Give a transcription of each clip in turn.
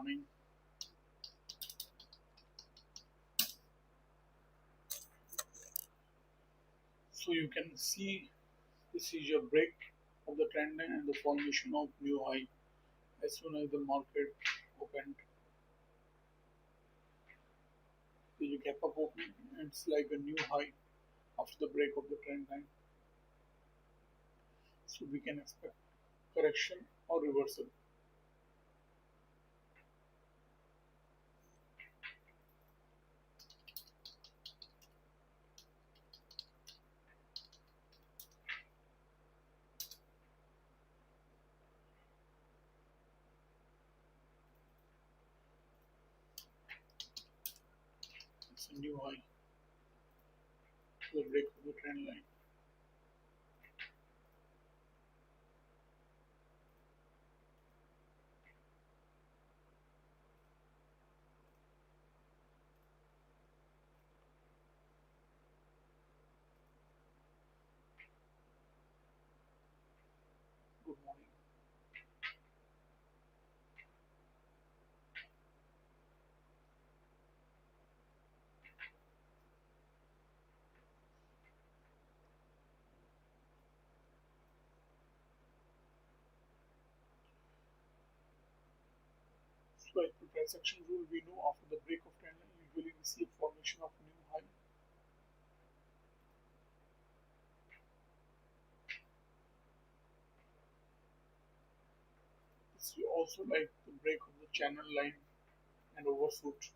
morning. So you can see this is your break of the trend line and the formation of new high. As soon as the market opened, the gap up opening, and it's like a new high after the break of the trend line. So we can expect correction or reversal. It's a new high to the break of the trend line. Good morning. So as per price action rule, we know after the break of trend line, usually we see a formation of new high. It's also like the break of the channel line and overshoot.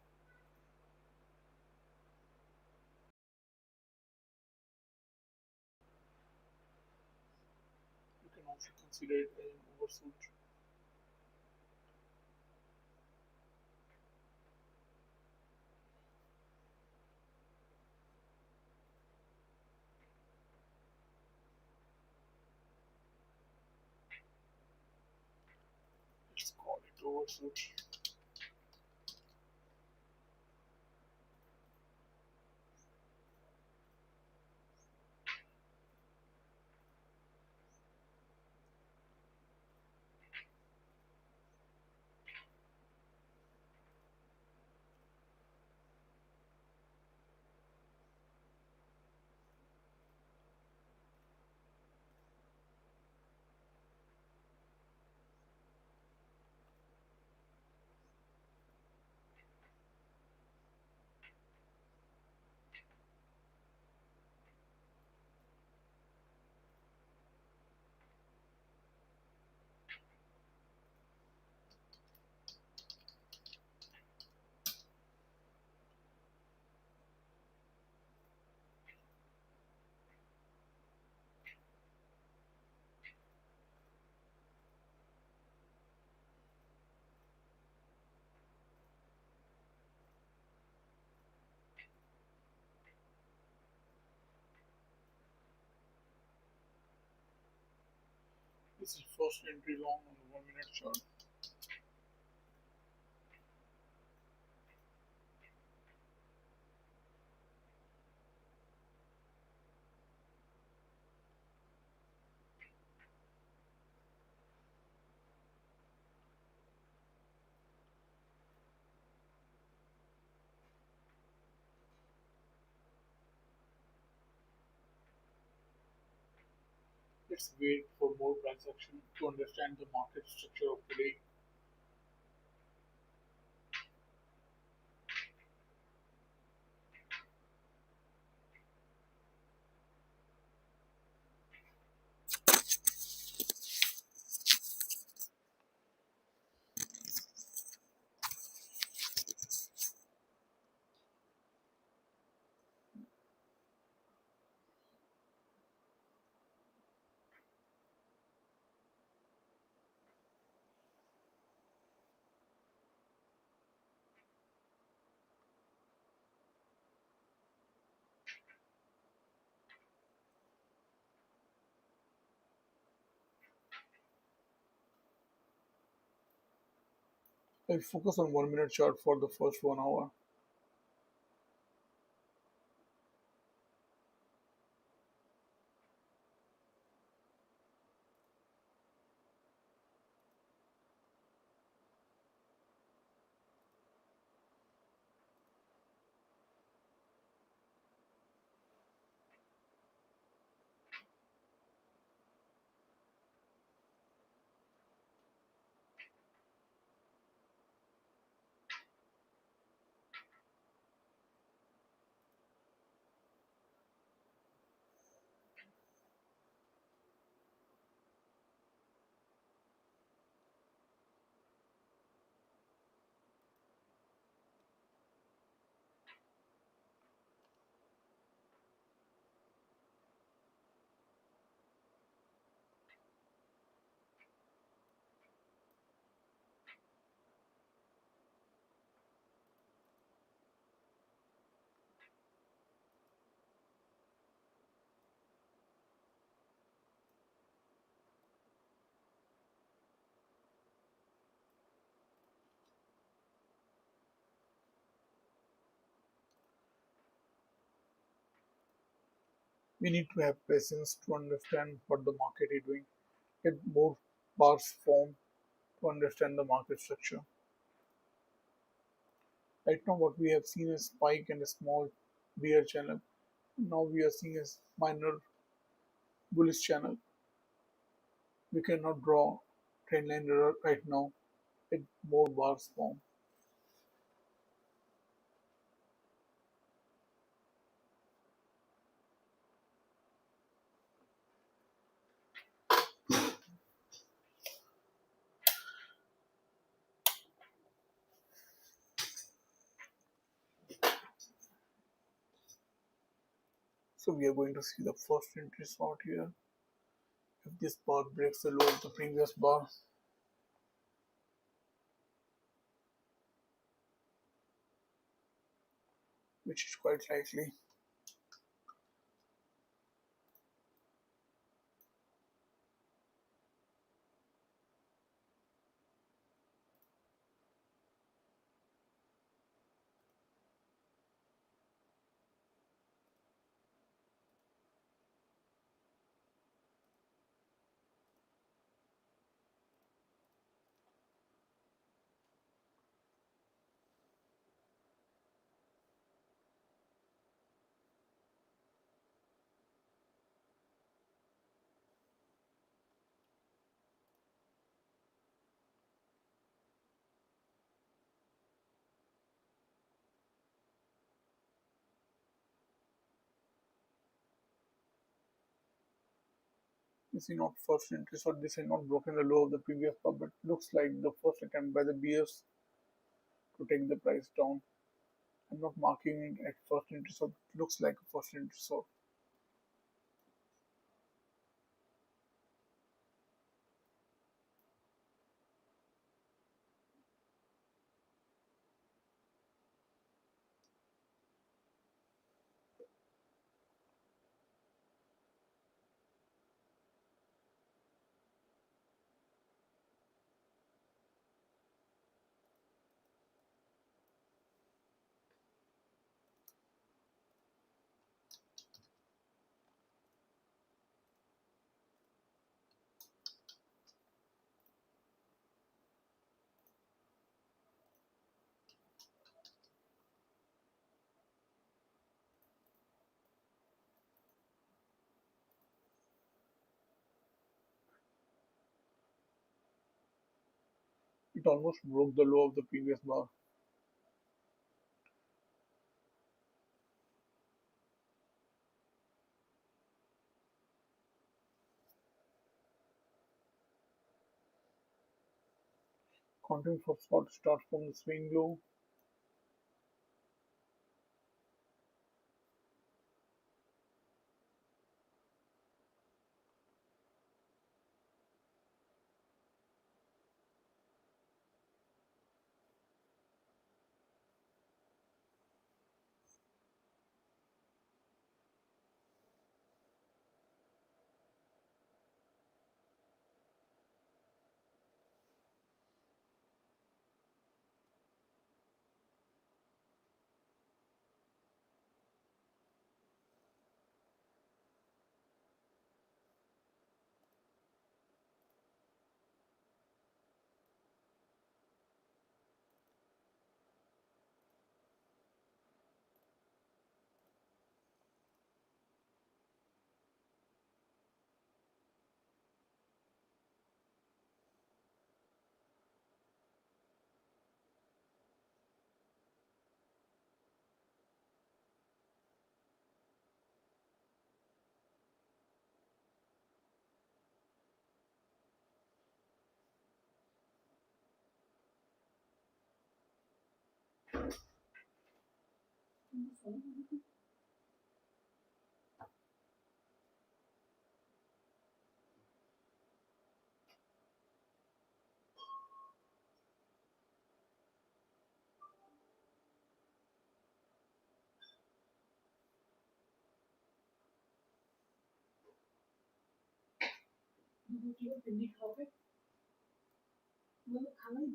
You can also consider it as an overshoot. Let's call it overshoot. This is first entry long on the 1 minute chart. Let's wait for more price action to understand the market structure of today. I focus on 1 minute chart for the first 1 hour. We need to have patience to understand what the market is doing. Get more bars form to understand the market structure. Right now, what we have seen is spike and a small bear channel. Now we are seeing a minor bullish channel. We cannot draw trend line right now with more bars form. So we are going to see the first entry short here. If this bar breaks the low of the previous bar, which is quite likely, this is not first entry short. This has not broken the low of the previous bar, but looks like the first attempt by the bears to take the price down. I'm not marking it at first entry short. It looks like a first entry short. It almost broke the low of the previous bar. Counting for short start from the swing low.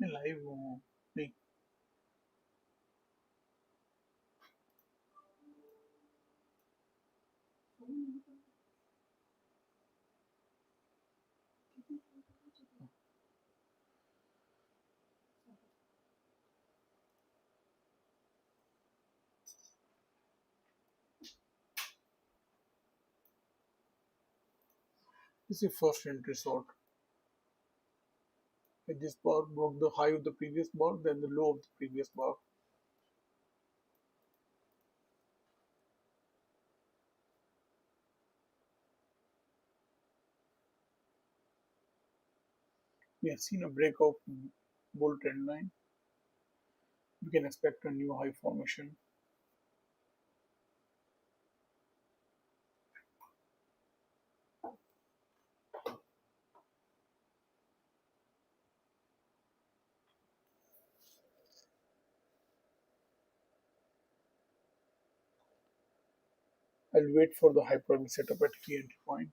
मैं live हूँ नहीं This is first entry short. If this bar broke the high of the previous bar, then the low of the previous bar. We have seen a break of bull trend line. We can expect a new high formation. I'll wait for the high probability setup at key entry point.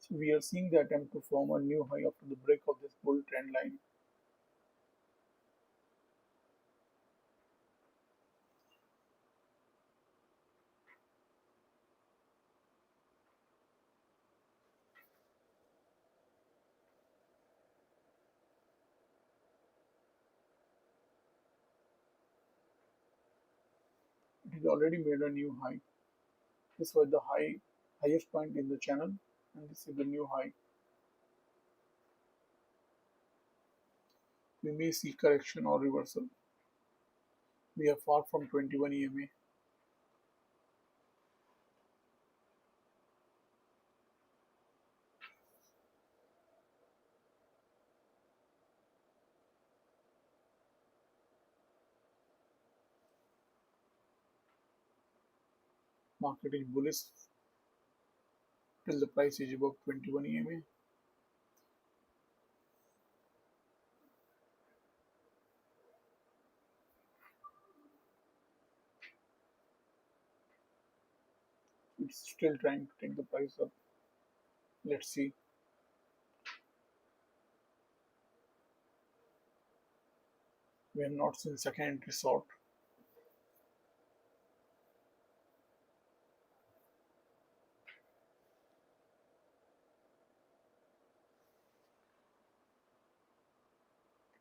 So we are seeing the attempt to form a new high after the break of this bull trend line. It has already made a new high. This was the highest point in the channel, and this is the new high. We may see correction or reversal. We are far from 21 EMA. Market is bullish till the price is above 21 EMA. It's still trying to take the price up. Let's see. We have not seen second entry short.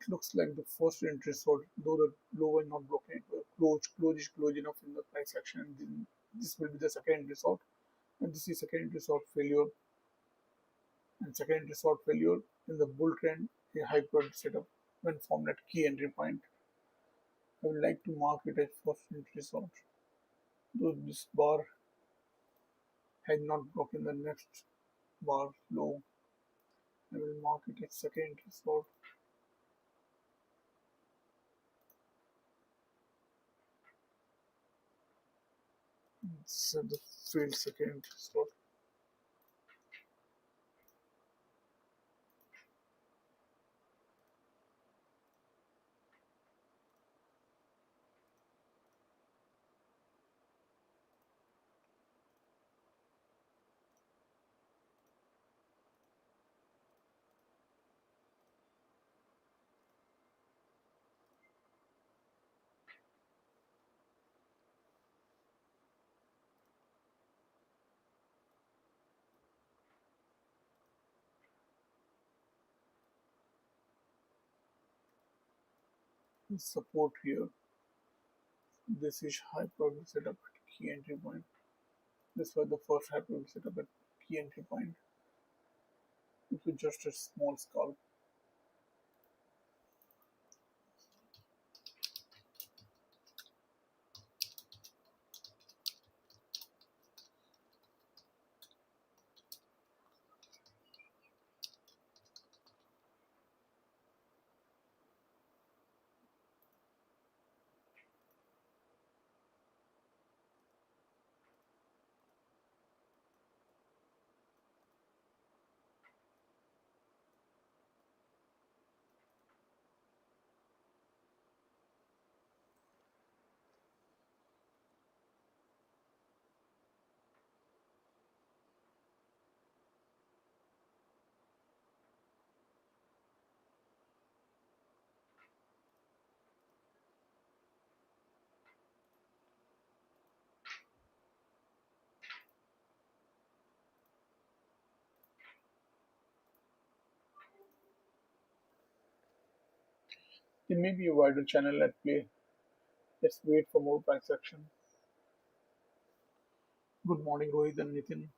It looks like the first entry short, though the low was not broken, it was close enough in the price action. And then this will be the second entry short, and this is second entry short failure, and second entry short failure in the bull trend, a high product setup when formed at key entry point. I would like to mark it as first entry short, though this bar had not broken the next bar low. I will mark it as second entry short. So the failed second entry short. Support here. This is high probability setup at key entry point. This was the first high probability setup at key entry point. It was just a small scalp. There may be a wider channel at play. Let's wait for more price action. Good morning, Rohit and Nitin.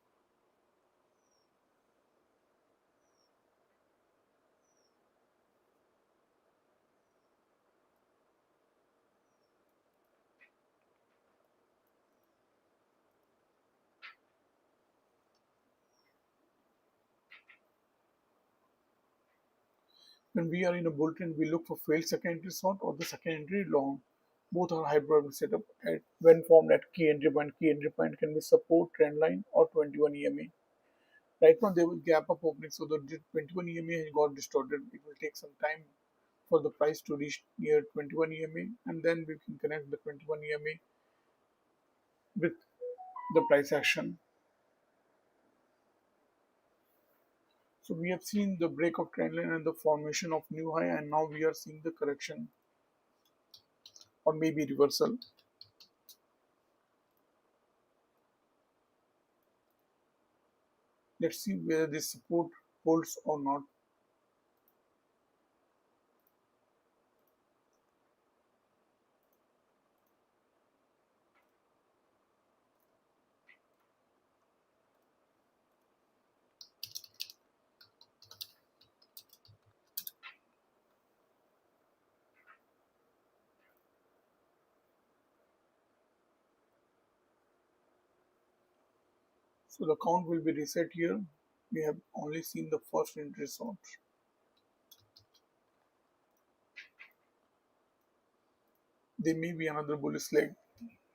When we are in a bull trend, we look for failed second entry short or the second entry long. Both are high probability setup at when formed at key entry point. Key entry point can be support, trend line, or 21 EMA. Right now, there was gap up opening, so the 21 EMA got distorted. It will take some time for the price to reach near 21 EMA, and then we can connect the 21 EMA with the price action. So we have seen the break of trend line and the formation of new high, and now we are seeing the correction or maybe reversal. Let's see whether this support holds or not. So the count will be reset here. We have only seen the first entry short. There may be another bullish leg.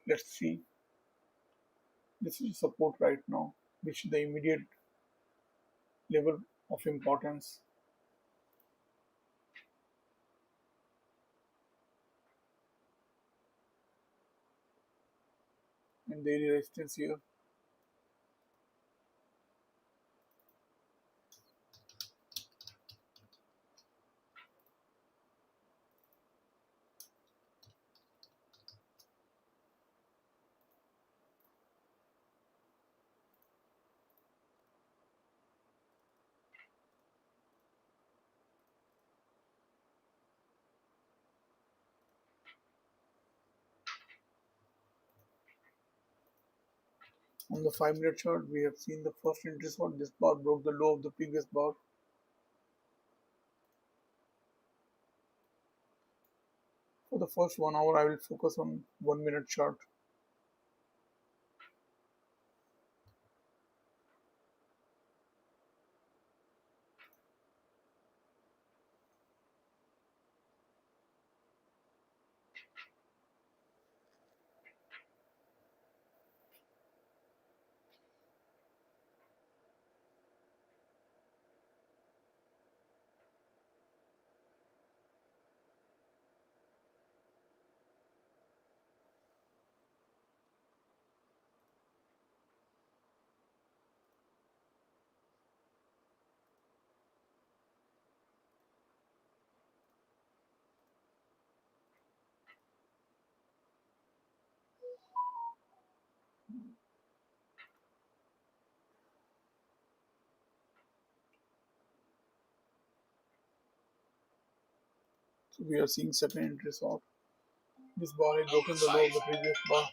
Let's see. This is support right now, which is the immediate level of importance, and there is resistance here. On the 5-minute chart, we have seen the first entry short. This bar broke the low of the previous bar. For the first 1 hour, I will focus on 1-minute chart. So we are seeing second entry short. This bar has broken the low of the previous bar.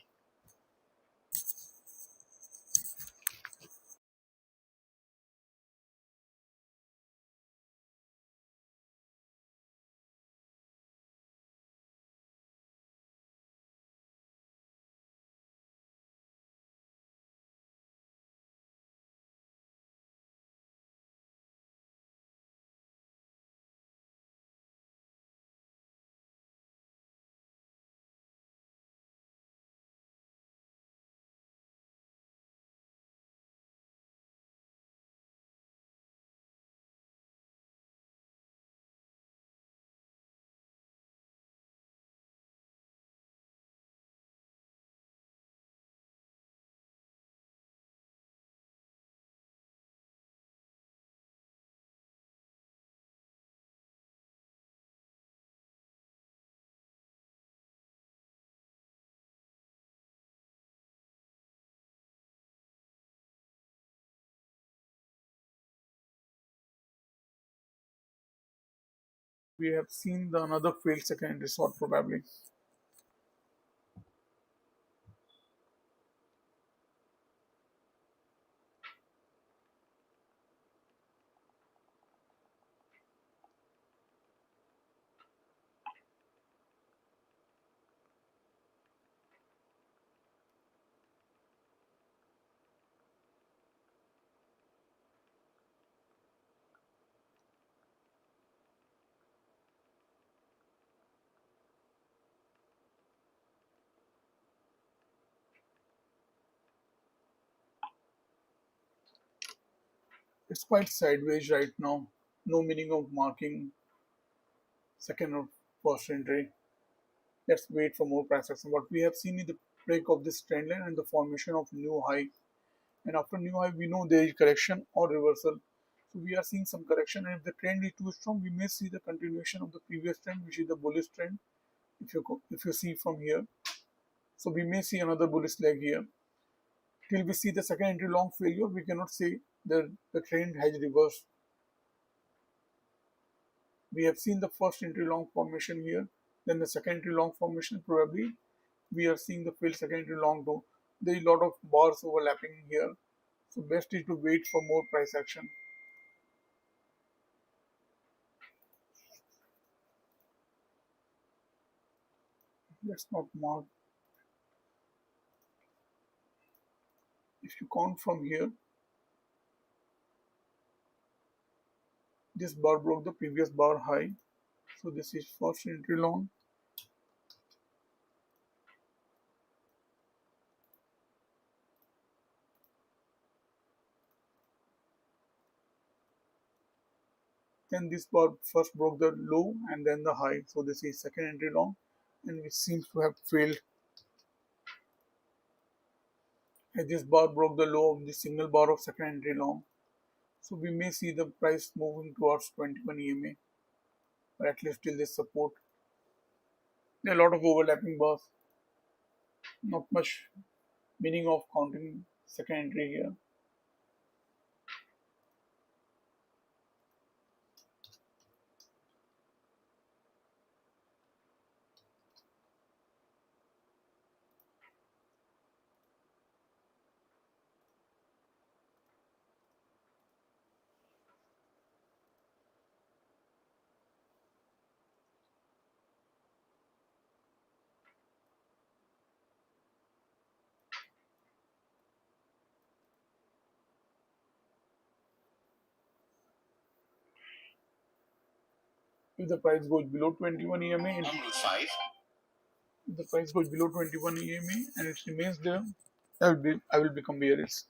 We have seen the another failed secondary short probably. It's quite sideways right now. No meaning of marking second or first entry. Let's wait for more price action. What we have seen is the break of this trend line and the formation of new high. And after new high, we know there is correction or reversal. So we are seeing some correction, and if the trend is too strong, we may see the continuation of the previous trend, which is the bullish trend. If you see from here, so we may see another bullish leg here. Till we see the second entry long failure, we cannot say that the trend has reversed. We have seen the first entry long formation here, then the second entry long formation. Probably we are seeing the failed second entry long though. There is a lot of bars overlapping here. So best is to wait for more price action. Let's not mark. If you count from here, this bar broke the previous bar high. So this is first entry long. Then this bar first broke the low and then the high. So this is second entry long, and which seems to have failed. And this bar broke the low of the single bar of second entry long. So we may see the price moving towards 21 EMA, or at least till this support. There are a lot of overlapping bars. Not much meaning of counting second entry here. If the price goes below 21 EMA, if the price goes below 21 EMA and it remains there, I will become bearish.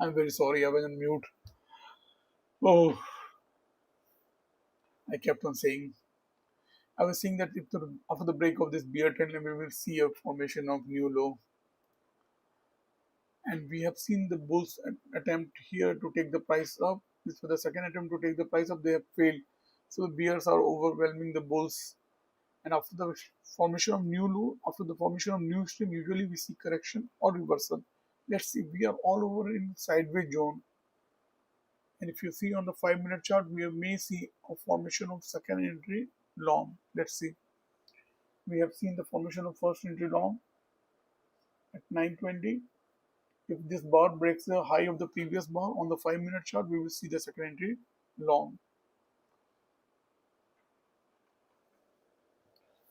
I'm very sorry, I was on mute. Oh, I kept on saying. I was saying that if after the break of this bear trend line, we will see a formation of new low. And we have seen the bulls attempt here to take the price up. This was the second attempt to take the price up. They have failed. So the bears are overwhelming the bulls. And after the formation of new low, after the formation of new stream, usually we see correction or reversal. Let's see, we are all over in sideways zone. And if you see on the 5 minute chart, we may see a formation of second entry long. Let's see. We have seen the formation of first entry long at 920. If this bar breaks the high of the previous bar on the 5 minute chart, we will see the second entry long.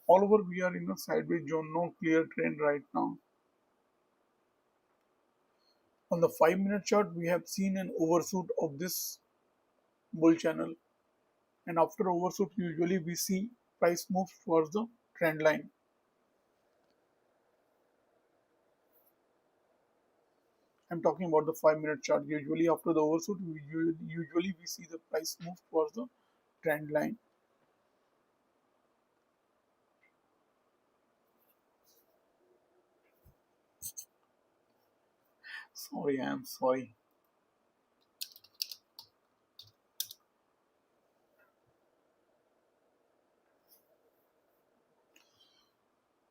All over, we are in a sideways zone, no clear trend right now. On the 5 minute chart, we have seen an overshoot of this bull channel. And after overshoot, usually we see price move towards the trend line. I'm talking about the 5 minute chart. Usually after the overshoot, usually we see the price move towards the trend line. Sorry, I am sorry.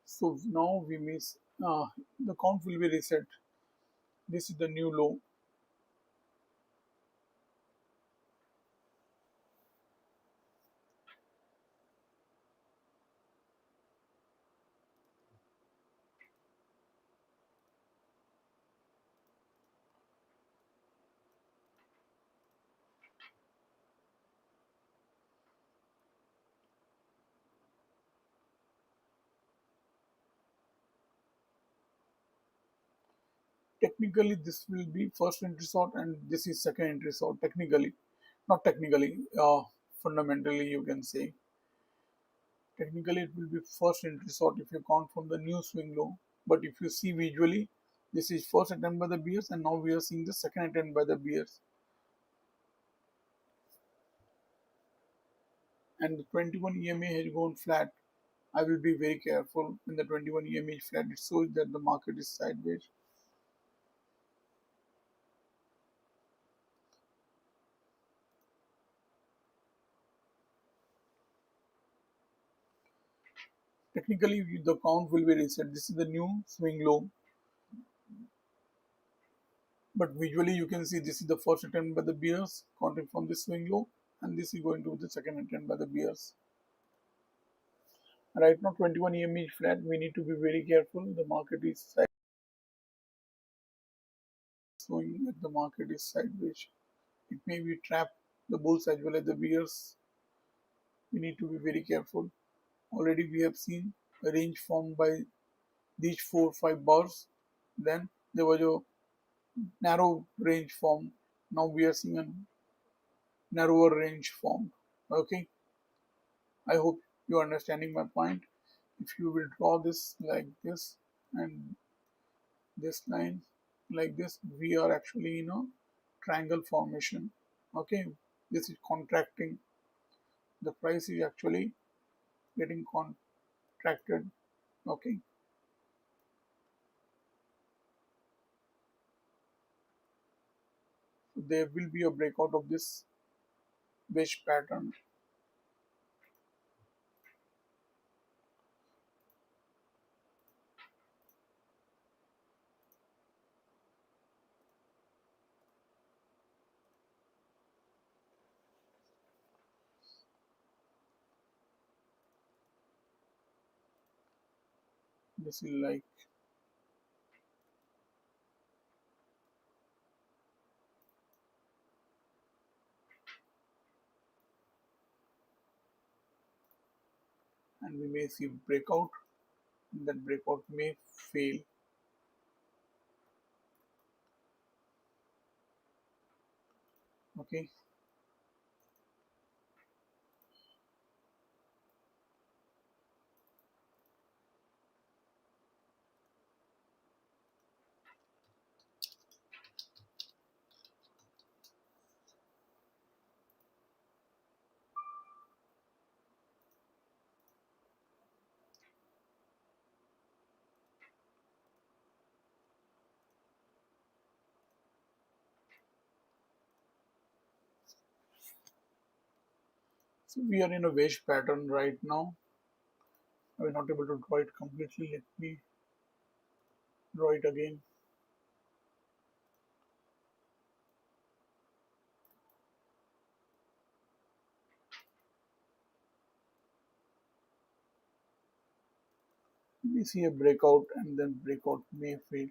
So now we miss the count will be reset. This is the new low. Technically, this will be first entry short and this is second entry short. Technically, not technically, fundamentally you can say. Technically, it will be first entry short if you count from the new swing low. But if you see visually, this is first attempt by the bears and now we are seeing the second attempt by the bears. And the 21 EMA has gone flat. I will be very careful when the 21 EMA is flat. It shows that the market is sideways. Technically, the count will be reset. This is the new swing low. But visually, you can see this is the first attempt by the bears, counting from this swing low, and this is going to be the second attempt by the bears. Right now, 21 EMA is flat. We need to be very careful. The market is showing that the market is sideways. It may be trap the bulls as well as the bears. We need to be very careful. Already we have seen a range formed by these 4 5 bars. Then there was a narrow range formed. Now we are seeing a narrower range formed. Okay, I hope you are understanding my point. If you will draw this like this and this line like this, we are actually in a triangle formation. Okay, this is contracting. The price is actually getting contracted. Okay, so there will be a breakout of this beige pattern. This is like and we may see breakout. That breakout may fail. Okay, So we are in a wedge pattern right now. I will not able to draw it completely. Let me draw it again. We see a breakout and then breakout may fail.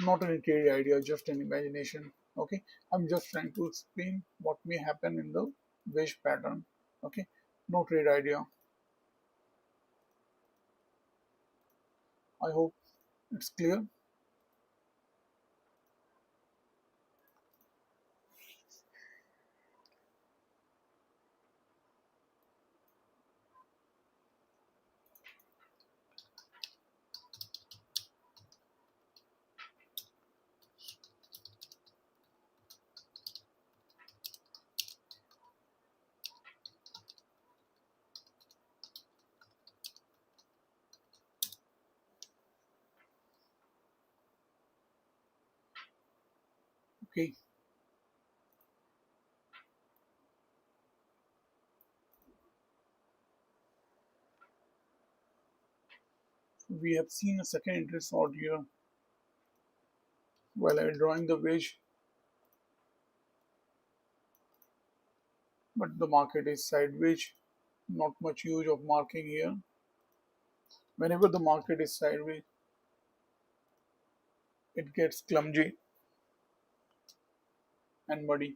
Not an trade idea, just an imagination. Okay, I'm just trying to explain what may happen in the wedge pattern. Okay, no trade idea. I hope it's clear. Okay, so we have seen a second entry short here while I'm drawing the wedge, but the market is sideways. Not much use of marking here. Whenever the market is sideways, it gets clumsy and muddy.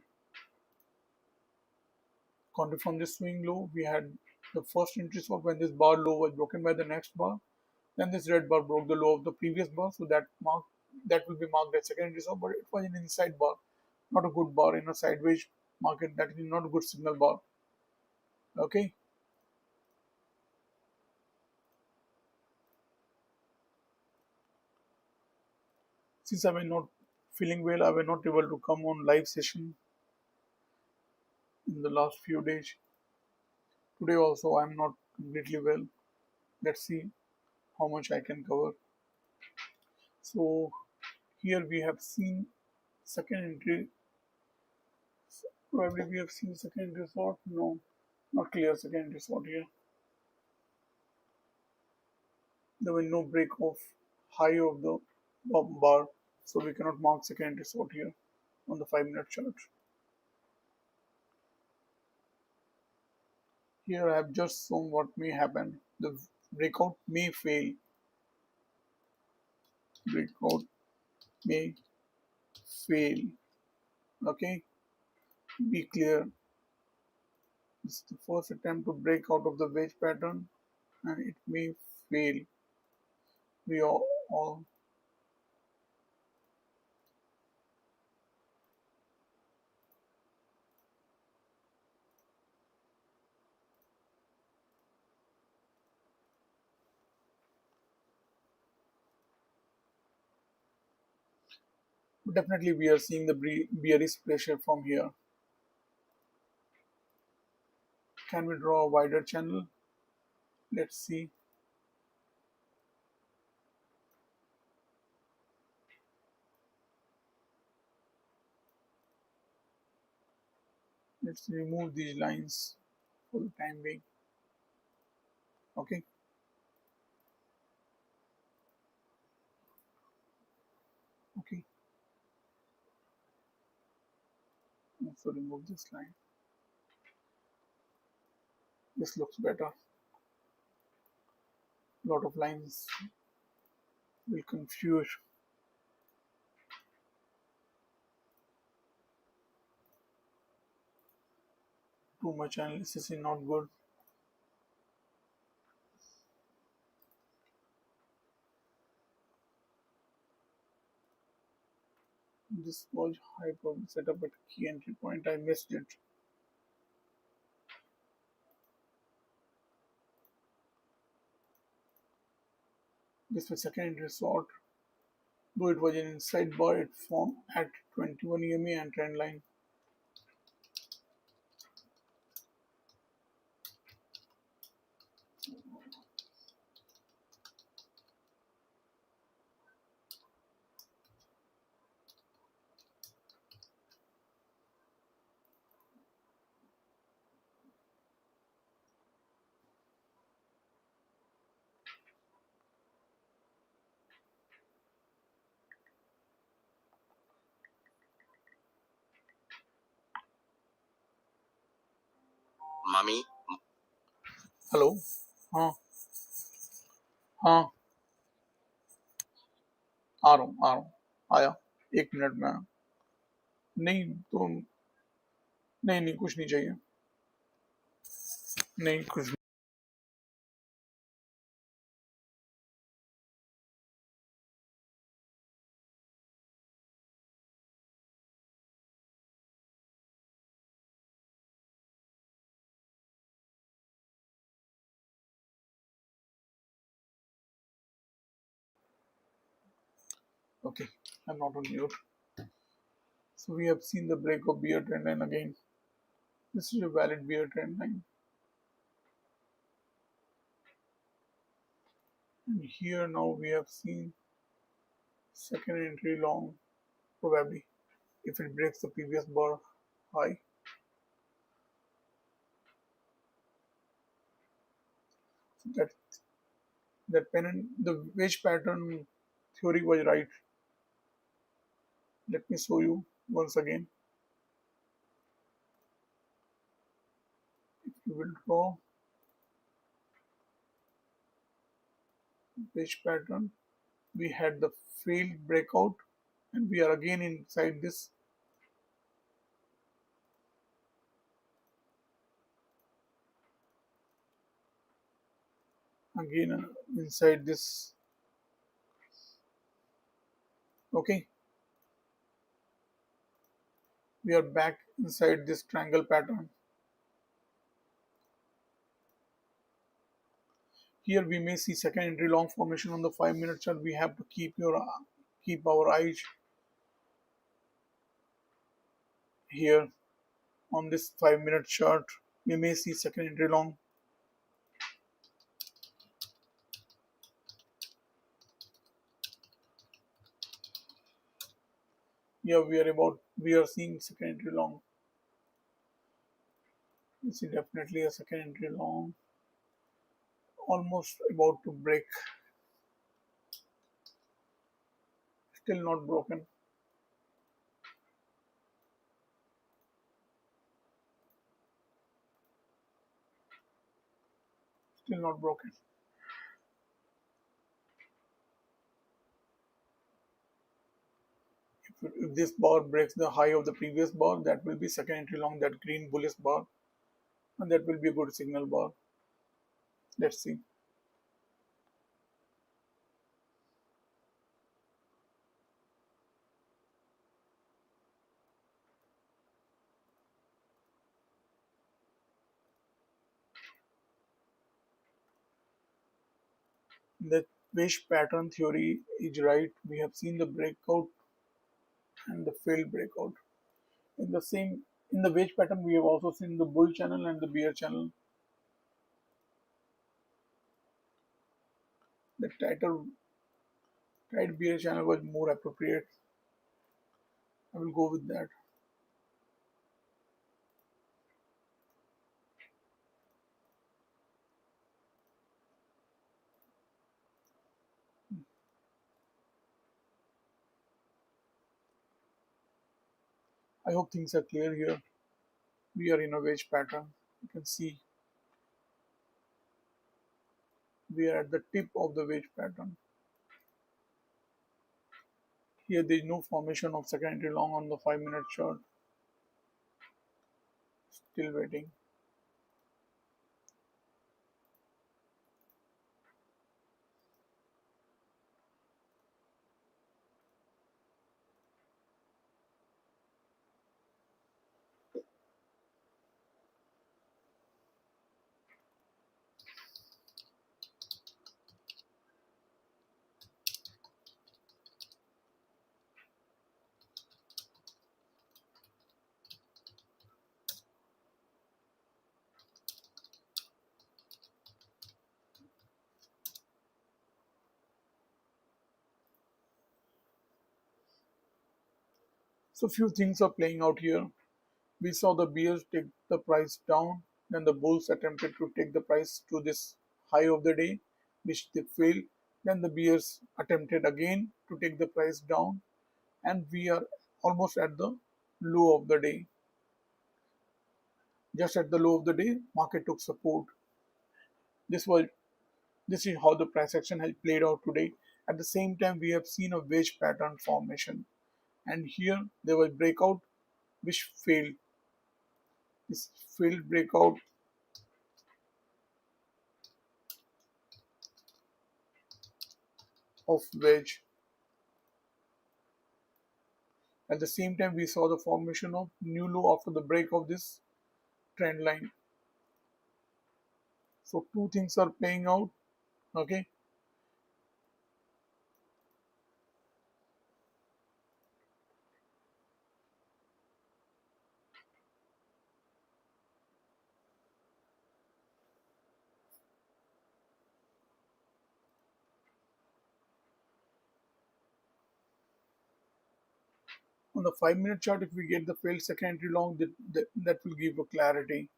Counting from this swing low, we had the first entry short when this bar low was broken by the next bar. Then this red bar broke the low of the previous bar, so that will be marked as second entry short, but it was an inside bar, not a good bar in a sideways market. That is not a good signal bar. Okay, since I was not feeling well, I was not able to come on live session in the last few days. Today also I'm not completely well. Let's see how much I can cover. So here we have seen second entry. Probably we have seen second entry short. No, not clear second entry short here. There will no break of high of the bar, so we cannot mark second entry short here on the 5-minute chart. Here I have just shown what may happen. The breakout may fail. Breakout may fail. Okay, be clear. This is the first attempt to break out of the wedge pattern and it may fail. We all definitely we are seeing the bearish pressure from here. Can we draw a wider channel? Let's see. Let's remove these lines for the time being. Okay. Okay. Also remove this line. This looks better. A lot of lines will confuse. Too much analysis is not good. This was high probably set up at key entry point. I missed it. This was second entry short. Though it was an inside bar, it formed at 21 EMA and trend line. मामी। Hello. हाँ। हाँ, आ रहा हूँ आया। 1 minute में आया। नहीं तो नहीं नहीं, कुछ नहीं चाहिए। नहीं, कुछ नहीं। Okay, I'm not on mute. So we have seen the break of bear trend line again. This is a valid bear trend line. And here now we have seen second entry long, probably, if it breaks the previous bar high. So that pennant, the wedge pattern theory was right. Let me show you once again. If you will draw wedge pattern, we had the failed breakout, and we are again inside this, again inside this. Okay, we are back inside this triangle pattern. Here we may see second entry long formation on the 5 minute chart. We have to keep our eyes here on this 5 minute chart. We may see second entry long. Yeah, we are seeing second entry long. You see definitely a second entry long, almost about to break, still not broken, still not broken. If this bar breaks the high of the previous bar, that will be second entry long, that green bullish bar, and that will be a good signal bar. Let's see. The Wish pattern theory is right. We have seen the breakout and the failed breakout. In the wedge pattern, we have also seen the bull channel and the bear channel. The tight bear channel was more appropriate. I will go with that. I hope things are clear here. We are in a wedge pattern. You can see we are at the tip of the wedge pattern. Here there is no formation of second entry long on the 5 minute chart. Still waiting. So few things are playing out here. We saw the bears take the price down, then the bulls attempted to take the price to this high of the day, which they failed. Then the bears attempted again to take the price down, and we are almost at the low of the day. Just at the low of the day, market took support. This was this is how the price action has played out today. At the same time, we have seen a wedge pattern formation, and here there was breakout which failed. This failed breakout of wedge. At the same time, we saw the formation of new low after the break of this trend line. So two things are playing out. Okay, on the 5 minute chart, if we get the failed secondary long, that will give a clarity.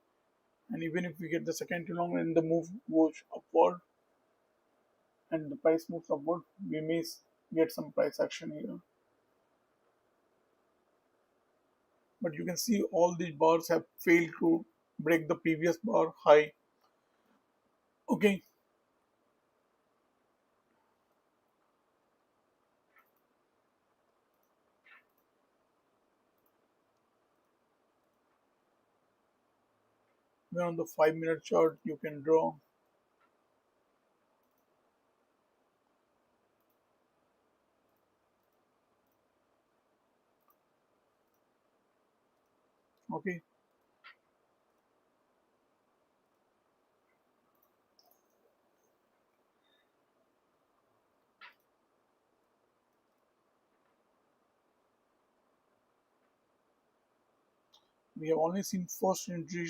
And even if we get the secondary long and the move goes upward and the price moves upward, we may get some price action here. But you can see all these bars have failed to break the previous bar high. Okay, then on the 5 minute chart, you can draw. Okay, we have only seen first entry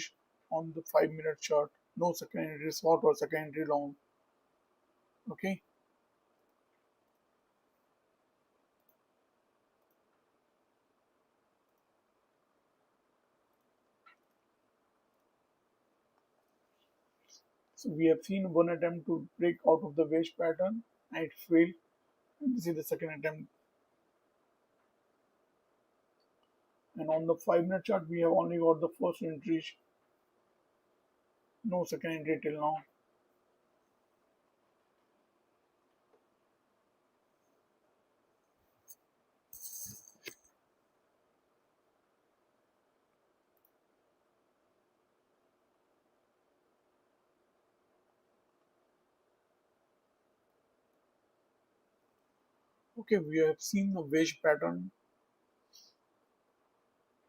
on the 5 minute chart, no secondary short or secondary long. Okay, so we have seen one attempt to break out of the wedge pattern and it failed. And this is the second attempt. And on the 5 minute chart, we have only got the first entry, no second entry till now. Okay, we have seen the wedge pattern,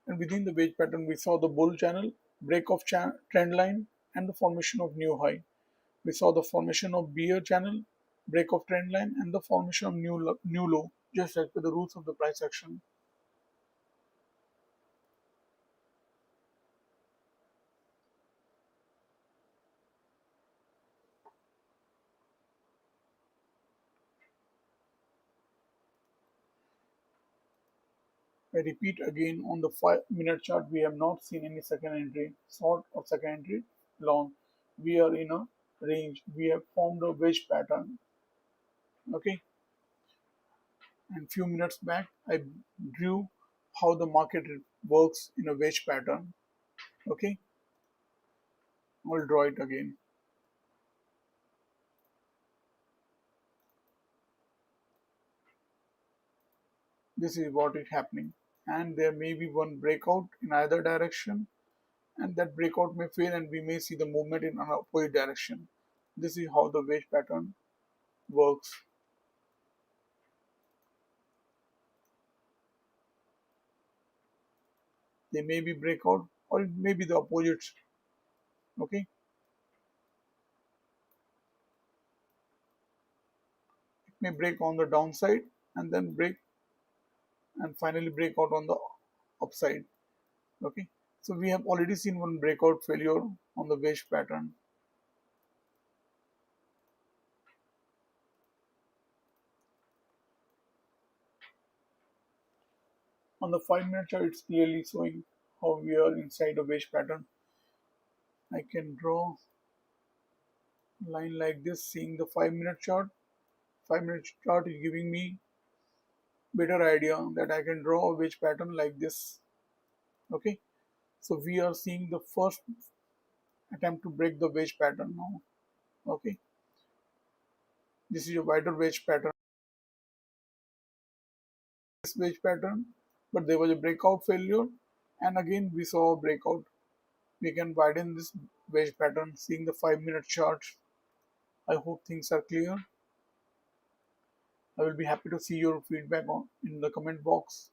and within the wedge pattern, we saw the bull channel, break of trend line, and the formation of new high. We saw the formation of bear channel, break of trend line, and the formation of new low, just as per the rules of the price action. I repeat again, on the 5 minute chart, we have not seen any second entry, short or second entry, long. We are in a range. We have formed a wedge pattern. Okay, and few minutes back, I drew how the market works in a wedge pattern. Okay, I'll draw it again. This is what is happening, and there may be one breakout in either direction, and that breakout may fail, and we may see the movement in an opposite direction. This is how the wedge pattern works. They may be breakout, or it may be the opposite. Okay, it may break on the downside and then break and finally break out on the upside. Okay, so we have already seen one breakout failure on the wedge pattern. On the 5 minute chart, it's clearly showing how we are inside a wedge pattern. I can draw a line like this, seeing the 5 minute chart. 5 minute chart is giving me better idea that I can draw a wedge pattern like this. Okay, So we are seeing the first attempt to break the wedge pattern now. Okay, this is a wider wedge pattern. This wedge pattern, but there was a breakout failure, and again we saw a breakout. We can widen this wedge pattern seeing the 5-minute chart. I hope things are clear. I will be happy to see your feedback in the comment box.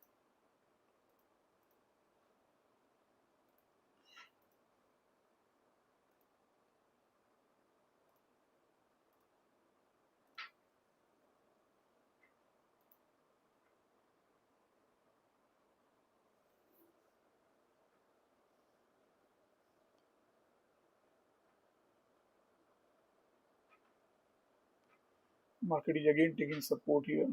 Market is again taking support here.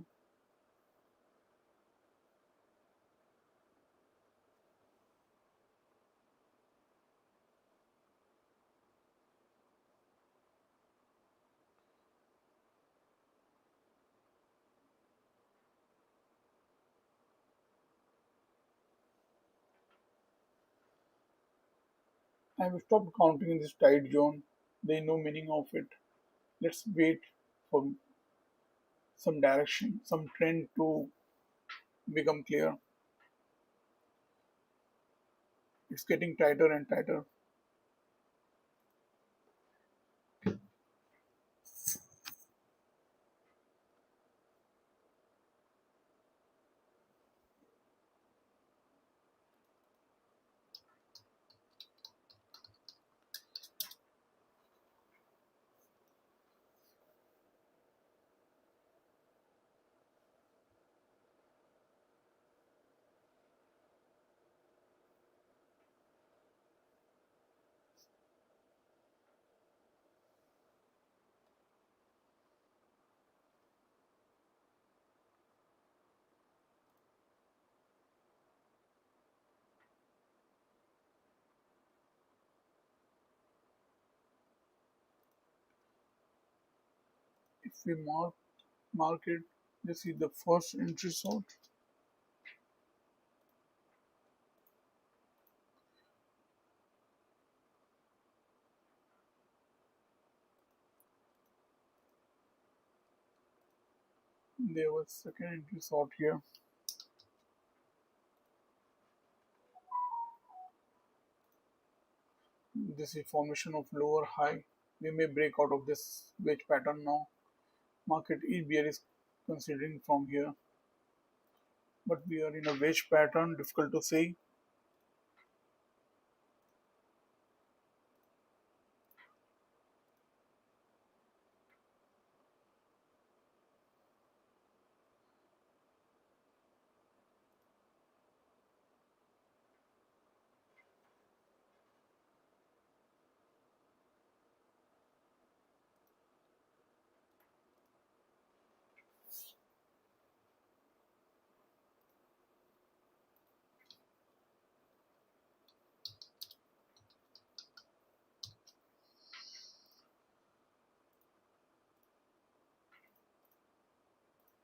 I have stopped counting in this tight zone. There is no meaning of it. Let's wait for some direction, some trend to become clear. It's getting tighter and tighter. If we mark it, this is the first entry short. There was second entry short here. This is formation of lower high. We may break out of this wedge pattern now. Market is bearish considering from here, but we are in a wedge pattern. Difficult to say.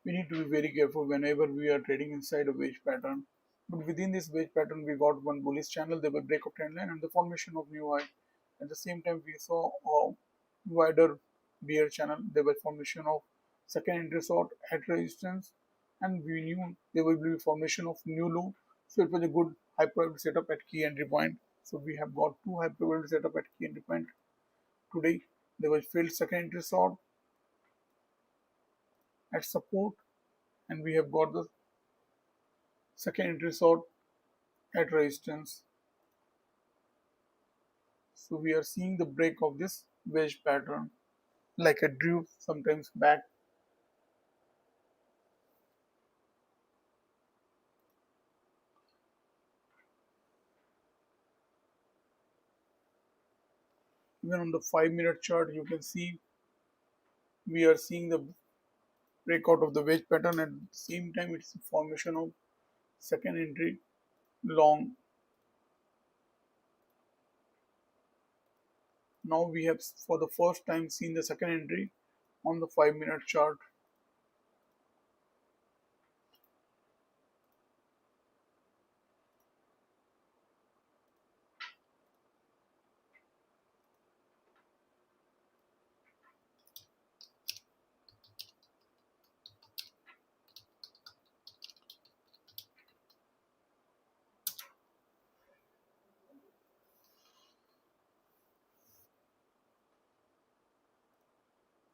We need to be very careful whenever we are trading inside a wedge pattern. But within this wedge pattern, we got one bullish channel. There were break of trend line and the formation of new high. At the same time, we saw a wider bear channel. There was formation of second entry short at resistance, and we knew there will be formation of new low. So it was a good high probability setup at key entry point. So we have got two high probability setup at key entry point today. There was failed second entry short at support, and we have got the second entry short at resistance. So we are seeing the break of this wedge pattern like a drew sometimes back. Even on the 5-minute chart, you can see we are seeing the breakout of the wedge pattern. At the same time, it's the formation of second entry long. Now we have for the first time seen the second entry on the 5-minute chart.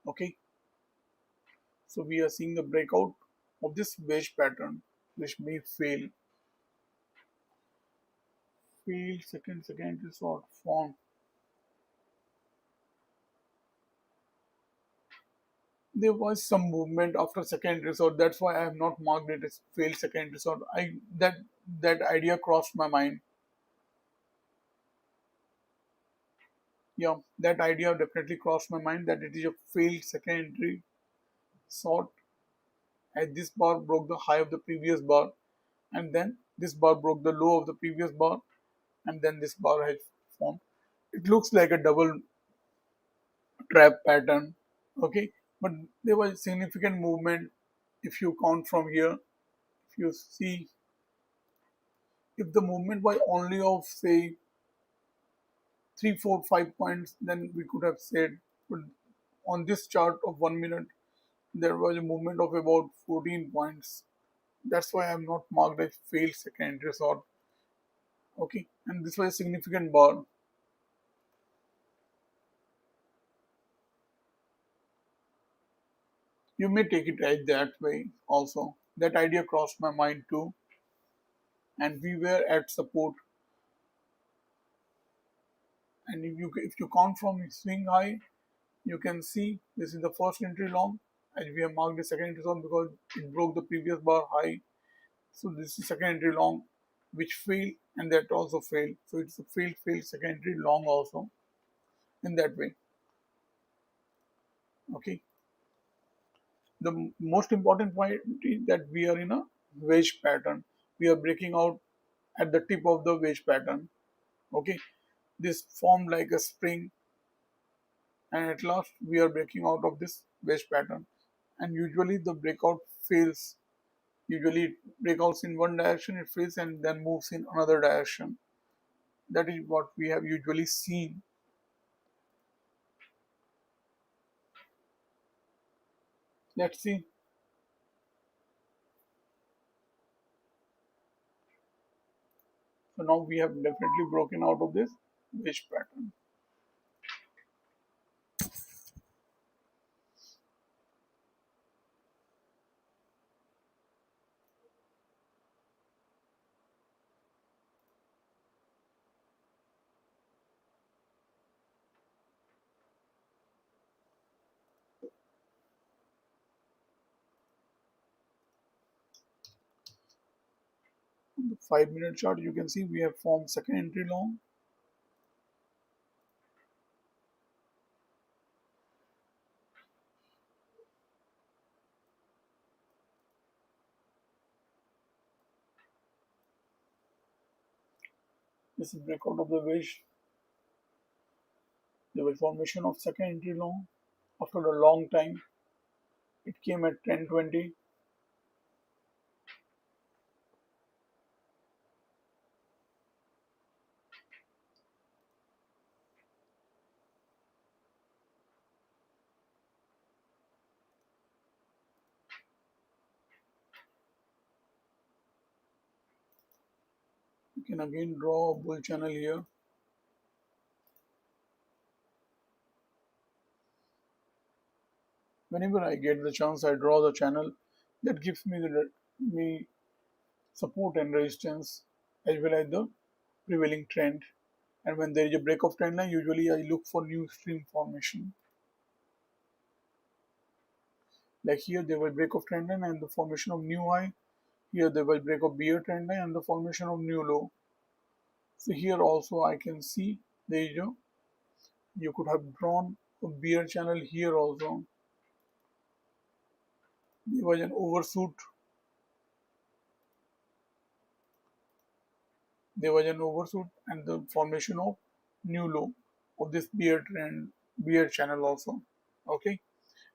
Okay, so we are seeing the breakout of this beige pattern, which may fail secondary sort form. There was some movement after second resort. That's why I have not marked it as failed second resort. I that idea crossed my mind. Yeah, that idea definitely crossed my mind that it is a failed secondary sort, as this bar broke the high of the previous bar, and then this bar broke the low of the previous bar, and then this bar has formed. It looks like a double trap pattern. Okay, but there was significant movement. If you count from here, if you see, if the movement was only of say 3, 4, 5 points, then we could have said, but on this chart of 1 minute, there was a movement of about 14 points. That's why I'm not marked as failed second resort. Okay, and this was a significant bar. You may take it as that way also. That idea crossed my mind too. And we were at support. And if you count from swing high, you can see this is the first entry long, and we have marked the second entry long because it broke the previous bar high. So this is second entry long, which failed, and that also failed. So it's a failed second entry long also in that way. Okay. The most important point is that we are in a wedge pattern. We are breaking out at the tip of the wedge pattern. Okay. This formed like a spring, and at last we are breaking out of this wedge pattern. And usually the breakout fails. Usually it breakouts in one direction, it fails, and then moves in another direction. That is what we have usually seen. Let's see. So now we have definitely broken out of this wedge pattern. On the 5 minute chart, you can see we have formed second entry long. This is breakout of the wedge. There was formation of second entry long. After a long time, it came at 10:20. You can again draw a bull channel here. Whenever I get the chance, I draw the channel that gives me support and resistance as well as the prevailing trend. And when there is a break of trend line, usually I look for new stream formation. Like here, there was break of trend line and the formation of new high. Here, there was break of bear trend line and the formation of new low. So here also I can see there is a, you could have drawn a bear channel here also. There was an overshoot. There was an overshoot and the formation of new low of this bear channel also. Okay,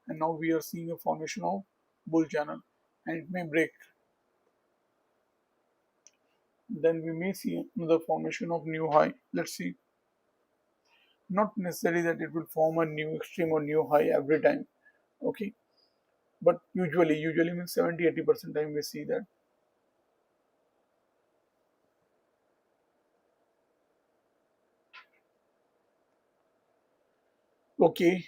and now we are seeing a formation of bull channel, and it may break. Then we may see another formation of new high. Let's see. Not necessarily that it will form a new extreme or new high every time. Okay, but usually means 70-80% time we see that. Okay,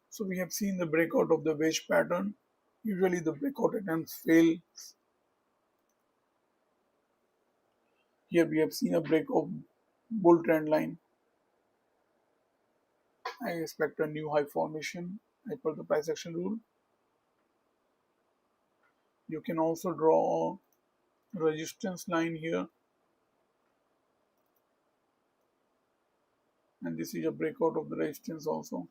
So we have seen the breakout of the wedge pattern. Usually the breakout attempts fail. Here we have seen a break of bull trend line. I expect a new high formation as per the price action rule. You can also draw a resistance line here, and this is a breakout of the resistance also.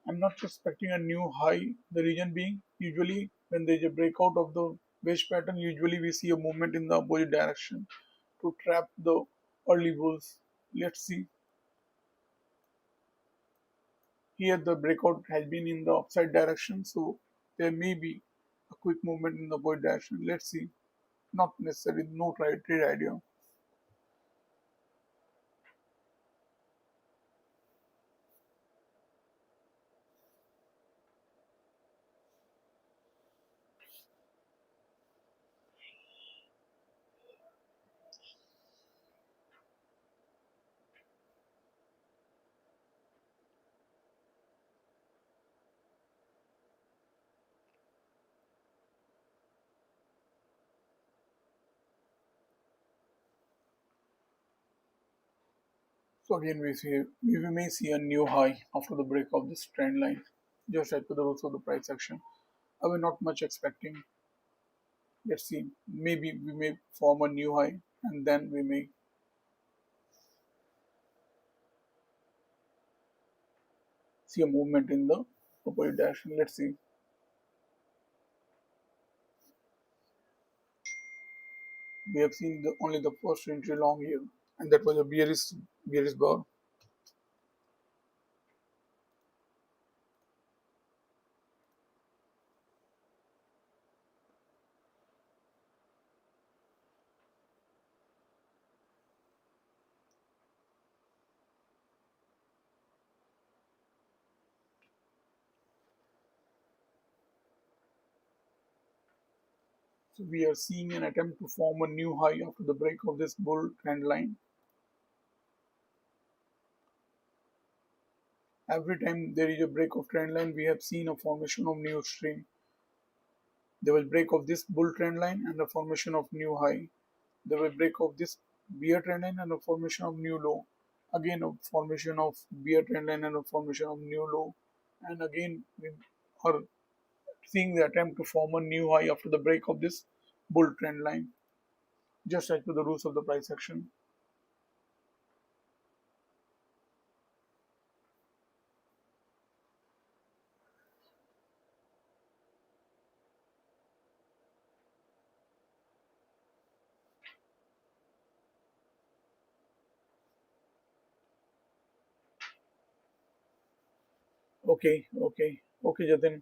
I'm not expecting a new high. The reason being, usually when there is a breakout of the wedge pattern, usually we see a movement in the opposite direction to trap the early bulls. Let's see. Here the breakout has been in the upside direction, so there may be a quick movement in the opposite direction. Let's see. Not necessarily, no trade idea. So again, we may see a new high after the break of this trend line, just as per the rules of the price action. I will not much expecting. Let's see. Maybe we may form a new high, and then we may see a movement in the opposite direction. Let's see. We have seen only the first entry long here, and that was a bearish bar. So we are seeing an attempt to form a new high after the break of this bull trend line. Every time there is a break of trend line, we have seen a formation of new stream. They will break of this bull trend line and the formation of new high. They will break of this bear trend line and the formation of new low. Again, a formation of bear trend line and a formation of new low. And again, we are seeing the attempt to form a new high after the break of this bull trend line, just as per the rules of the price action. Okay, Jatin.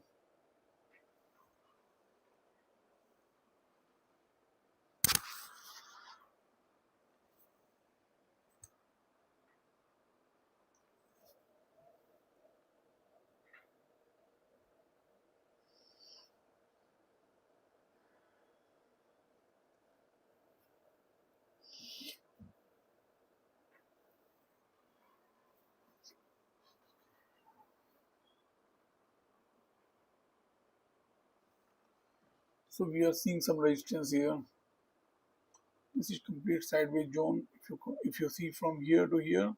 So we are seeing some resistance here. This is complete sideways zone. If you see from here to here,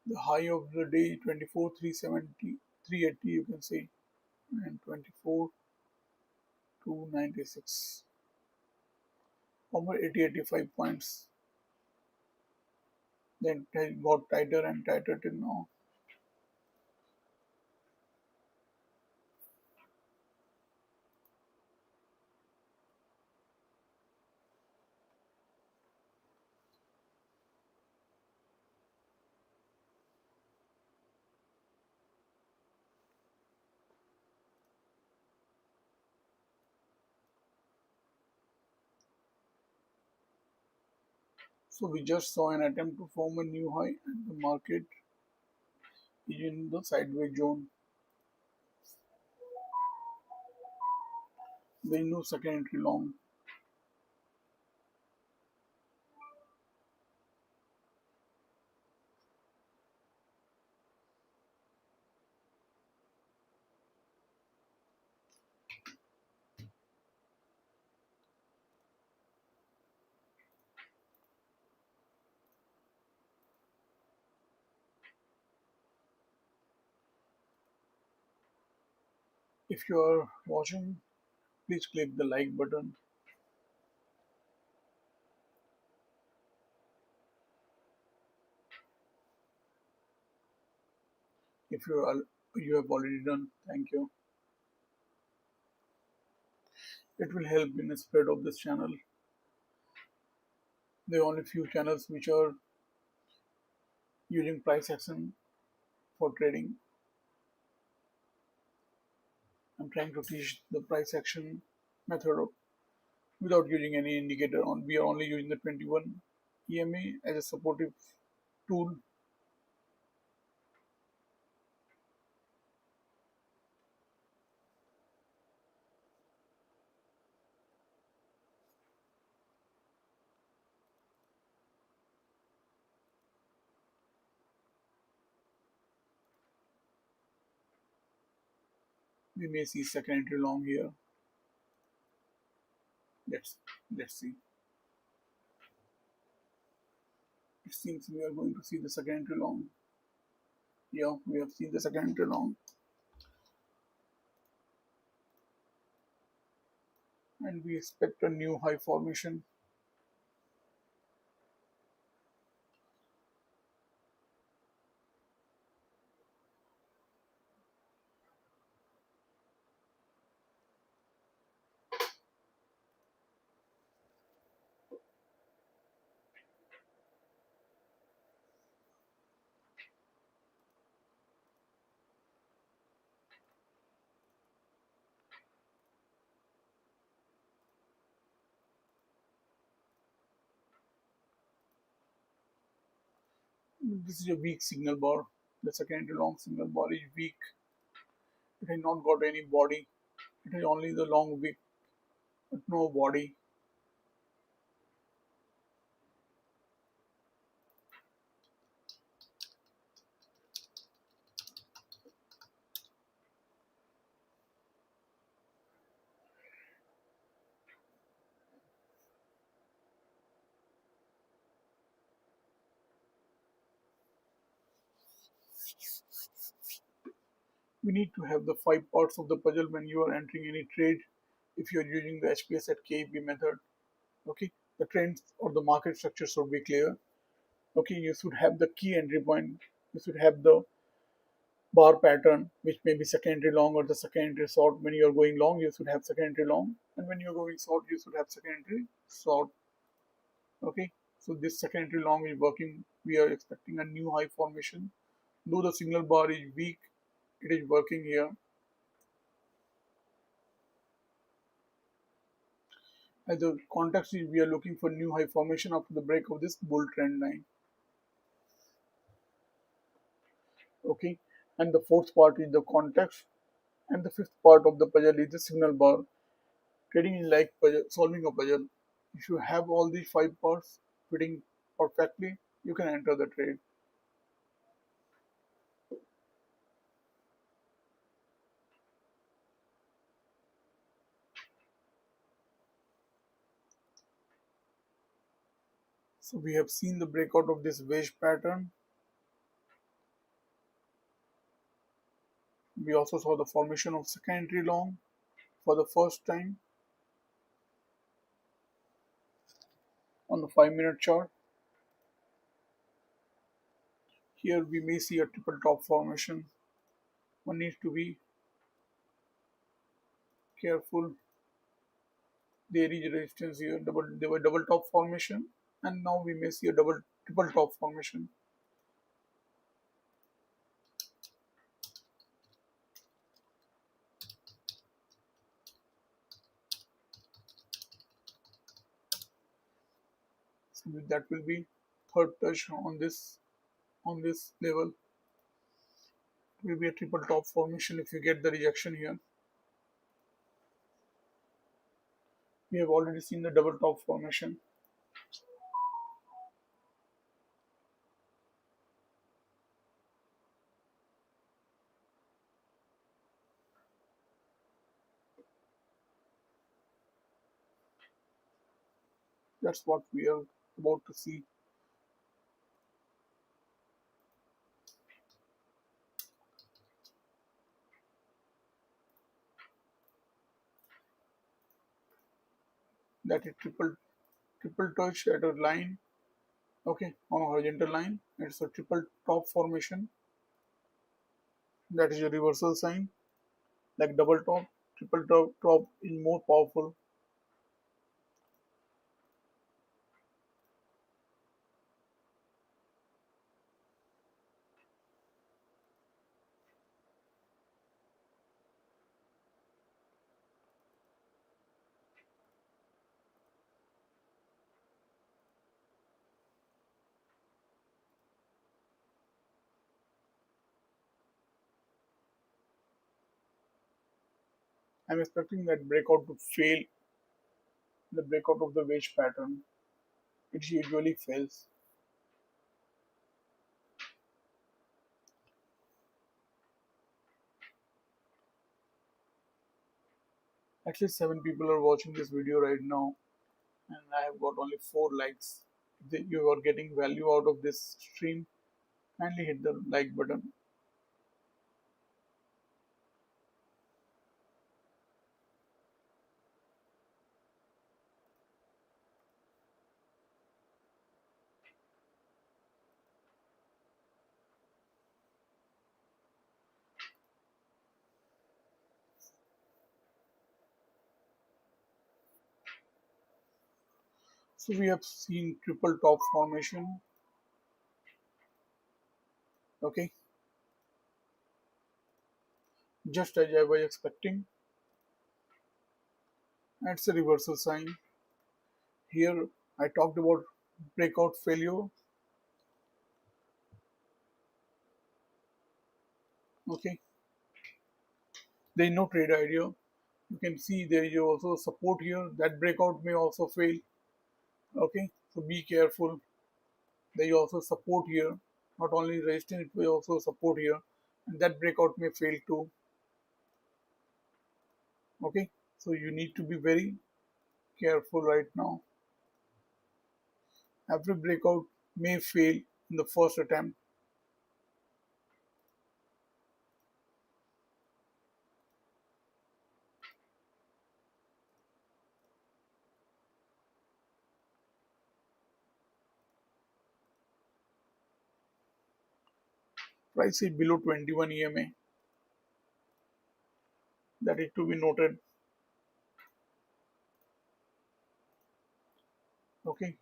the high of the day 24 370 380 you can say, and 24 296, almost 80 85 points. Then it has got tighter and tighter till now. So we just saw an attempt to form a new high and the market is in the sideways zone. There is no second entry long. If you are watching, please click the like button. If you have already done, thank you. It will help in the spread of this channel. There are only few channels which are using price action for trading. I'm trying to teach the price action method without using any indicator. We are only using the 21 EMA as a supportive tool. We may see second entry long here. Let's see. It seems we are going to see the second entry long. Yeah, we have seen the second entry long. And we expect a new high formation. This is a weak signal bar. The second entry long signal bar is weak. It has not got any body. It has only the long wick, but no body. You need to have the five parts of the puzzle when you are entering any trade. If you are using the HPS at KEP method, okay, the trends or the market structure should be clear. Okay, you should have the key entry point. You should have the bar pattern, which may be secondary long or the secondary short. When you are going long, you should have secondary long, and when you are going short, you should have secondary short. Okay, so this secondary long is working. We are expecting a new high formation. Though the signal bar is weak, it is working here. As the context is, we are looking for new high formation after the break of this bull trend line. Okay, and the fourth part is the context, and the fifth part of the puzzle is the signal bar. Trading is like puzzle, solving a puzzle. If you have all these five parts fitting perfectly, you can enter the trade. So we have seen the breakout of this wedge pattern. We also saw the formation of secondary long for the first time on the 5-minute chart. Here we may see a triple top formation. One needs to be careful. There is resistance here. There were double top formation, and now we may see a triple top formation. So that will be third touch on this level. It will be a triple top formation if you get the rejection here. We have already seen the double top formation. That's what we are about to see. That is triple touch at a line, okay, on a horizontal line. It's a triple top formation. That is a reversal sign, like double top. Triple top is more powerful. I'm expecting that breakout to fail the breakout of the wedge pattern. It usually fails. At least 7 people are watching this video right now, and I have got only 4 likes. If you are getting value out of this stream, kindly hit the like button. So we have seen triple top formation. Okay, just as I was expecting. That's a reversal sign. Here I talked about breakout failure. Okay, there is no trade idea. You can see there is also support here. That breakout may also fail. Okay, so be careful. There is also support here. Not only resistance, it will also support here, and that breakout may fail too. Okay, so you need to be very careful right now. Every breakout may fail in the first attempt. Price is below 21 EMA. That is to be noted. Okay,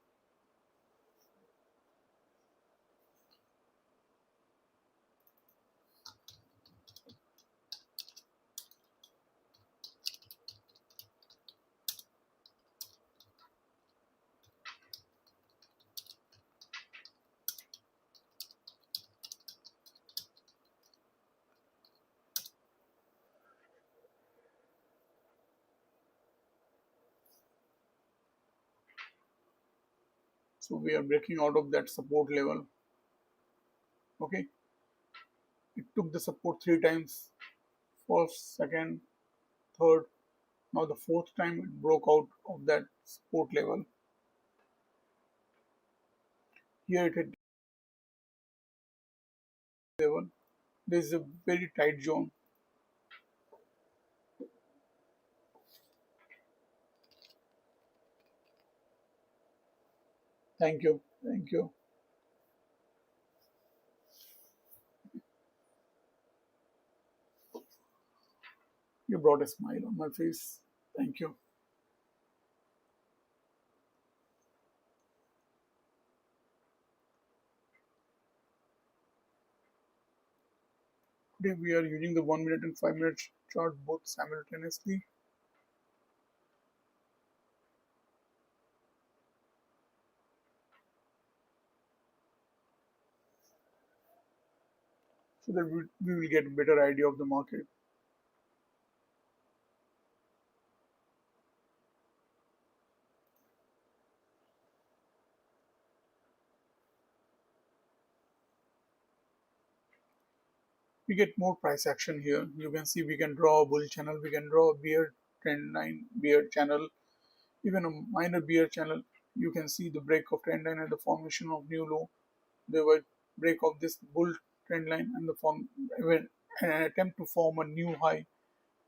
so we are breaking out of that support level. Okay, it took the support 3 times: first, second, third. Now the fourth time it broke out of that support level. Here it hit level. This is a very tight zone. Thank you. Thank you. You brought a smile on my face. Thank you. Today we are using the 1 minute and 5 minute chart both simultaneously. so that we will get a better idea of the market. We get more price action here. You can see we can draw a bull channel, we can draw a bear trend line, bear channel, even a minor bear channel. You can see the break of trend line and the formation of new low. There were break of this bull trend line and the form even an attempt to form a new high,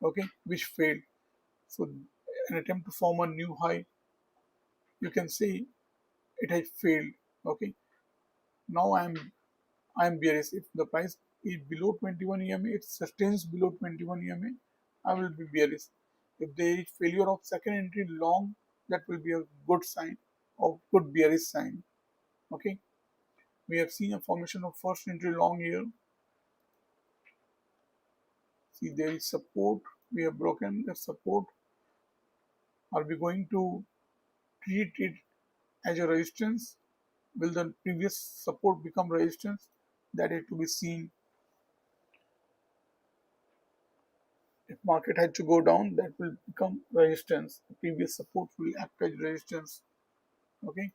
okay, which failed. So an attempt to form a new high, you can see it has failed. Okay, now I'm bearish. If the price is below 21 EMA, it sustains below 21 EMA, I will be bearish. If there is failure of second entry long, that will be a good sign of good bearish sign. Okay, we have seen a formation of first entry long here. See, there is support. We have broken the support. Are we going to treat it as a resistance? Will the previous support become resistance? That is to be seen. If market had to go down, that will become resistance. The previous support will act as resistance. Okay.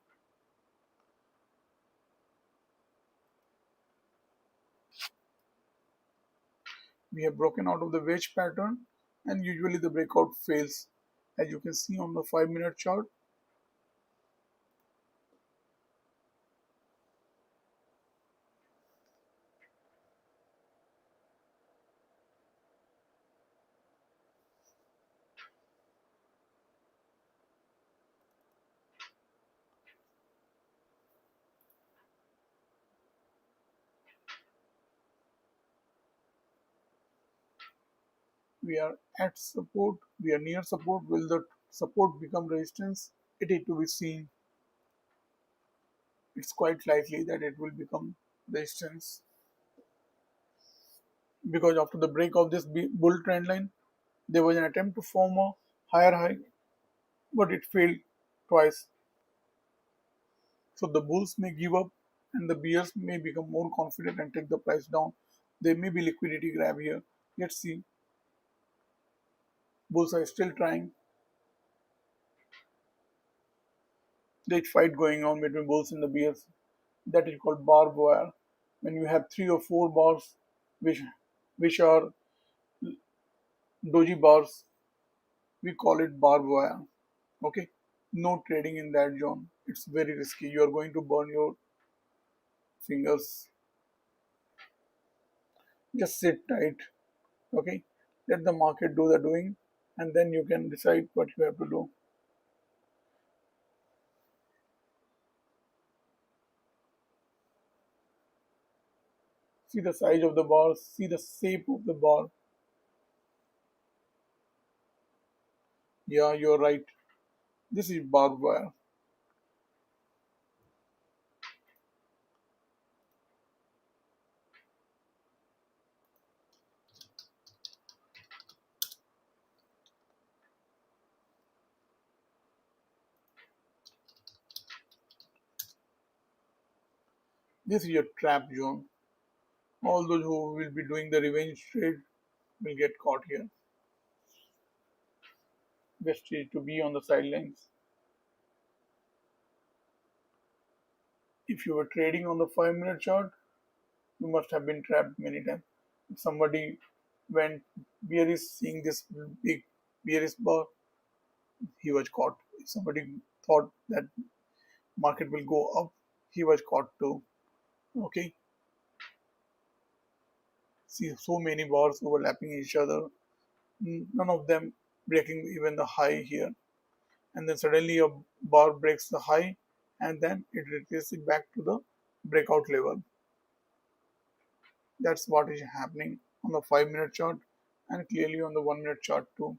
We have broken out of the wedge pattern and usually the breakout fails. As you can see on the 5-minute chart, we are at support, we are near support. Will the support become resistance? It is to be seen. It's quite likely that it will become resistance because after the break of this bull trend line, there was an attempt to form a higher high, but it failed twice. So the bulls may give up and the bears may become more confident and take the price down. There may be liquidity grab here. Let's see. Bulls are still trying. There's fight going on between bulls and the bears. That is called barbed wire. When you have 3 or 4 bars which are doji bars, we call it barbed wire. Okay? No trading in that zone. It's very risky. You are going to burn your fingers. Just sit tight. Okay? Let the market do the doing and then you can decide what you have to do. See the size of the bar, see the shape of the bar. Yeah, you're right. This is barbed wire. This is your trap zone. All those who will be doing the revenge trade will get caught here. Best is to be on the sidelines. If you were trading on the 5-minute chart, you must have been trapped many times. If somebody went bearish seeing this big bearish bar, he was caught. If somebody thought that market will go up, he was caught too. Okay. See so many bars overlapping each other, none of them breaking even the high here. And then suddenly a bar breaks the high and then it retraces back to the breakout level. That's what is happening on the 5-minute chart and clearly on the 1-minute chart too.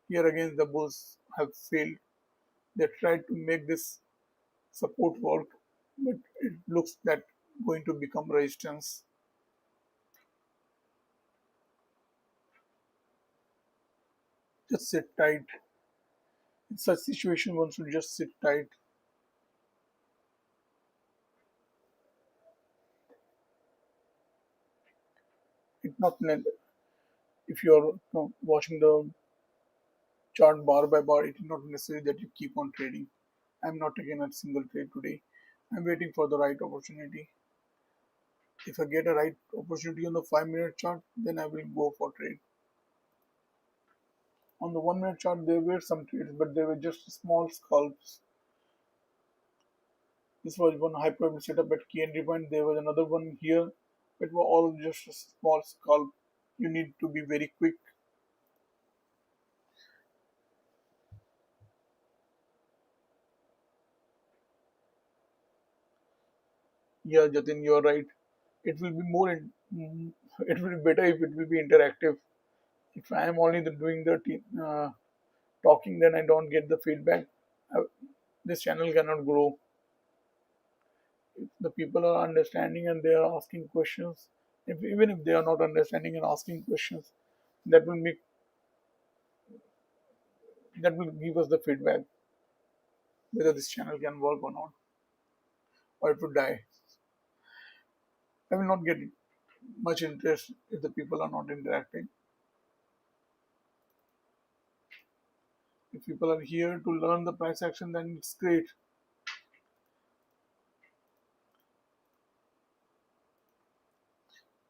Here again the bulls have failed. They tried to make this support work, but it looks that going to become resistance. Just sit tight. In such situation, one should just sit tight. Not if you are watching the chart bar by bar, it is not necessary that you keep on trading. I'm not taking a single trade today. I'm waiting for the right opportunity. If I get a right opportunity on the 5 minute chart, then I will go for trade. On the 1 minute chart, there were some trades, but they were just small scalps. This was one hyper setup at key entry point. There was another one here. It was all just a small scalp. You need to be very quick. Yeah, Jatin, you're right. It will be it will be better if it will be interactive. If I am only doing the talking, then I don't get the feedback. Uh, this channel cannot grow. If the people are understanding and they are asking questions, even if they are not understanding and asking questions, that will make that will give us the feedback whether this channel can work or not, or it would die. I will not get much interest if the people are not interacting. If people are here to learn the price action, then it's great.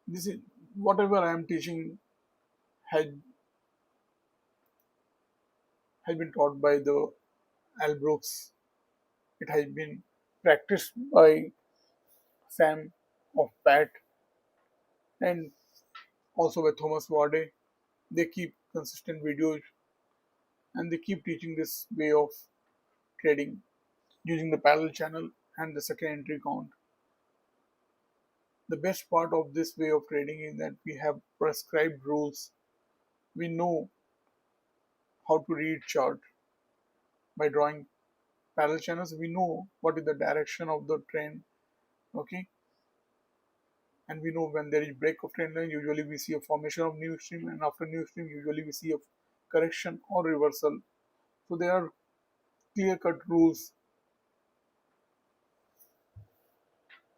This is whatever I am teaching has has been taught by the Al Brooks. It has been practiced by Sam of Pat and also by Thomas Wade. They keep consistent videos and they keep teaching this way of trading using the parallel channel and the second entry count. The best part of this way of trading is that we have prescribed rules. We know how to read chart by drawing parallel channels. We know what is the direction of the trend, okay, and we know when there is break of trend line. Usually we see a formation of new stream, and after new stream, usually we see a correction or reversal. So there are clear-cut rules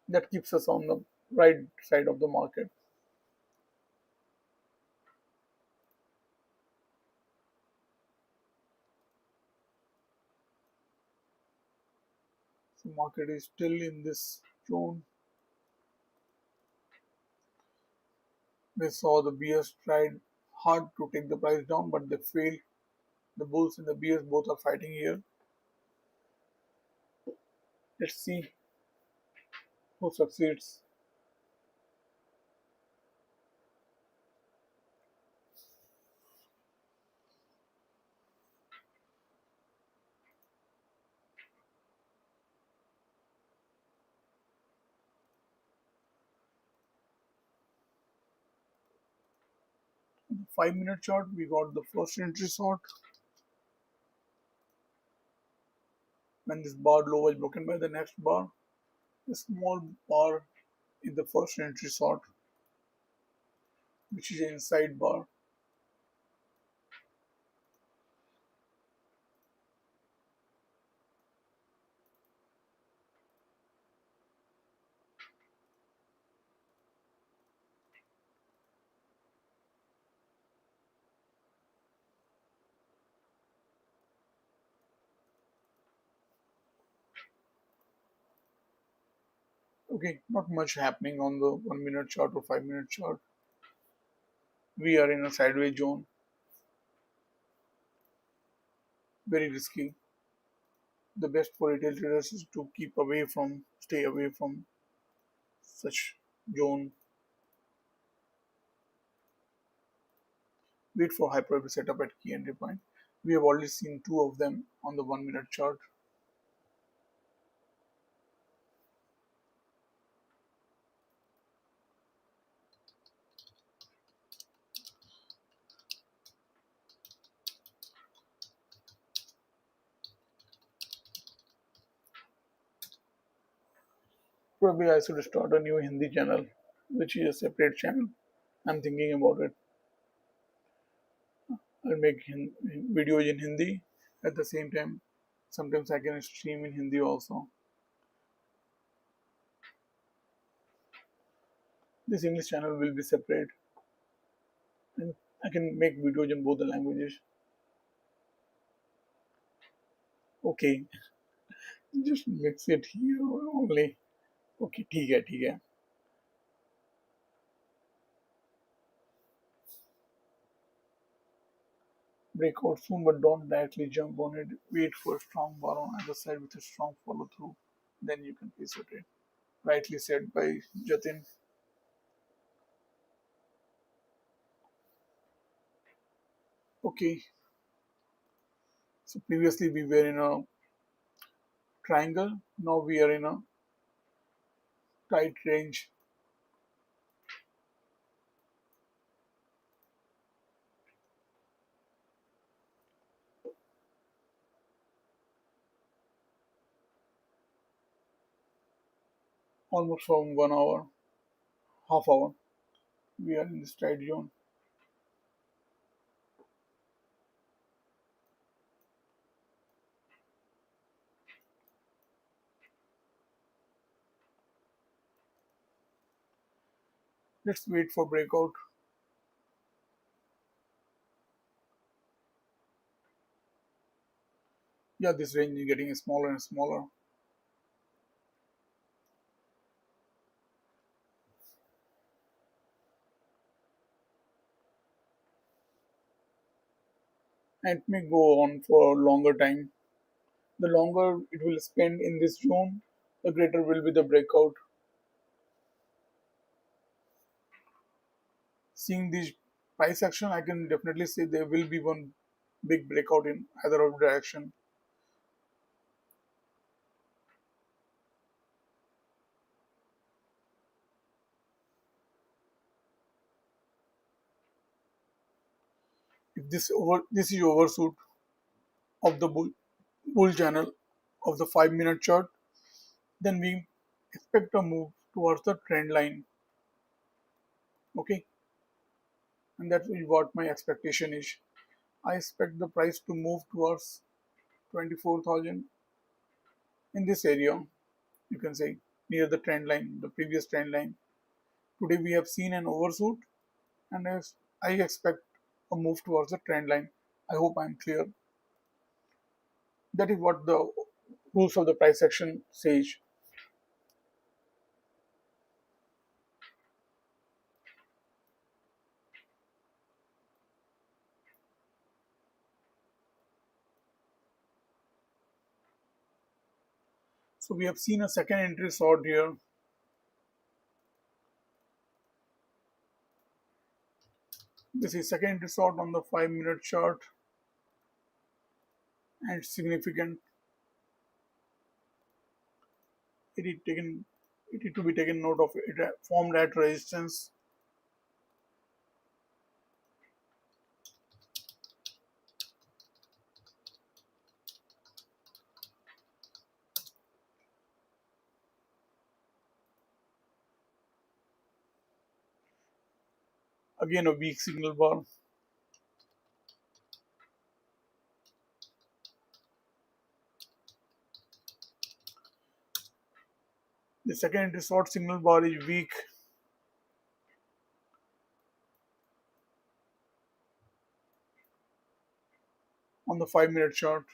that keeps us on the right side of the market. So market is still in this zone. We saw the bears tried hard to take the price down, but they failed. The bulls and the bears both are fighting here. Let's see who succeeds. On the 5 minute chart, we got the first entry short when this bar low was broken by the next bar. A small bar in the first entry short, which is an inside bar. Okay, not much happening on the 1 minute chart or 5 minute chart. We are in a sideways zone, very risky. The best for retail traders is to stay away from such zone. Wait for hyperbolic setup at key entry point. We have already seen two of them on the 1 minute chart. Probably I should start a new Hindi channel, which is a separate channel. I'm thinking about it. I'll make videos in Hindi at the same time. Sometimes I can stream in Hindi also. This English channel will be separate. I can make videos in both the languages. Okay, just mix it here only. Okay, ठीक है ठीक है. Break out soon, but don't directly jump on it. Wait for a strong bar on either side with a strong follow through. Then you can place your trade. Rightly said by Jatin. Okay, so previously we were in a triangle. Now we are in a tight range. Almost from 1 hour, half hour. We are in this tight zone. Let's wait for breakout. Yeah, this range is getting smaller and smaller. And it may go on for a longer time. The longer it will spend in this zone, the greater will be the breakout. Seeing this price action, I can definitely say there will be one big breakout in either of direction. If this is overshoot of the bull channel of the 5 minute chart, then we expect a move towards the trend line. Okay, and that is what my expectation is. I expect the price to move towards 24,000 in this area. You can say near the trend line, the previous trend line. Today we have seen an overshoot, and as I expect a move towards the trend line. I hope I'm clear. That is what the rules of the price action says. So we have seen a second entry short here. This is second entry short on the 5 minute chart, and it's significant. It is taken. It is to be taken note of. It formed at resistance. Again, a weak signal bar. The second entry short signal bar is weak on the 5 minute chart.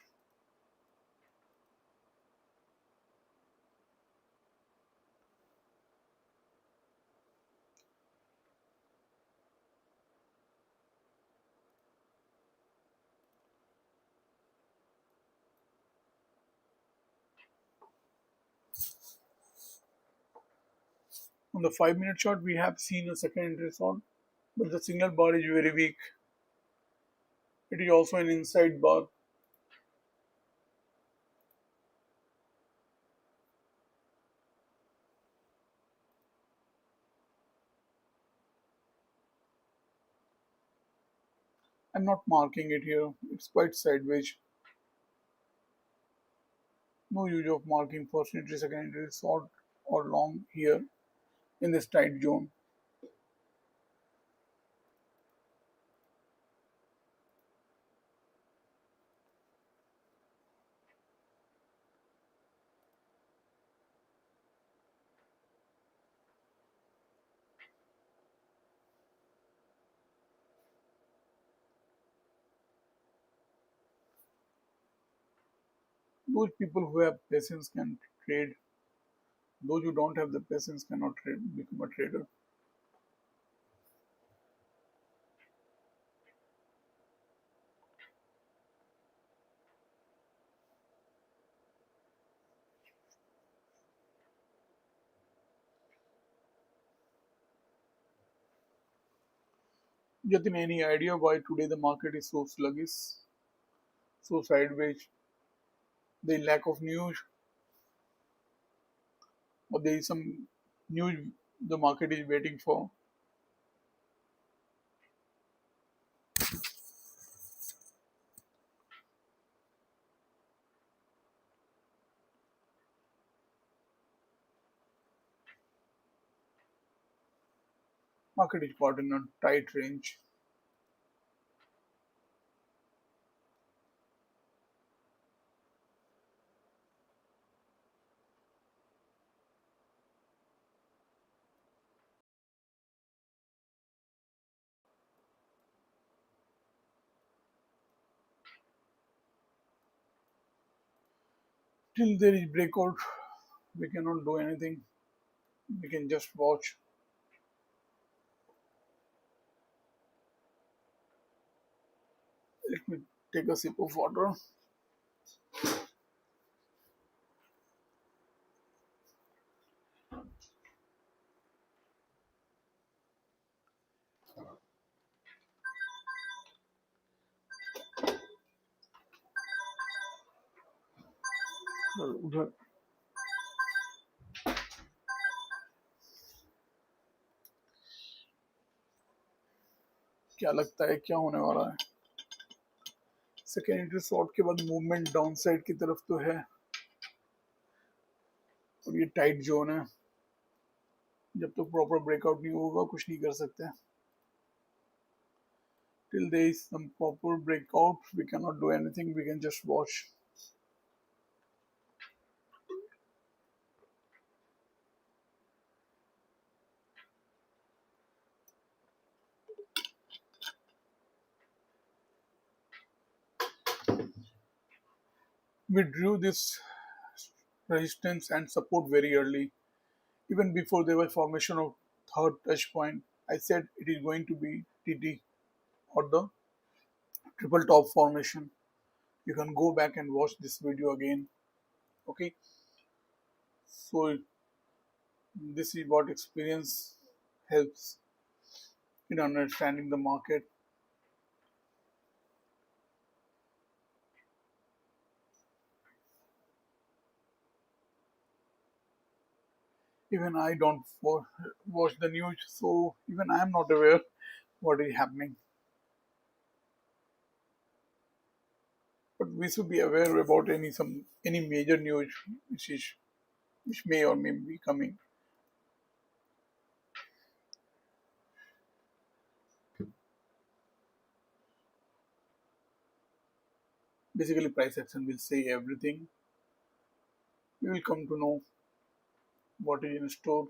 On the 5 minute chart, we have seen a second entry short, but the signal bar is very weak. It is also an inside bar. I'm not marking it here. It's quite sideways. No use of marking first entry, second entry, short or long here in this tight zone. Those people who have patience can trade. Those who don't have the patience cannot trade, become a trader. Jatin, any idea why today the market is so sluggish, so sideways? The lack of news, or there is some news the market is waiting for? Market is caught in a tight range. Till there is breakout, we cannot do anything. We can just watch. Let me take a sip of water. उधर क्या लगता है क्या होने वाला है? Secondary short के बाद मूवमेंट डाउन साइड की तरफ तो है, और ये टाइट जोन है. जब तक प्रॉपर ब्रेकआउट नहीं होगा कुछ नहीं कर सकते. Till there is some proper breakout, we cannot do anything. We can just watch. We drew this resistance and support very early, even before there was formation of third touch point. I said it is going to be TT or the triple top formation. You can go back and watch this video again. Okay, so this is what experience helps in understanding the market. Even I don't watch the news, so even I am not aware what is happening. But we should be aware about any major news which may or may be coming. Basically, price action will say everything. We will come to know what is in store.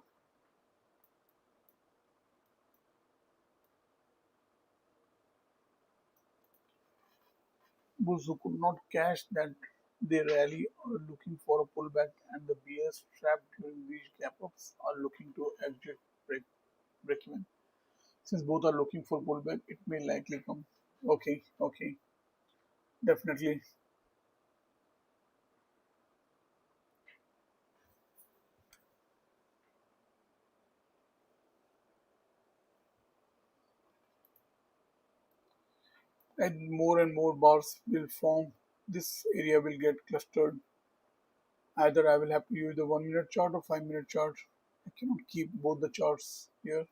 Those who could not cash that they rally are looking for a pullback, and the bears trapped during these gap ups are looking to exit break even. Since both are looking for pullback, it may likely come. Okay, okay, definitely. And more bars will form. This area will get clustered. Either I will have to use the 1 minute chart or 5 minute chart. I cannot keep both the charts here.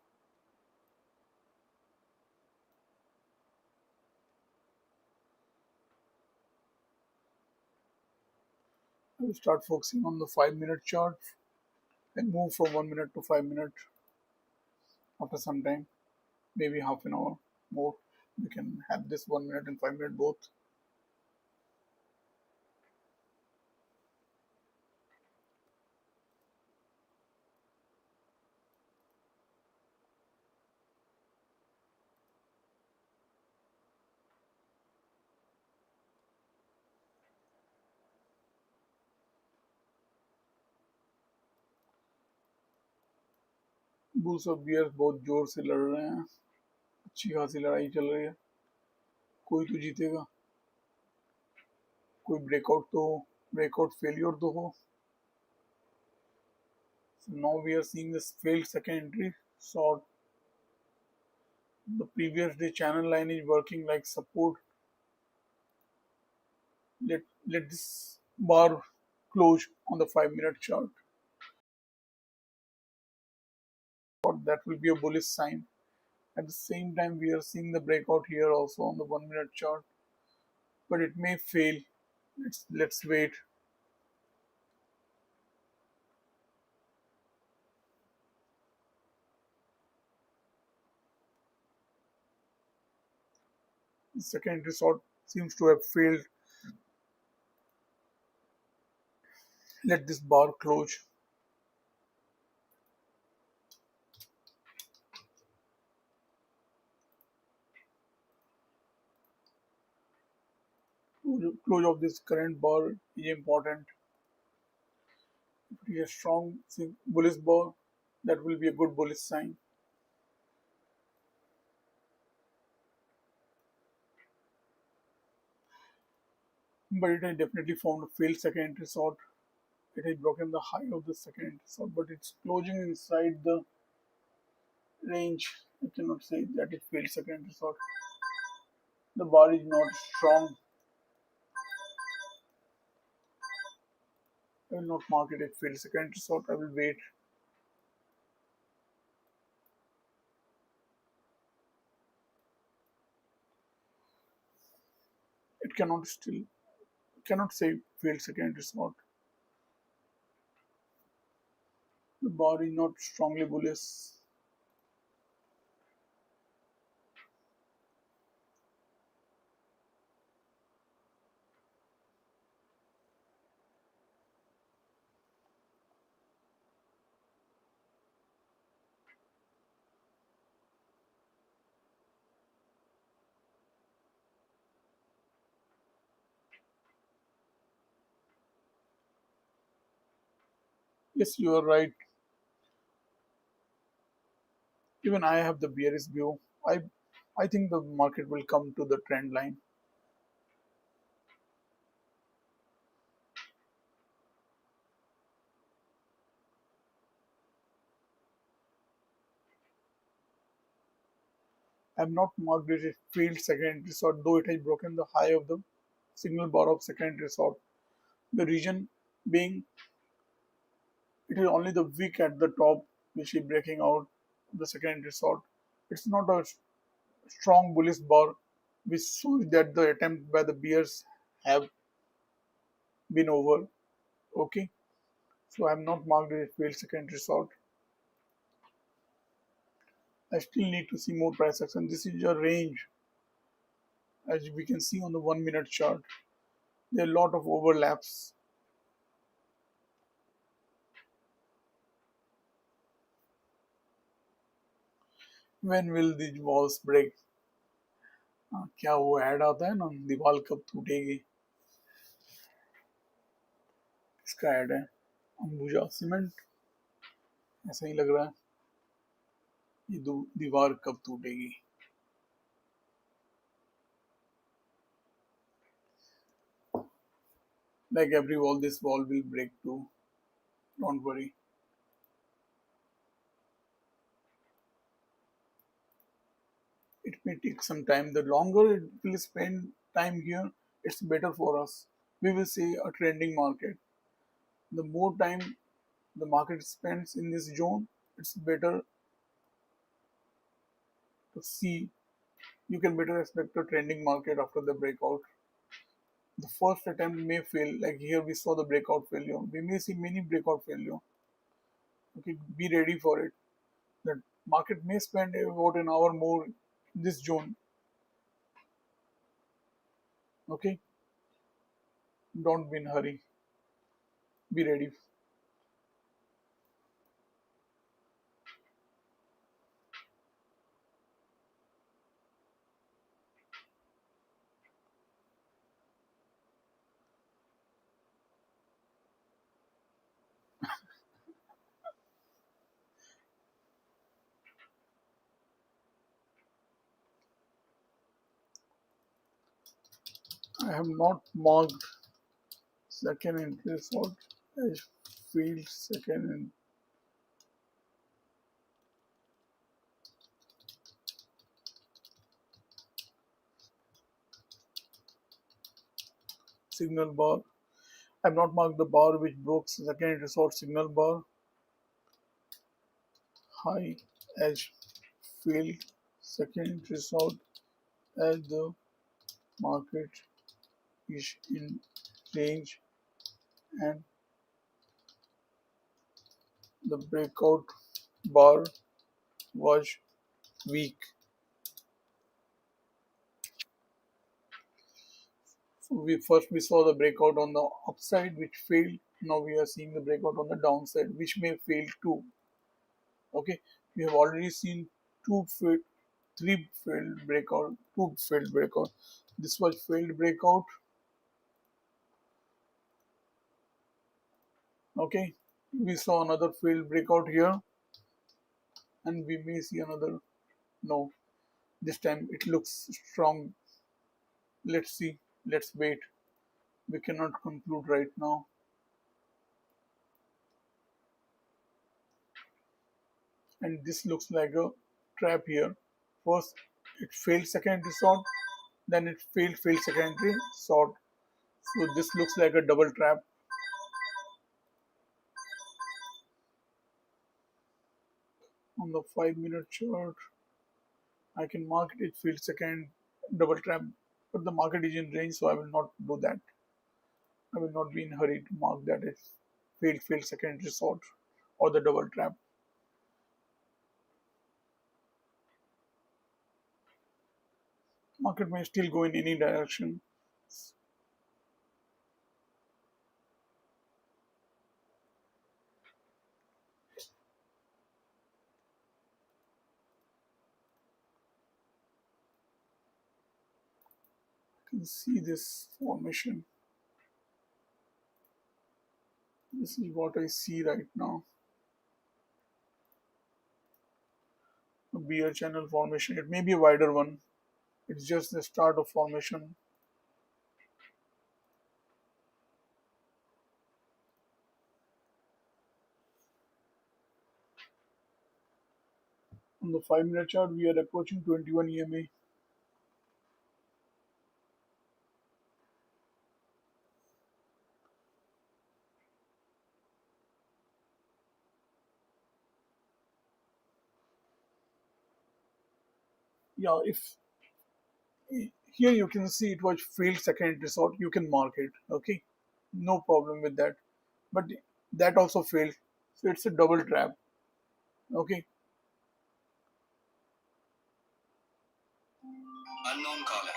I will start focusing on the 5 minute chart and move from 1 minute to 5 minute after some time, maybe half an hour more. We can have this 1 minute and 5 minute both. Bulls और bears बहुत जोर से लड़ रहे हैं, अच्छी खासी लड़ाई चल रही है, कोई तो जीतेगा, कोई ब्रेकआउट तो हो, ब्रेकआउट फेलियर तो हो. So now we are seeing this failed second entry short. The previous day channel line is working like support. Let this bar close on the 5 minute chart. Or that will be a bullish sign. At the same time, we are seeing the breakout here also on the 1 minute chart, but it may fail. Let's wait. The second entry short seems to have failed. Let this bar close. Close of this current bar is important. If it is a strong bullish bar, that will be a good bullish sign. But it has definitely found a failed second entry short. It has broken the high of the second entry short, but it's closing inside the range. I cannot say that it failed second entry short. The bar is not strong. I will not mark it as failed second entry short. I will wait. It cannot say failed second entry short. The bar is not strongly bullish. Yes, you are right. Even I have the bearish view. I think the market will come to the trend line. I have not marked it as failed second entry short, though it has broken the high of the signal bar of second entry short. The reason being it is only the wick at the top which is breaking out the second entry short. It's not a strong bullish bar which shows that the attempt by the bears have been over. Okay, so I have not marked it as failed second entry short. I still need to see more price action. This is a range as we can see on the 1 minute chart. There are a lot of overlaps. When will these walls break? क्या वो add आता है ना दीवार कब टूटेगी इसका add है Ambuja cement ऐसा ही लग रहा है ये दीवार कब टूटेगी like every wall this wall will break too don't worry it may take some time the longer it will spend time here it's better for us we will see a trending market the more time the market spends in this zone it's better to see you can better expect a trending market after the breakout. The first attempt may fail, like here we saw the breakout failure. We may see many breakout failure. Okay, be ready for it. The market may spend about an hour more in this zone. Okay, don't be in a hurry. Be ready. I have not marked second entry sort as failed second signal bar. I have not marked the bar which broke second entry sort signal bar high as failed second entry sort as the market is in range and the breakout bar was weak. So we saw the breakout on the upside which failed. Now we are seeing the breakout on the downside which may fail too. Okay, we have already seen two failed, three failed breakout, two failed breakout. This was failed breakout. Okay, we saw another failed breakout here, and we may see another. No, this time it looks strong. Let's see. Let's wait. We cannot conclude right now. And this looks like a trap here. First, it failed secondary sort, then it failed secondary sort. So this looks like a double trap. On the 5 minute chart, I can mark it failed second double trap, but the market is in range, so I will not do that. I will not be in a hurry to mark that it failed secondary sort or the double trap. Market may still go in any direction. You can see this formation. This is what I see right now. A bear channel formation. It may be a wider one. It's just the start of formation. On the 5 minute chart, we are approaching 21 EMA. Yeah, if here you can see it was failed second resort, you can mark it. Okay, no problem with that. But that also failed, so it's a double trap. Okay, Unknown caller.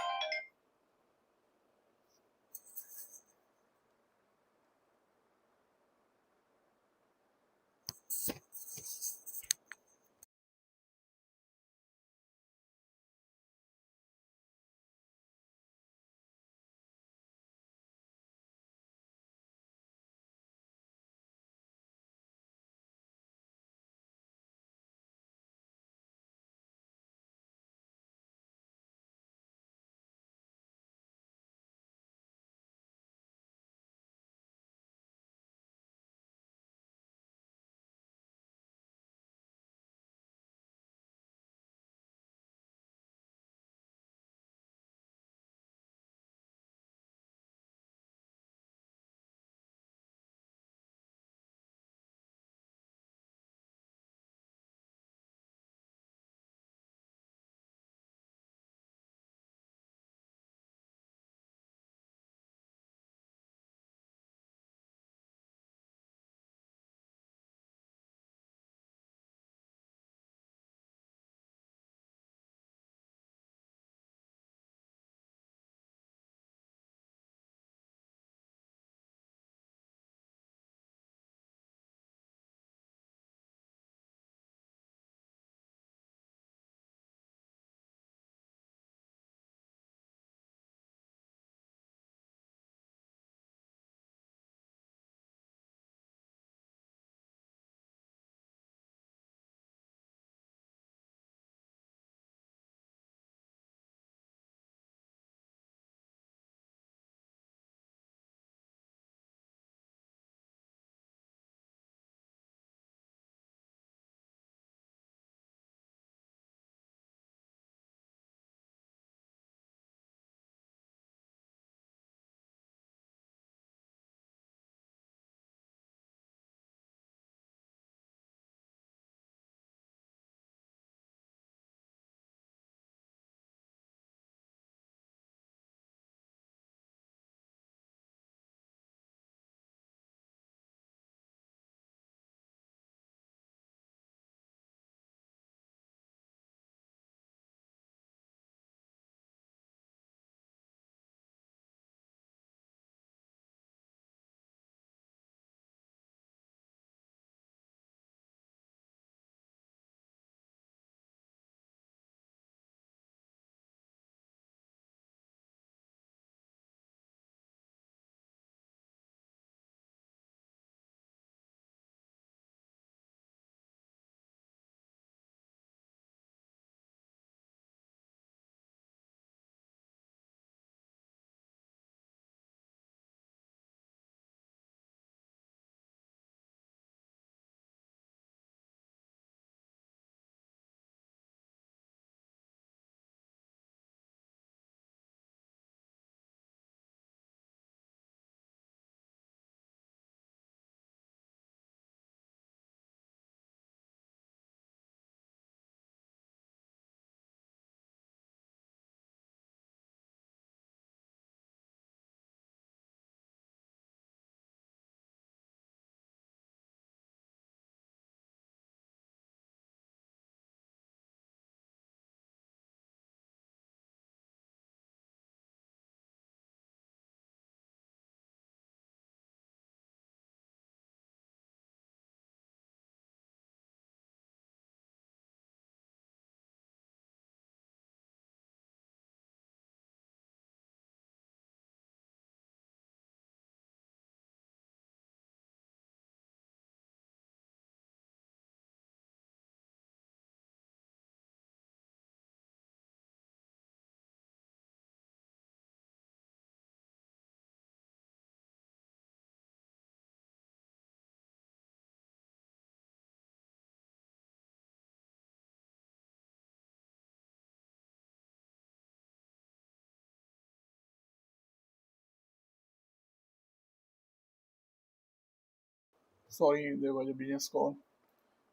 Sorry, there was a business call.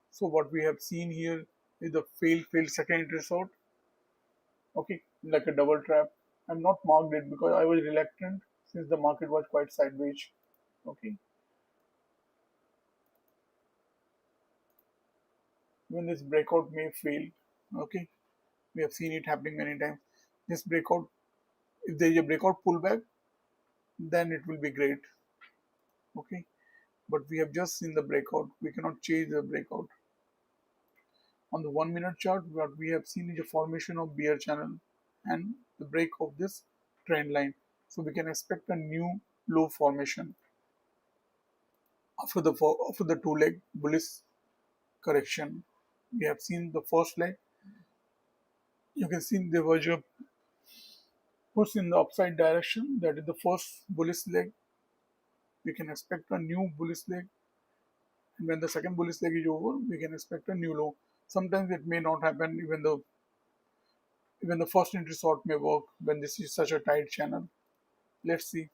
So what we have seen here is the failed second entry sort. Okay, like a double trap. I'm not marked it because I was reluctant since the market was quite sideways. Okay, when this breakout may fail. Okay, we have seen it happening many times. This breakout, if there is a breakout pullback, then it will be great. Okay, but we have just seen the breakout. We cannot change the breakout. On the 1 minute chart, what we have seen is a formation of bear channel and the break of this trend line. So we can expect a new low formation after the two leg bullish correction. We have seen the first leg. You can see there was a push in the upside direction. That is the first bullish leg. We can expect a new bullish leg, and when the second bullish leg is over, we can expect a new low. Sometimes it may not happen, even the first entry sort may work when this is such a tight channel. Let's see.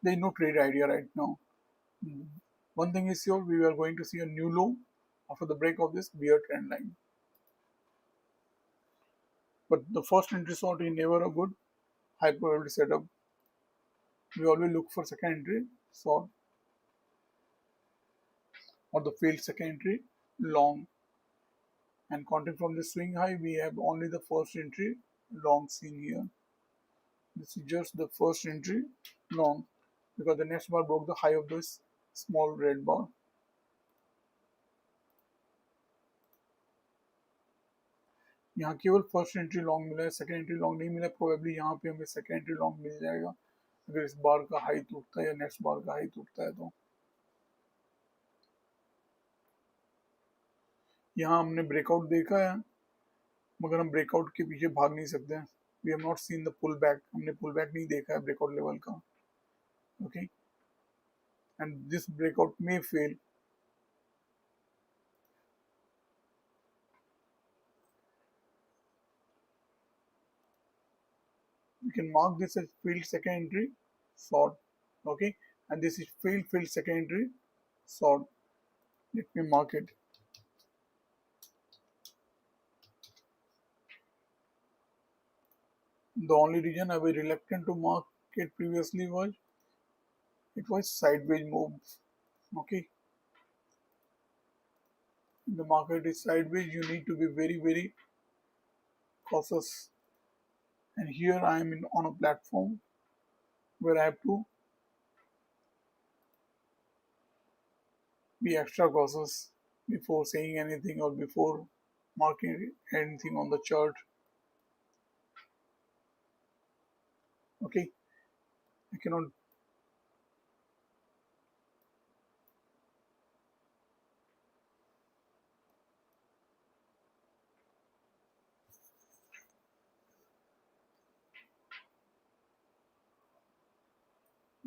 There is no trade idea right now. One thing is sure, we are going to see a new low after the break of this bear trend line. But the first entry sort is never a good high probability setup. We always look for second entry short or the failed second entry long. And counting from the swing high, we have only the first entry long seen here. This is just the first entry long because the next bar broke the high of this small red bar. यहाँ केवल first entry long मिला है, second entry long नहीं मिला, probably यहाँ पे हमें second entry long मिल जाएगा अगर इस बार का हाई टूटता है या नेक्स्ट बार का हाई टूटता है तो। यहाँ हमने ब्रेकआउट देखा है मगर हम ब्रेकआउट के पीछे भाग नहीं सकते हैं। We have not seen the pull back, हमने पुल बैक नहीं देखा है ब्रेकआउट लेवल का। Okay, and this breakout may fail. You can mark this as failed second entry short. Okay, and this is failed second entry short. Let me mark it. The only reason I was reluctant to mark it previously was it was sideways move. Okay, the market is sideways, you need to be very cautious. And here I am on a platform where I have to be extra cautious before saying anything or before marking anything on the chart. Okay, I cannot.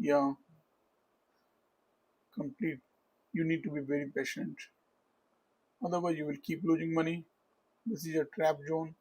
Yeah, complete. You need to be very patient, otherwise you will keep losing money. This is a trap zone.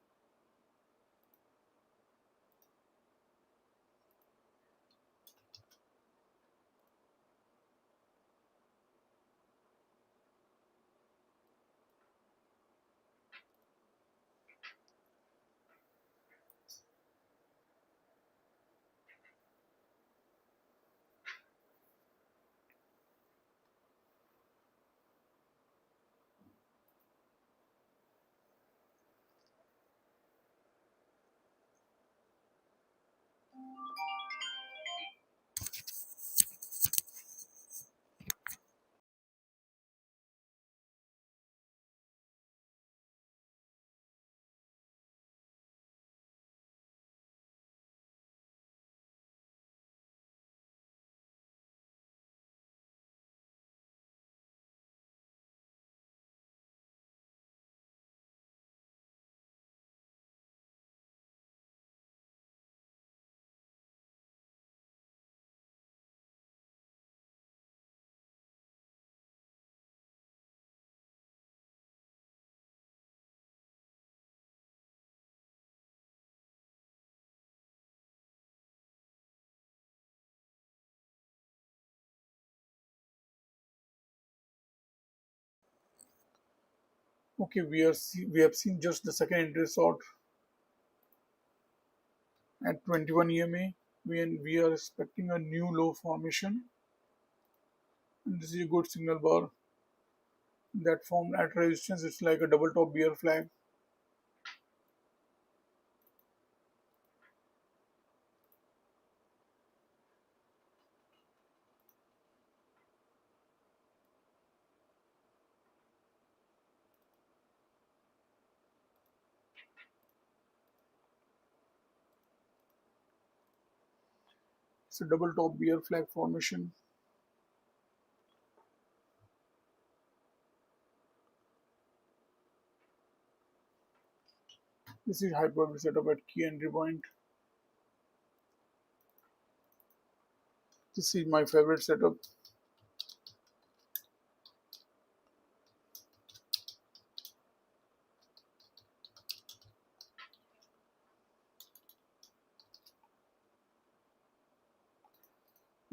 Okay, we have seen just the second entry shot at 21 EMA. We are expecting a new low formation, and this is a good signal bar that formed at resistance. It's like a double top bear flag. It's a double top bear flag formation. This is hyperbolic setup at key entry point. This is my favorite setup.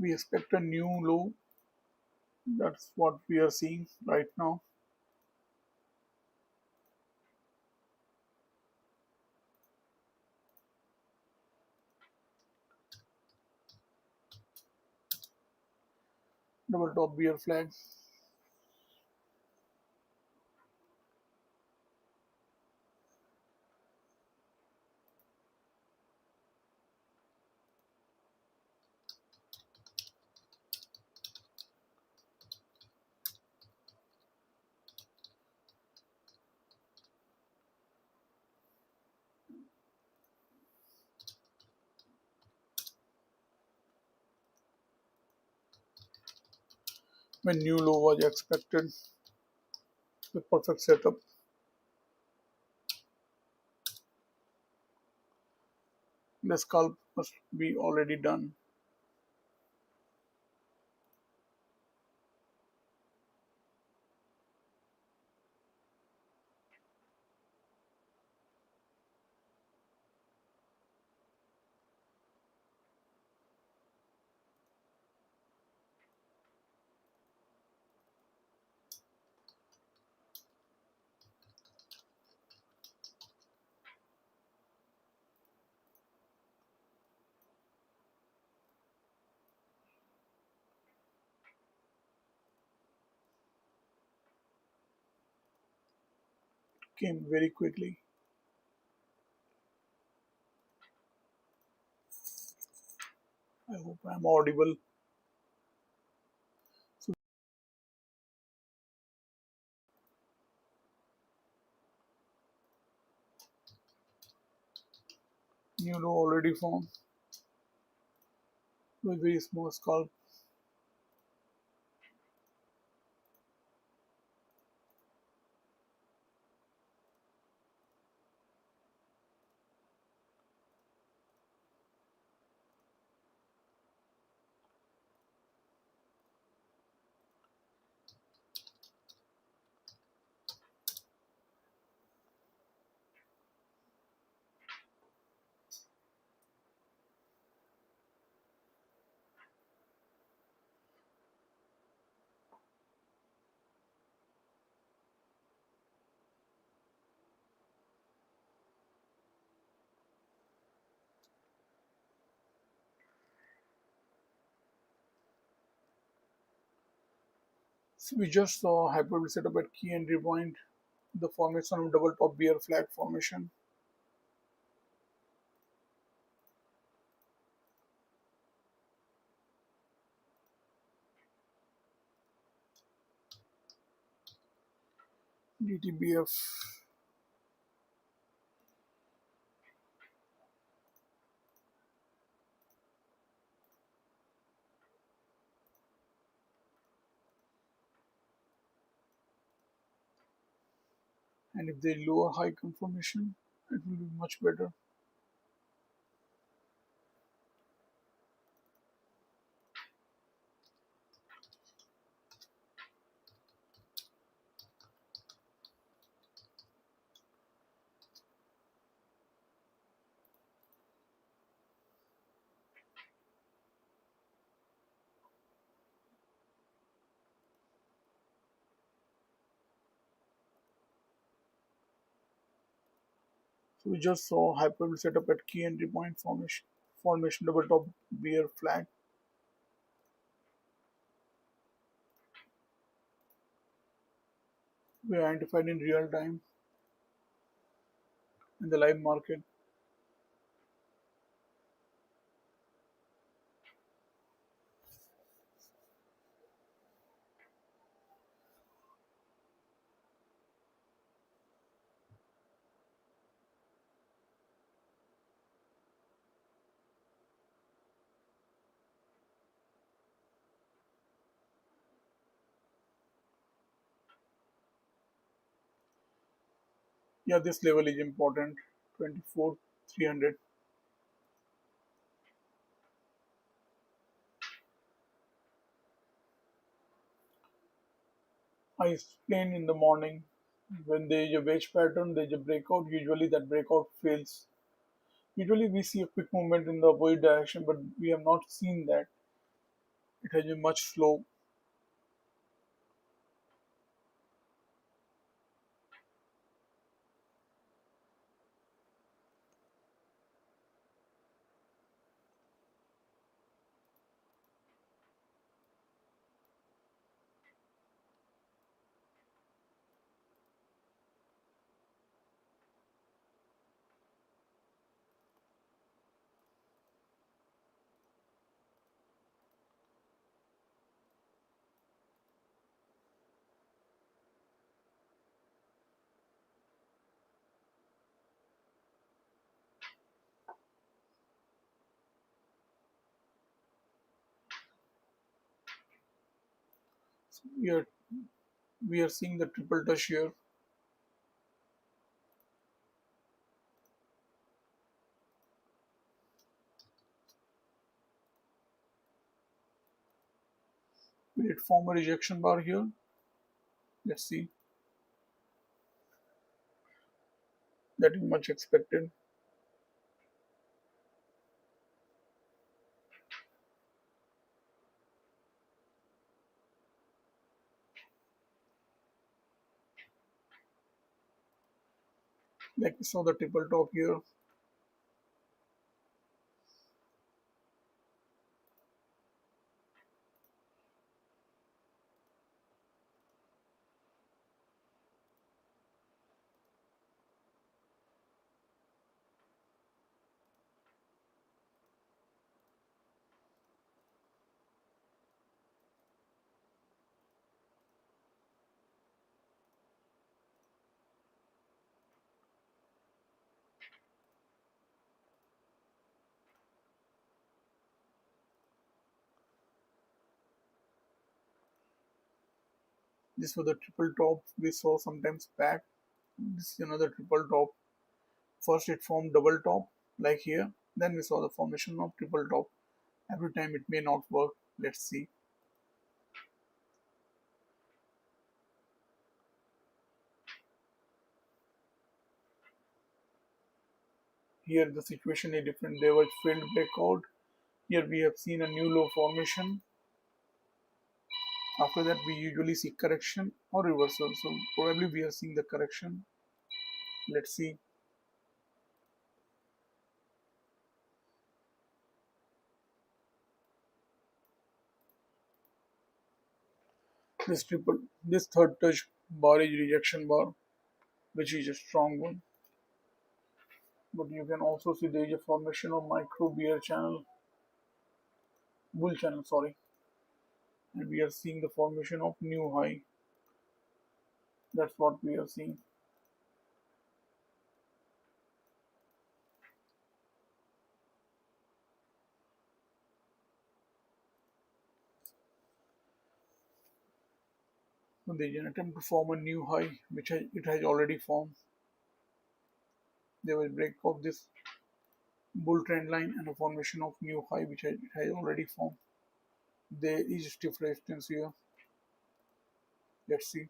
We expect a new low. That's what we are seeing right now. Double top bear flag. When new low was expected, the perfect setup. The scalp must be already done. Came very quickly. I hope I'm audible. So new low already formed with very small scalp. So we just saw hyperbolic setup at key entry point. The formation of double top bear flag formation. DTBF. And if they lower high confirmation, it will be much better. So we just saw hyperbole setup at key entry point formation double top bear flag. We identified in real time in the live market. Yeah, this level is important. 24 300. I explained in the morning when there is a wedge pattern, there is a breakout. Usually that breakout fails. Usually we see a quick movement in the opposite direction, but we have not seen that. It has been much slow. So we are seeing the triple touch here. We did form a rejection bar here. Let's see. That is much expected. Like we saw the triple top here. This was the triple top we saw sometimes back. This is another triple top. First it formed double top like here. Then we saw the formation of triple top. Every time it may not work. Let's see. Here the situation is different. There was failed breakout. Here we have seen a new low formation. After that we usually see correction or reversal. So probably we are seeing the correction. Let's see. This third touch bar is rejection bar, which is a strong one. But you can also see there is a formation of micro bear channel, bull channel, sorry, and we are seeing the formation of new high. That's what we are seeing. So there is an attempt to form a new high, which it has already formed. There was break of this bull trend line and a formation of new high, which it has already formed. There is stiff resistance here. Let's see.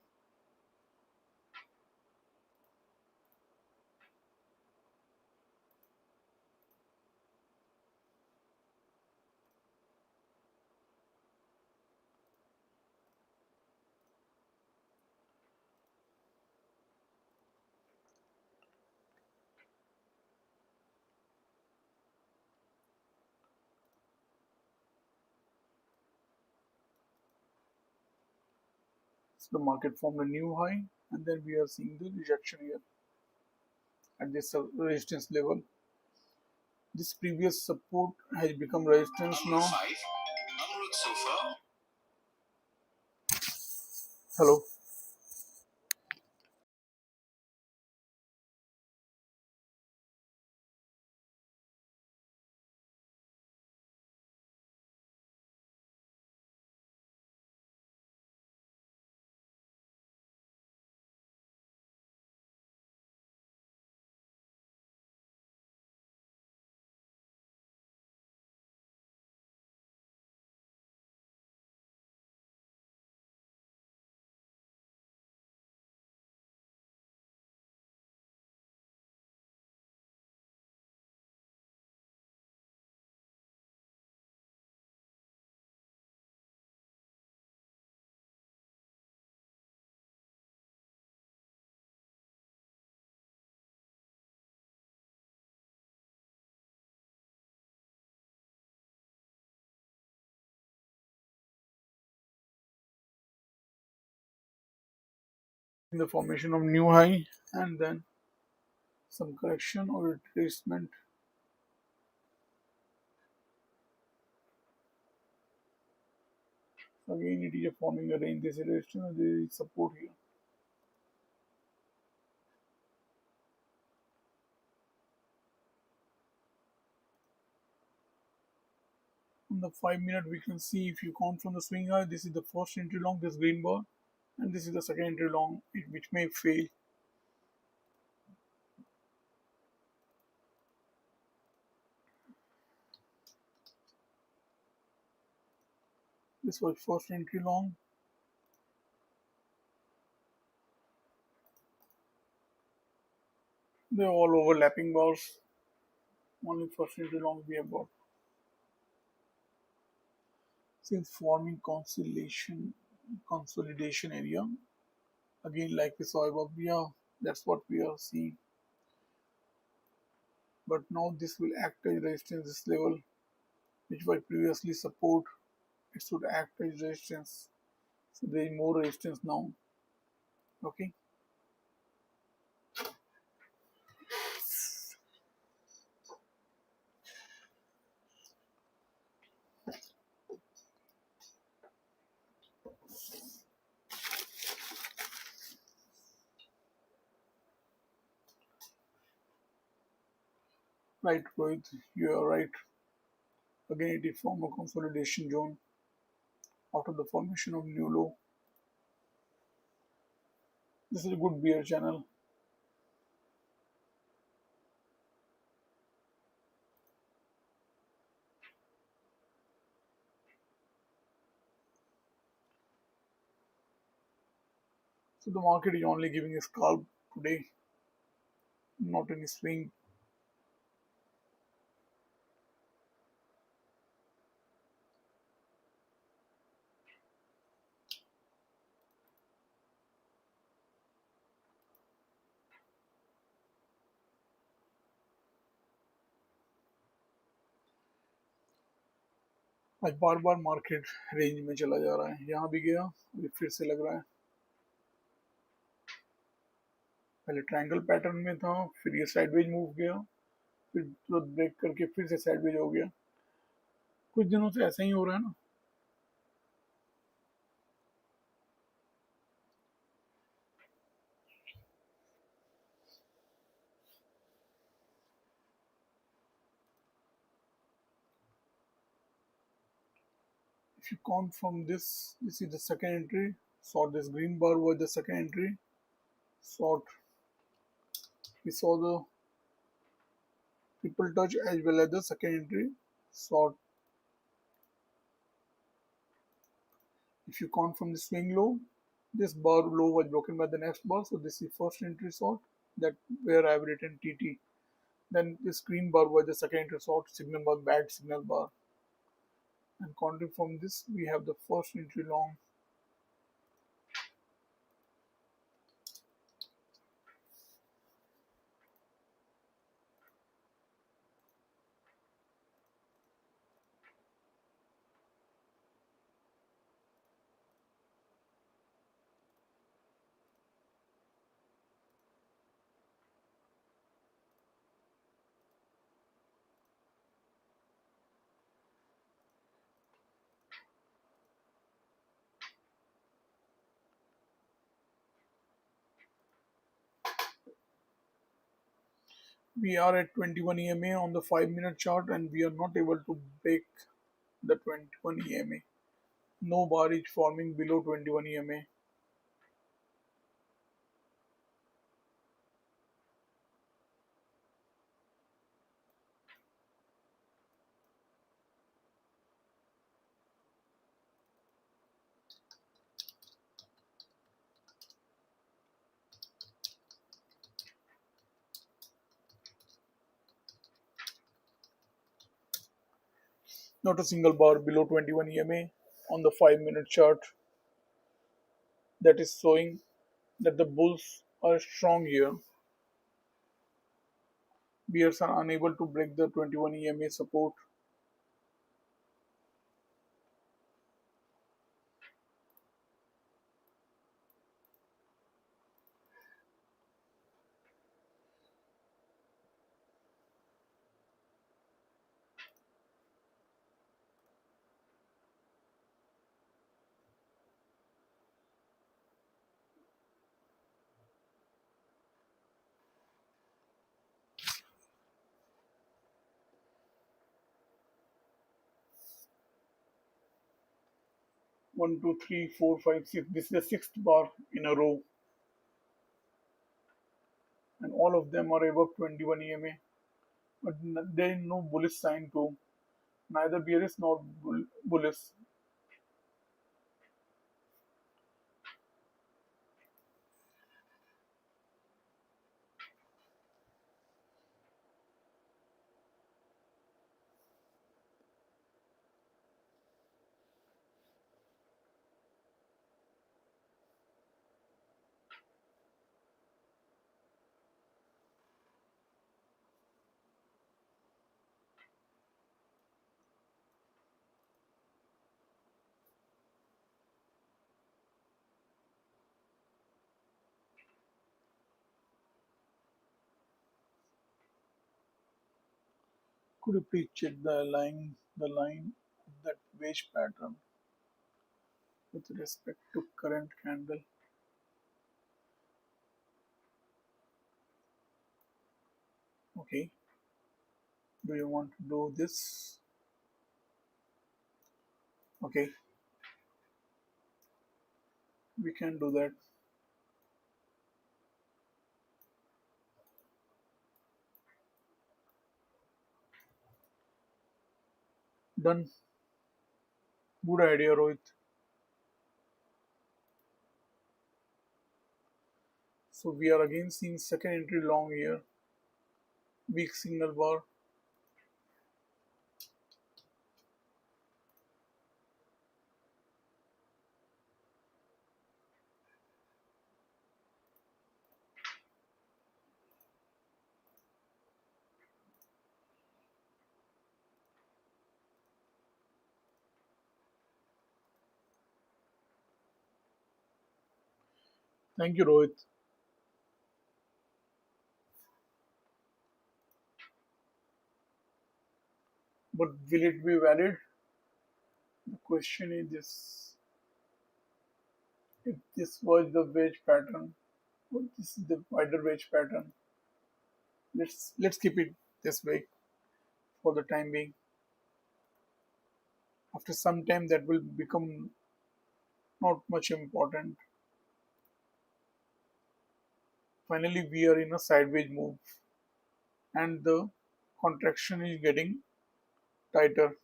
The market formed a new high, and then we are seeing the rejection here at this resistance level. This previous support has become resistance now. Hello. In the formation of new high and then some correction or retracement. Again, it is forming a range. This is resistance. There is support here. On the 5 minute, we can see if you count from the swing high, this is the first entry long, this green bar, and this is the second entry long, which may fail. This was first entry long. They're all overlapping bars. Only first entry long we have got. Since forming consolidation area, again like we saw above, yeah, that's what we are seeing. But now this will act as resistance, this level, which was previously support, it should act as resistance. So there is more resistance now. Okay. Right, Rohit, you are right. Again, it form a consolidation zone after the formation of new low. This is a good bear channel. So the market is only giving a scalp today, not any swing. आज बार बार market range में चला जा रहा है, यहाँ भी गया, अभी फिर से लग रहा है। पहले ट्रायंगल पैटर्न में था, फिर ये साइडवेज मूव गया, फिर तुरंत ब्रेक करके फिर से साइडवेज हो गया। कुछ दिनों से ऐसा ही हो रहा है ना। If you count from this, you see the second entry, saw this green bar was the second entry, saw we saw the triple touch as well as the second entry, saw. If you count from the swing low, this bar low was broken by the next bar, so this is first entry short, that where I have written TT. Then this green bar was the second entry short, signal bar, bad signal bar. And counting from this, we have the first entry long. We are at 21 EMA on the 5-minute chart and we are not able to break the 21 EMA. No bar is forming below 21 EMA. Not a single bar below 21 EMA on the 5-minute chart. That is showing that the bulls are strong here. Bears are unable to break the 21 EMA support. One, two, three, four, five, six. This is the sixth bar in a row, and all of them are above 21 EMA. But there is no bullish sign too. Neither bearish nor bullish. Could you please check the line of that wedge pattern with respect to current candle? Okay. Do you want to do this? Okay, we can do that. Done. Good idea, Rohit. So we are again seeing second entry long here. Weak signal bar. Thank you, Rohit. But will it be valid? The question is this: if this was the wedge pattern, or this is the wider wedge pattern, let's keep it this way for the time being. After some time, that will become not much important. Finally, we are in a sideways move, and the contraction is getting tighter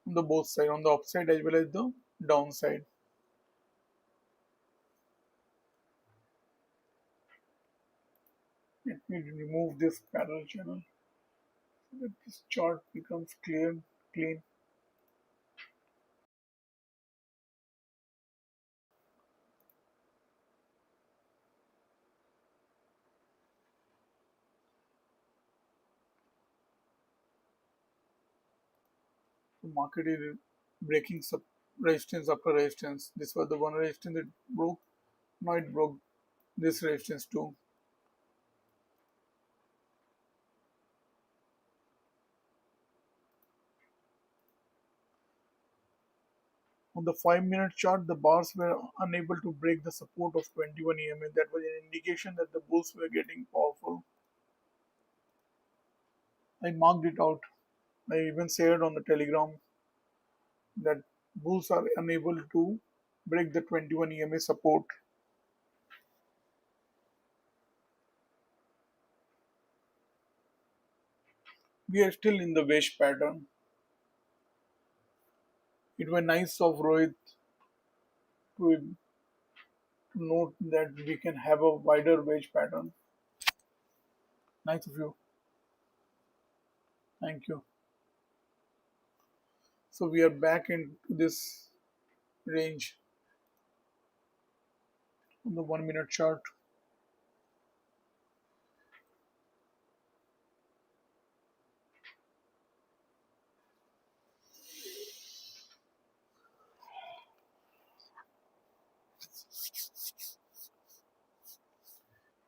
on the both side, on the upside as well as the downside. Let me remove this parallel channel so that this chart becomes clean. The market is breaking resistance after resistance. This was the one resistance that broke. Now it broke this resistance too. On the 5-minute chart, the bars were unable to break the support of 21 EMA. That was an indication that the bulls were getting powerful. I marked it out. I even shared on the Telegram that bulls are unable to break the 21 EMA support. We are still in the wash pattern. It was nice of Rohit to note that we can have a wider wedge pattern. Nice of you. Thank you. So we are back into this range on the 1 minute chart.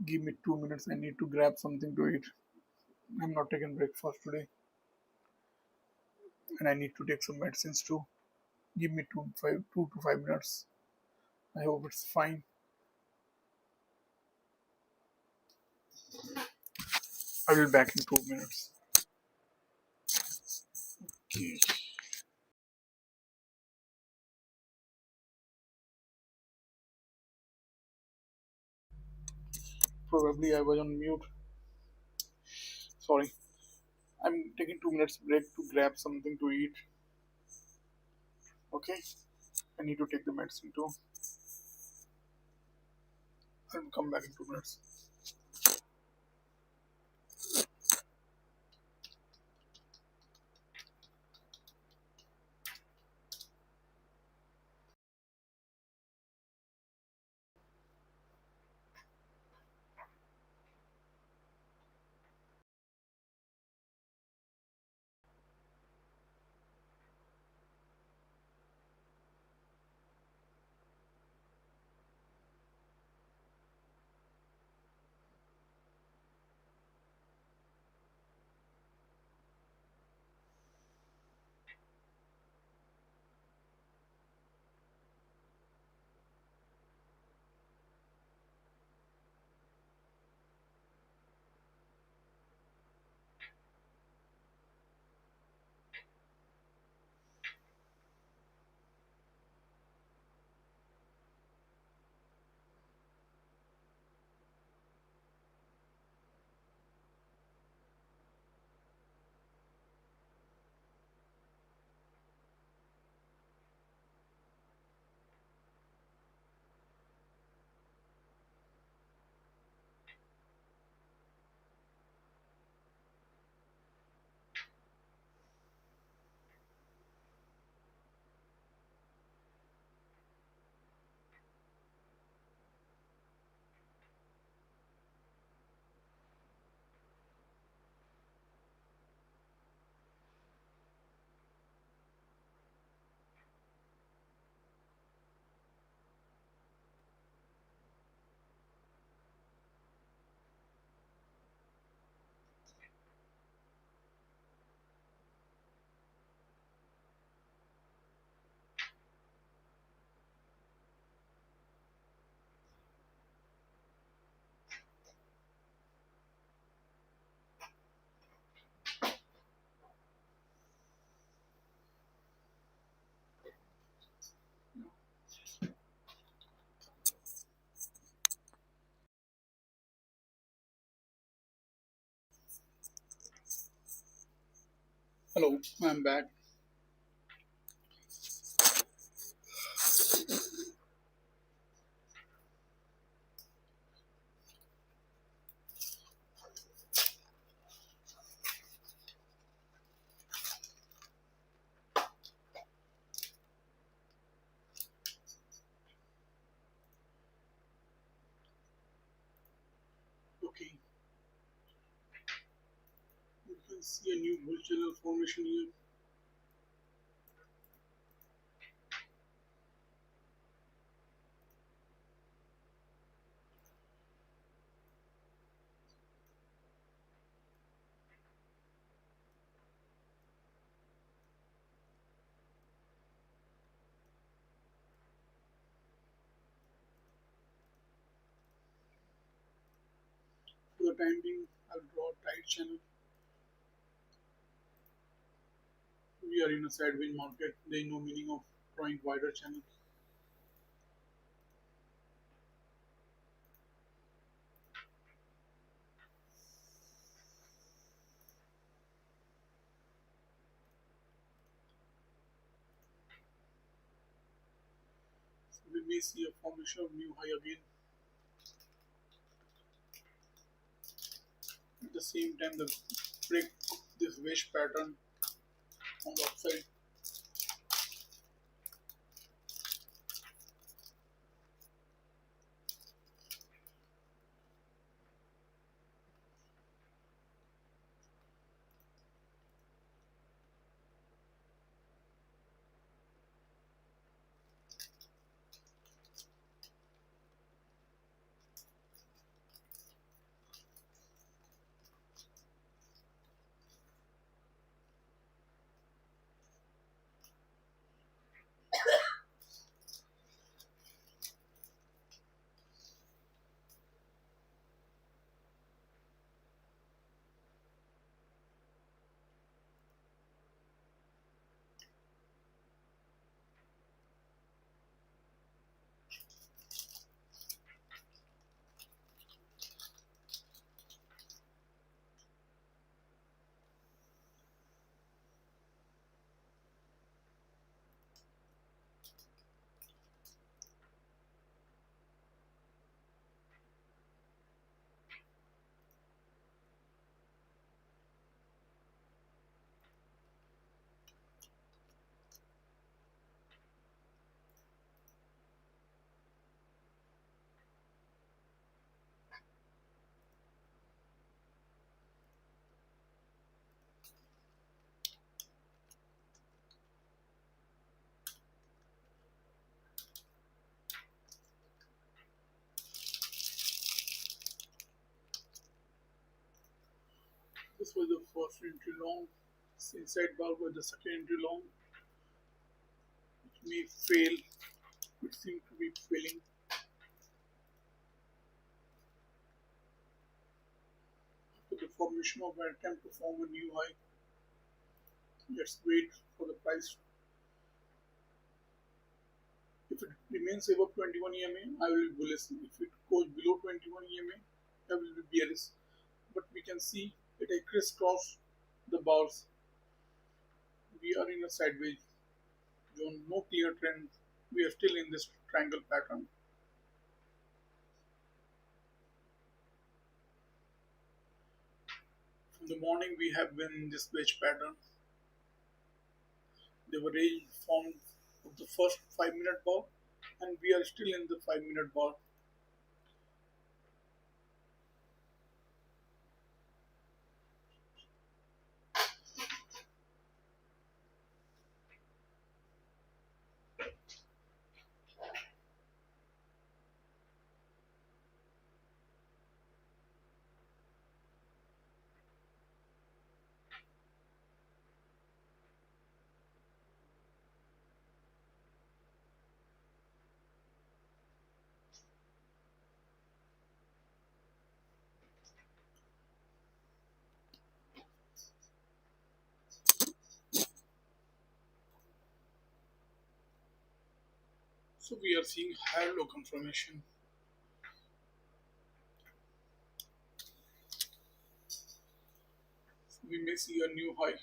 Give me 2 minutes. I need to grab something to eat. I'm not taking breakfast today, and I need to take some medicines too. Give me 2 to 5 minutes. I hope it's fine. I will be back in 2 minutes. Okay. Probably I was on mute. Sorry. I'm taking 2 minutes break to grab something to eat. Okay. I need to take the medicine too. I'll come back in 2 minutes. Hello, I'm back. Okay, you can see a new bull channel formation here. For the time being, I'll draw a tight channel We are in a sideways market. There is no meaning of drawing wider channels. So we may see a formation of new high again. At the same time, the break of this wedge pattern on the upside. This was the first entry long. This inside bar was the second entry long. It may fail. It seems to be failing. After the formation of an attempt to form a new high, let's wait for the price. If it remains above 21 EMA, I will be bullish. If it goes below 21 EMA, I will be bearish. But we can see that I crisscross the bars. We are in a sideways zone, no clear trend. We are still in this triangle pattern. From the morning, we have been in this wedge pattern. They were range formed of the first 5 minute bar, and we are still in the 5 minute bar. So we are seeing higher low confirmation. We may see a new high.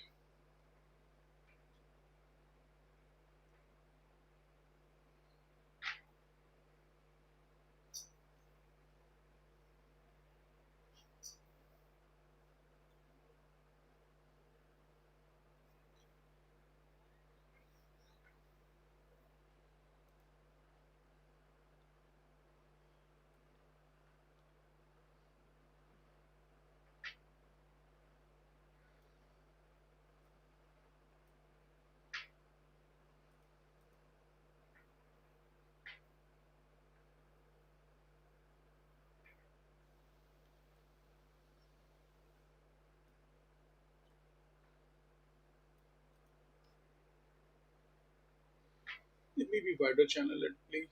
It may be wider channel at play.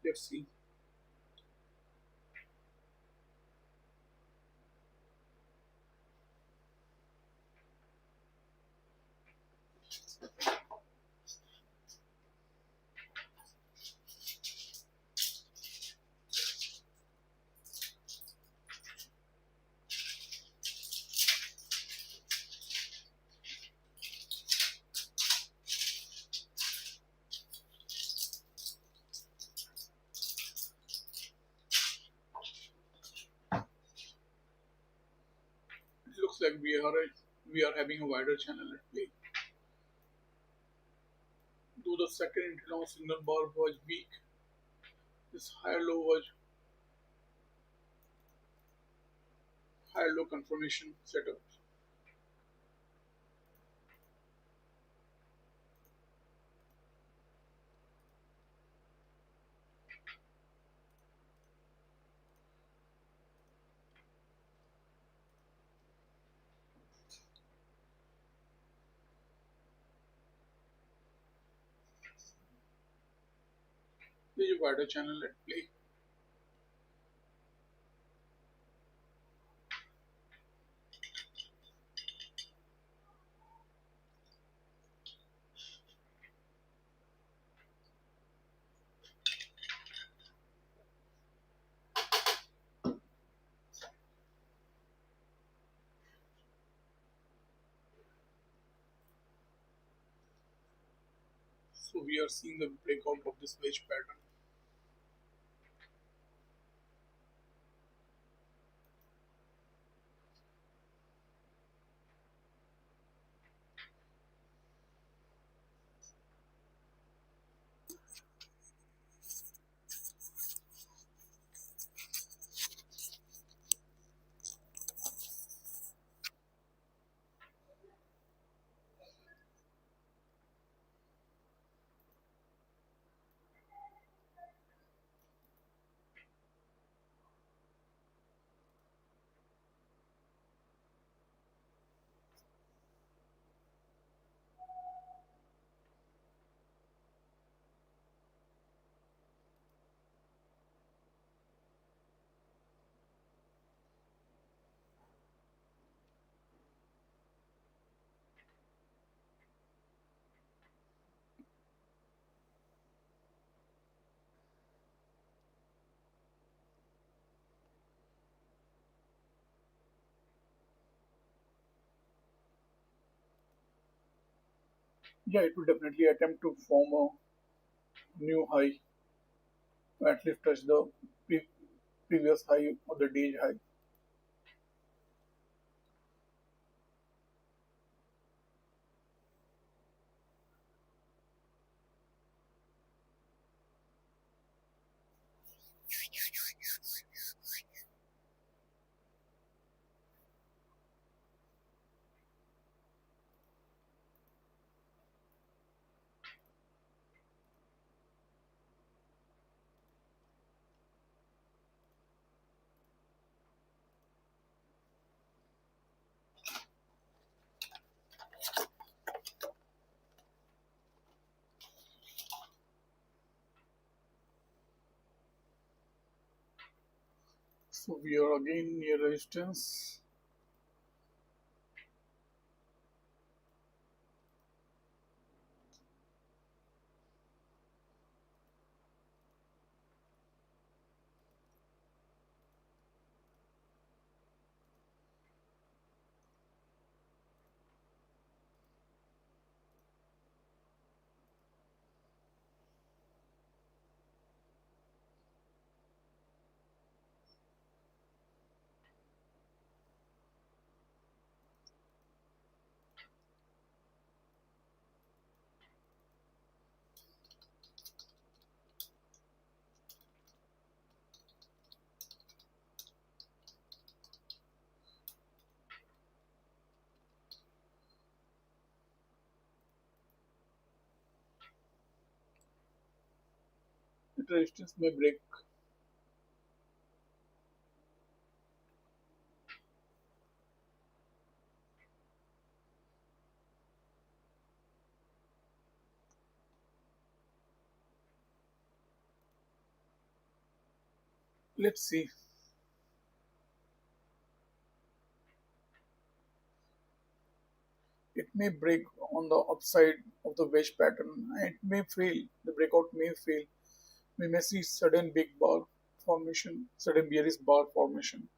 Let's see. like we are having a wider channel at play. Though the second internal signal bar was weak, this higher low confirmation setup. There is a wider channel at play. So we are seeing the breakout of this wedge pattern. Yeah, it will definitely attempt to form a new high, at least touch the previous high or the day's high. So we are again near resistance. The resistance may break. Let's see. It may break on the upside of the wedge pattern and it may fail. The breakout may fail. We may see sudden big bar formation, sudden bearish bar formation.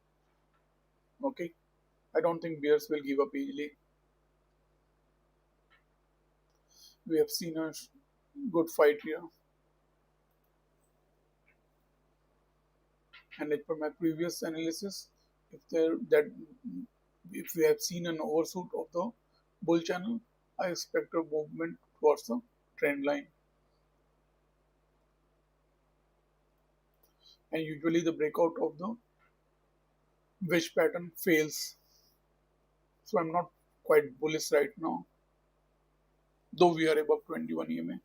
Okay. I don't think bears will give up easily. We have seen a good fight here. And like per my previous analysis, if there that If we have seen an overshoot of the bull channel, I expect a movement towards the trend line. And usually the breakout of the wedge pattern fails. So I'm not quite bullish right now, though we are above 21 EMA.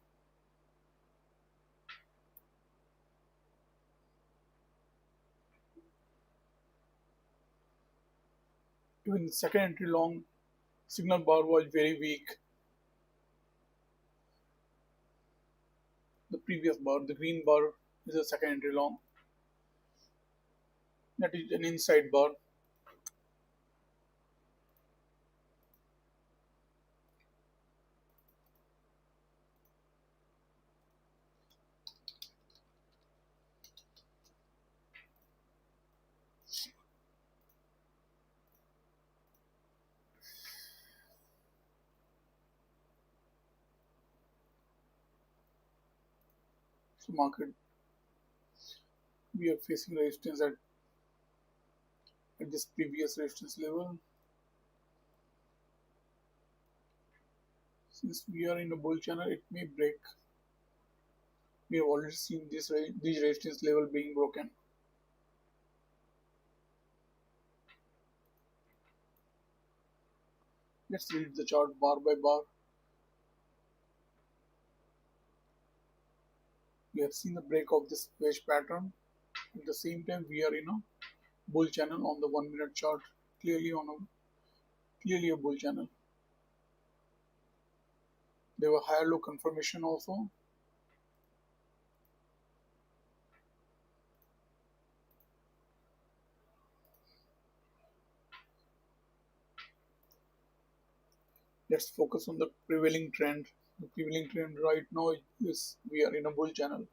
Even the second entry long signal bar was very weak. The previous bar, the green bar, is a second entry long. That is an inside bar. So market, we are facing resistance at this previous resistance level. Since we are in a bull channel, it may break. We have already seen these resistance level being broken. Let's read the chart bar by bar. We have seen the break of this wedge pattern. At the same time, we are in a bull channel on the 1 minute chart. Clearly a bull channel. There were higher low confirmation also. Let's focus on the prevailing trend. The prevailing trend right now is we are in a bull channel.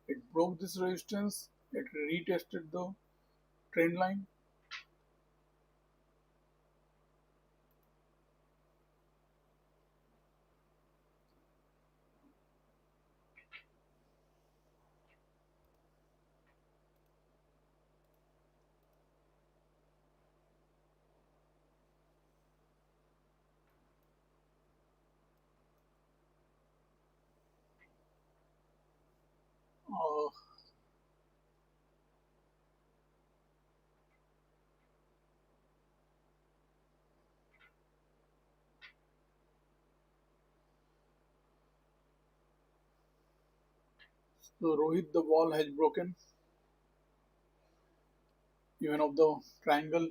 It broke this resistance. It retested the trend line. Uh, so Rohit, the wall has broken, even of the triangle.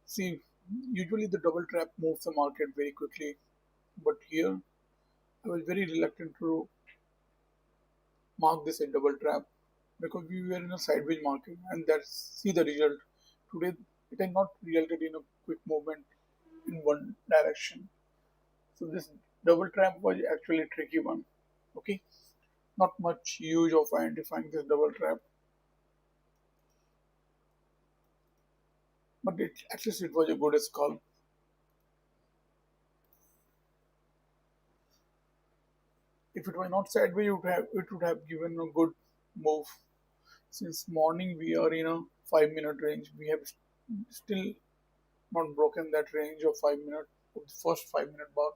See, usually the double trap moves the market very quickly, but here I was very reluctant to mark this a double trap because we were in a sideways market, and that's see the result. Today it has not resulted in a quick movement in one direction. So this double trap was actually a tricky one. Okay, not much use of identifying this double trap, but at least it was a good scalp. If it was not sideways, it would have given a good move. Since morning we are in a 5 minute range. We have still not broken that range of 5 minutes of the first 5 minute bar.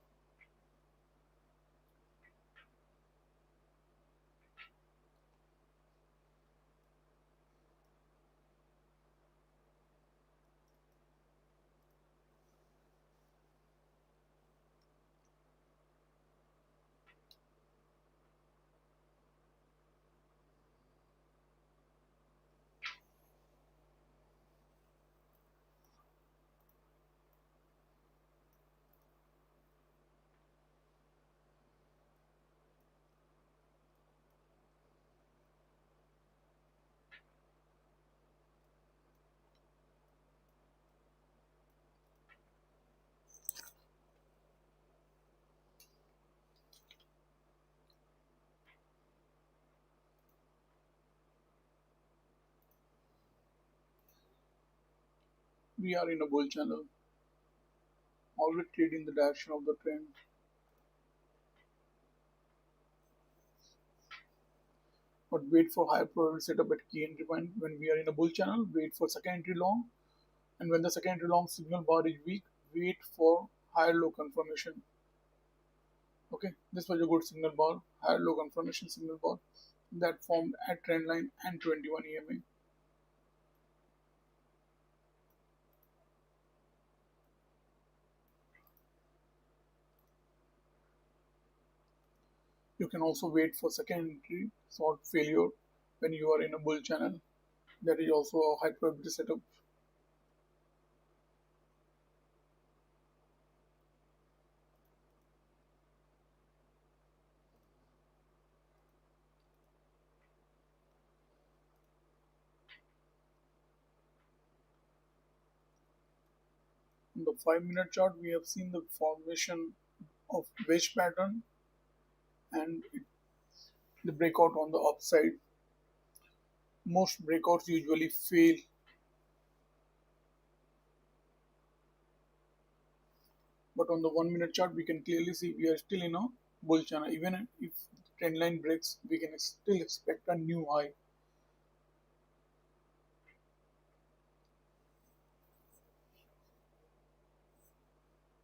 We are in a bull channel, always trade in the direction of the trend, but wait for higher probability setup at key entry point. When we are in a bull channel, wait for second entry long, and when the second entry long signal bar is weak, wait for higher low confirmation. Okay, this was a good signal bar, higher low confirmation signal bar that formed at trend line and 21 EMA. You can also wait for second entry short failure when you are in a bull channel. That is also a high probability setup. In the 5-minute chart, we have seen the formation of wedge pattern and the breakout on the upside. Most breakouts usually fail, but on the 1-minute chart, we can clearly see we are still in a bull channel. Even if the trend line breaks, we can still expect a new high.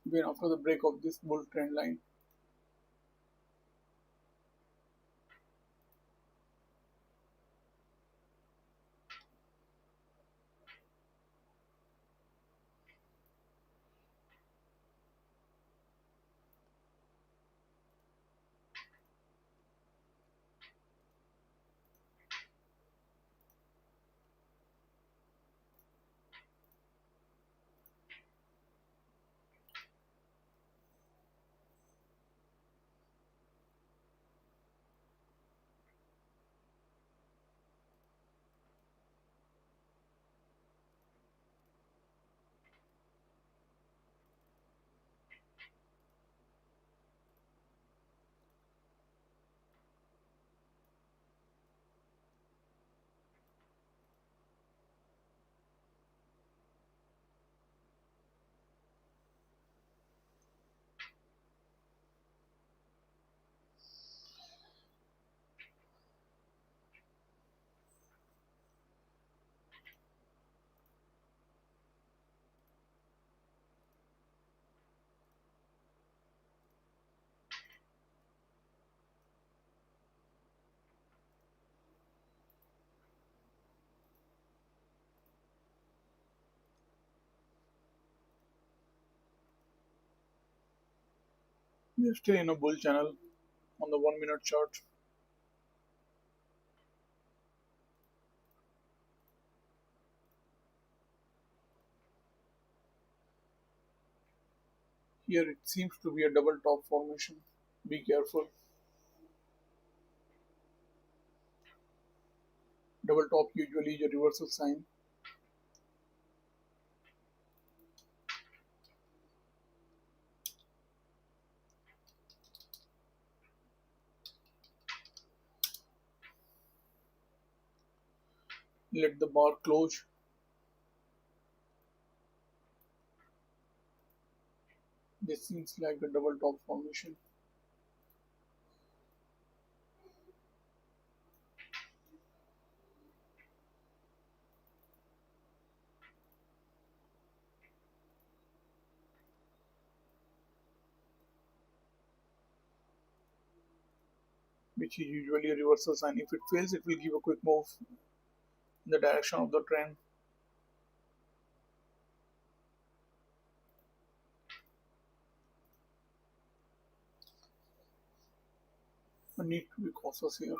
Even after the break of this bull trend line. We are still in a bull channel on the 1-minute chart. Here it seems to be a double top formation. Be careful. Double top usually is a reversal sign. Let the bar close. This seems like a double top formation. Which is usually a reversal sign. If it fails, it will give a quick move in the direction of the trend. We need to be cautious here.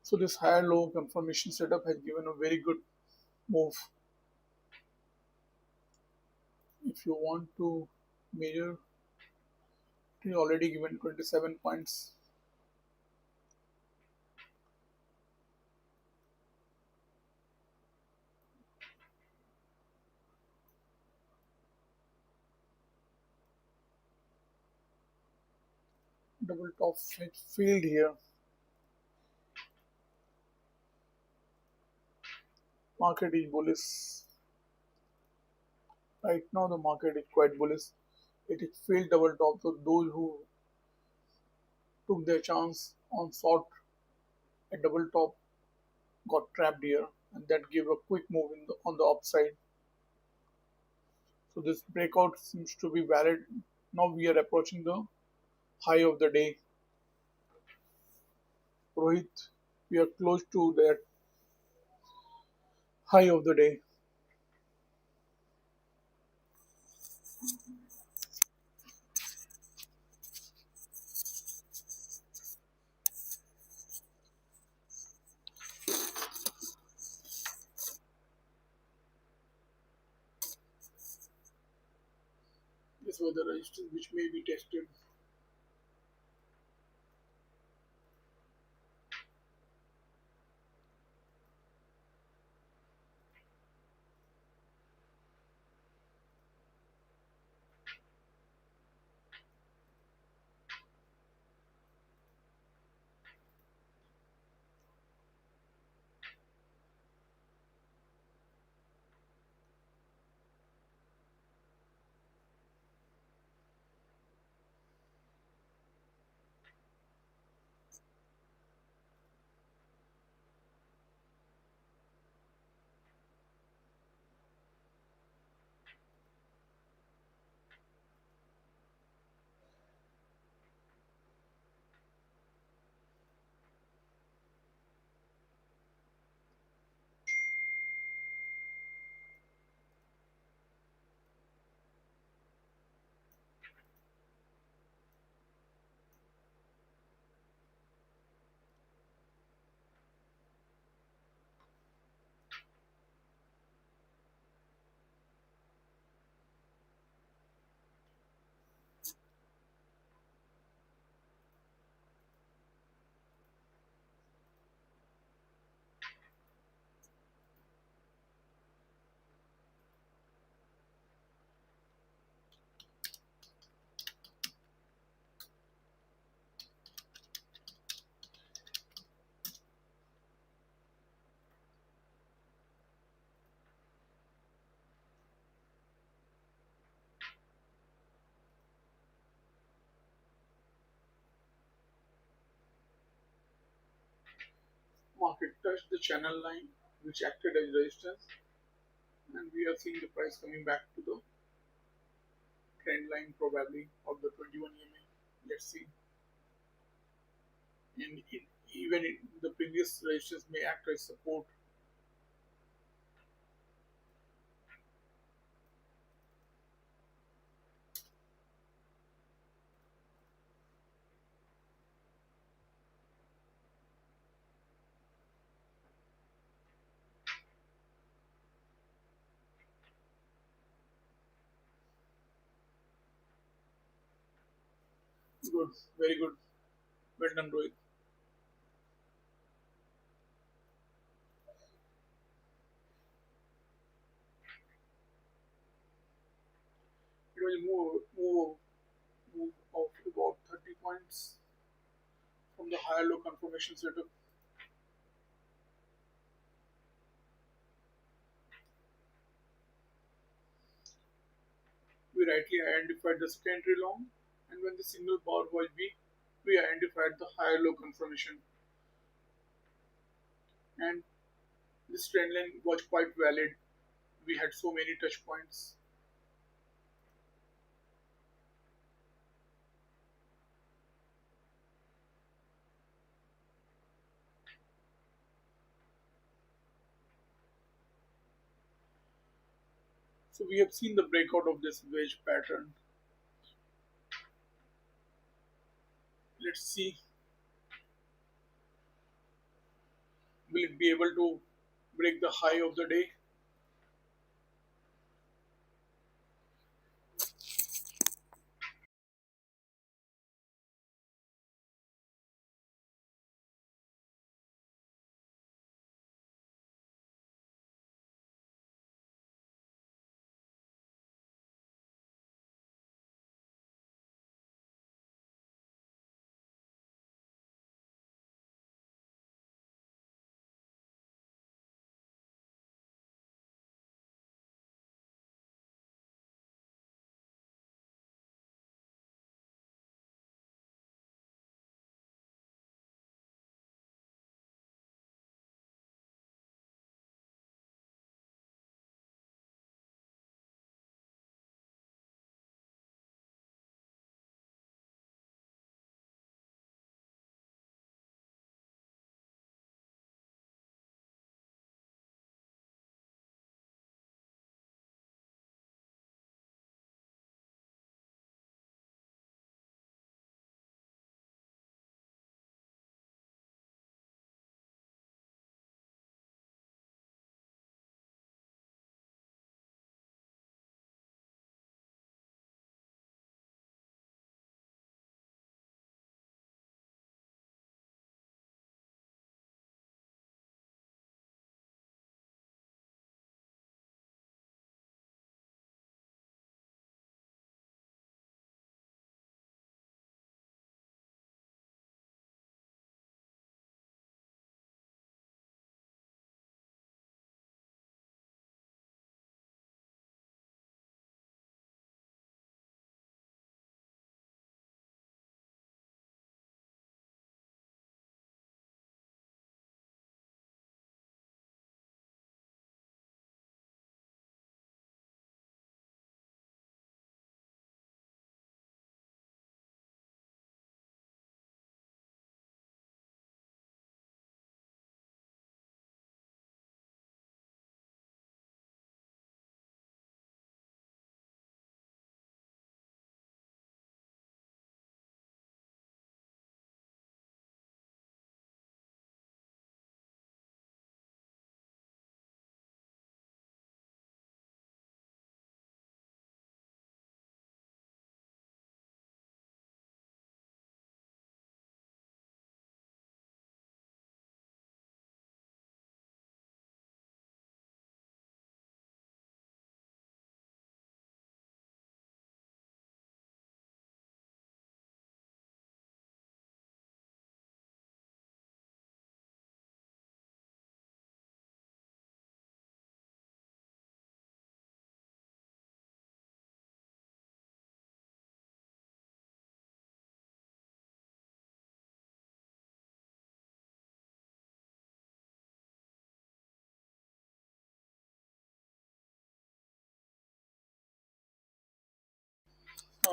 So this higher low confirmation setup has given a very good move. If you want to measure, it is already given 27 points. Double top field here. Market is bullish. Right now the market is quite bullish. It is failed double top. So those who took their chance on short a double top got trapped here, and that gave a quick move on the upside. So this breakout seems to be valid. Now we are approaching the high of the day. Rohit, we are close to that high of the day. This was the resistance which may be tested. Market touched the channel line which acted as resistance, and we are seeing the price coming back to the trend line probably of the 21 EMA. Let's see. And even the previous resistance may act as support. Good, very good. Well done, Rohit. It will move of about 30 points from the higher low confirmation setup. We rightly identified the secondary long, and when the signal power was weak, we identified the higher low confirmation. And this trend line was quite valid. We had so many touch points. So we have seen the breakout of this wedge pattern. Let's see. Will it be able to break the high of the day?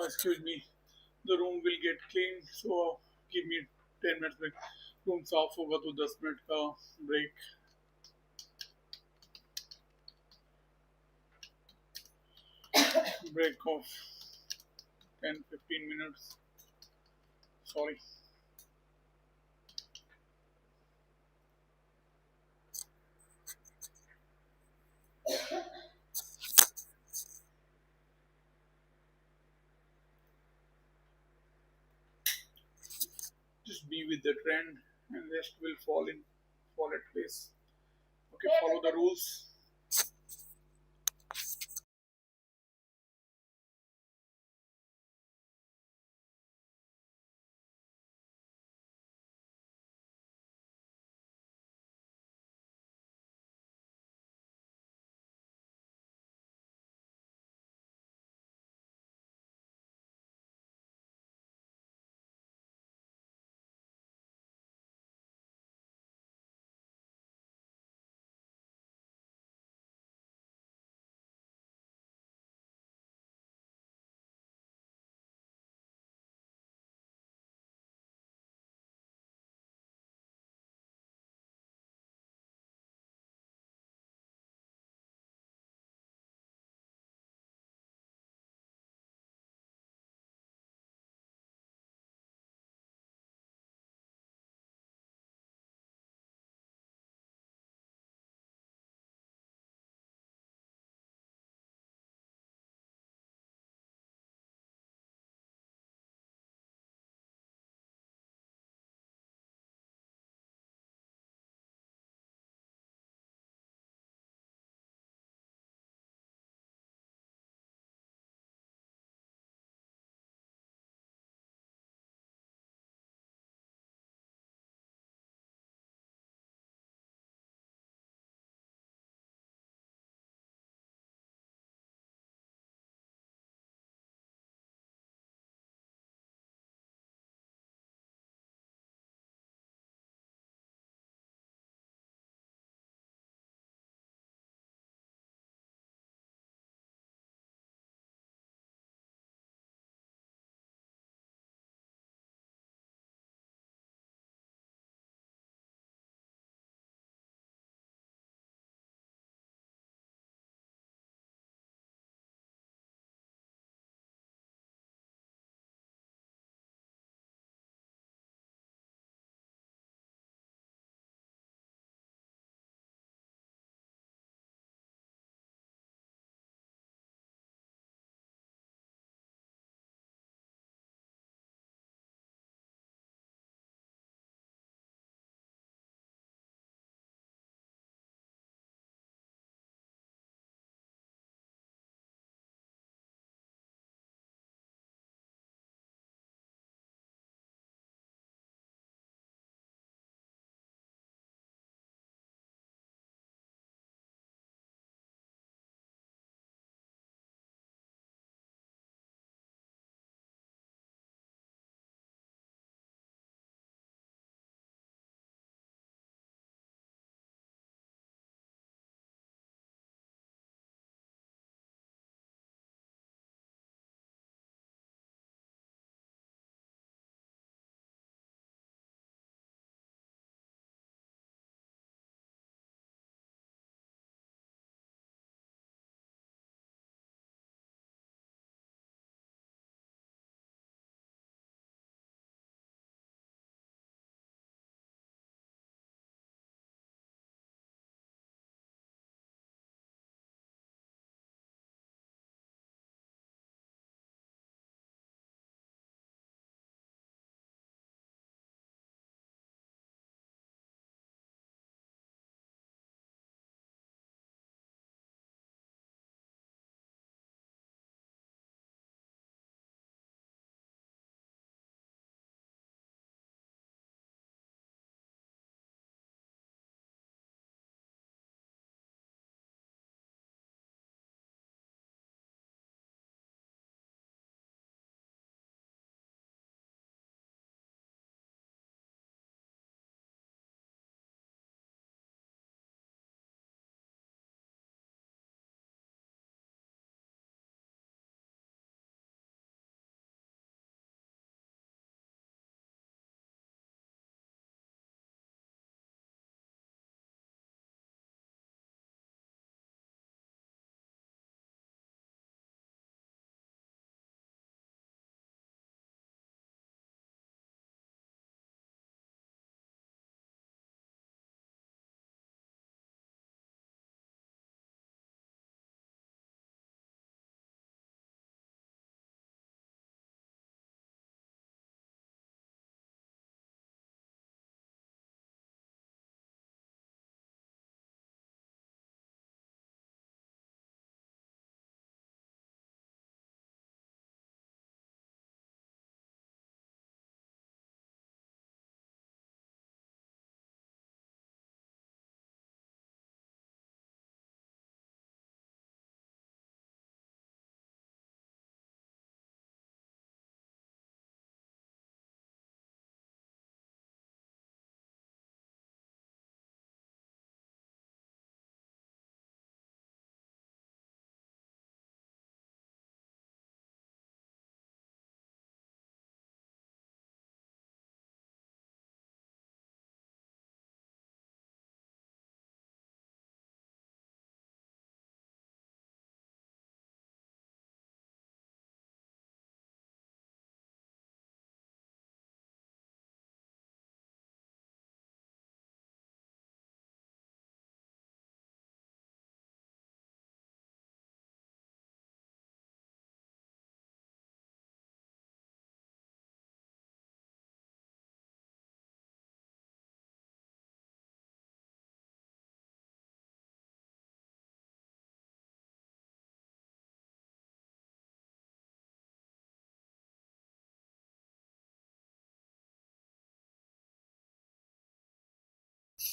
Excuse me, the room will get cleaned, so give me 10 minutes break. Room साफ होगा तो 10 minute का break. Break of 10-15 minutes. Sorry. Just be with the trend and rest will fall at place. Okay, follow the rules.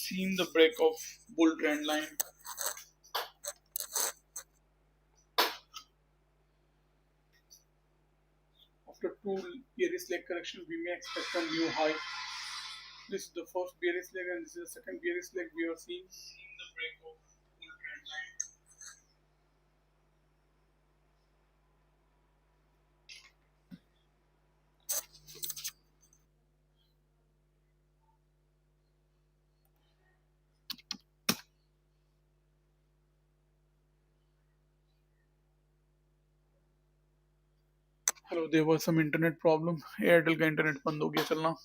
seen the break of bull trend line. After two bearish leg correction, we may expect a new high. This is the first bearish leg and this is the second bearish leg we are seeing. The break of bull trend line. Hello there was some internet problem Airtel का internet बंद हो गया चलना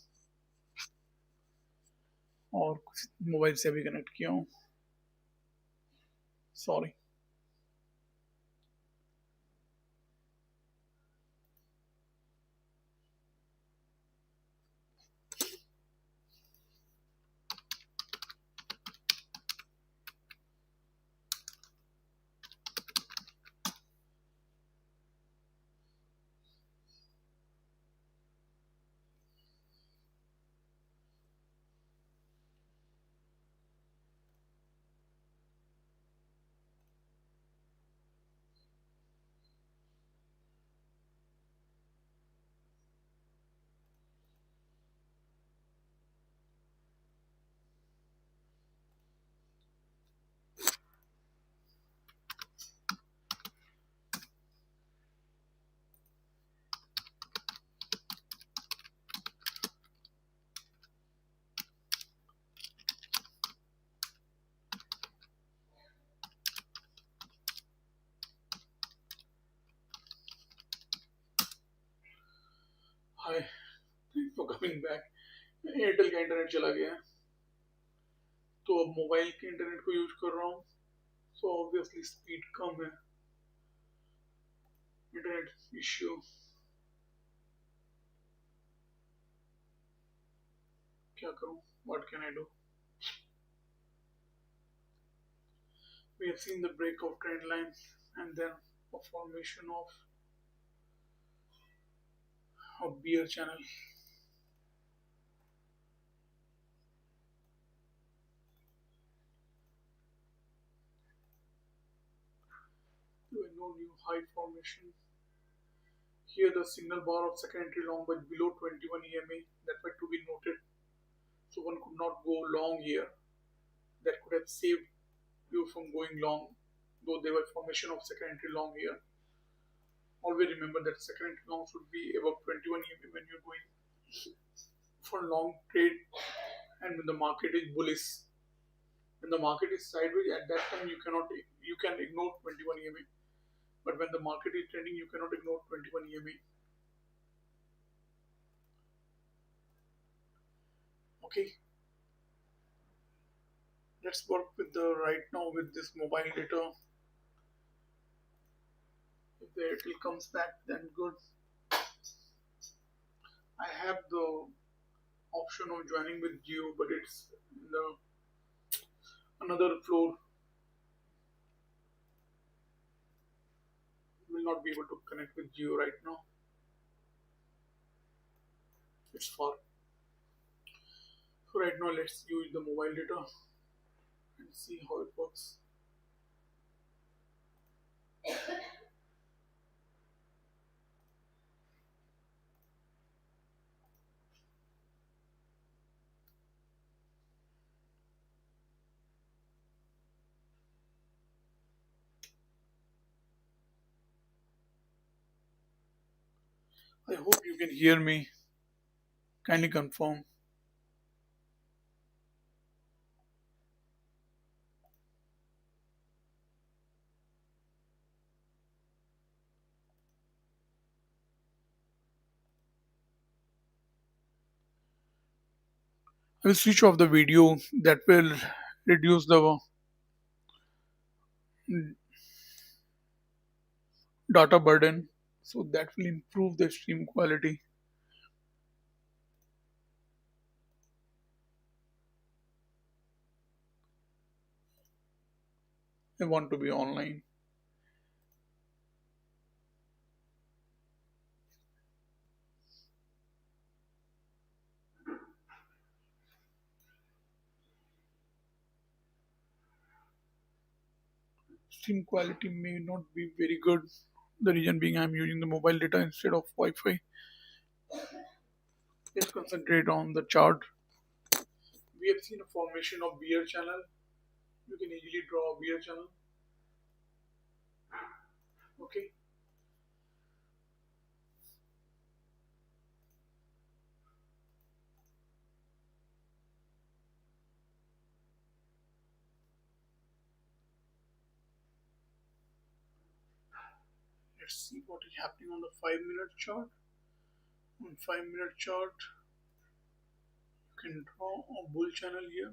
और कुछ mobile से भी connect किया हूँ sorry hi thanks for coming back Airtel का इंटरनेट चला गया है तो अब मोबाइल के इंटरनेट को यूज कर रहा हूँ सो ऑब्वियसली स्पीड कम है इंटरनेट इश्यू क्या करूँ what can I do we have seen the break of trend line and then a formation of a bear channel. There were no new high formation. Here the signal bar of second entry long was below 21 EMA. That were to be noted. So one could not go long here. That could have saved you from going long, though there were formation of second entry long here. Always remember that second entry long should be above 21 EMA when you're going for long trade and when the market is bullish. When the market is sideways, at that time you can ignore 21 EMA. But when the market is trending, you cannot ignore 21 EMA. Okay, let's work with the right now with this mobile data. If the Airtel comes back, then good. I have the option of joining with Geo, but it's in the another floor. Will not be able to connect with Geo right now. It's far. So right now, let's use the mobile data and see how it works. I hope you can hear me. Kindly confirm. I will switch off the video. That will reduce the data burden. So that will improve the stream quality. I want to be online. Stream quality may not be very good. The reason being I'm using the mobile data instead of Wi-Fi. Let's concentrate on the chart. We have seen a formation of bear channel. You can easily draw a bear channel. Okay. Let's see what is happening on the 5 minute chart. On 5 minute chart, you can draw a bull channel here.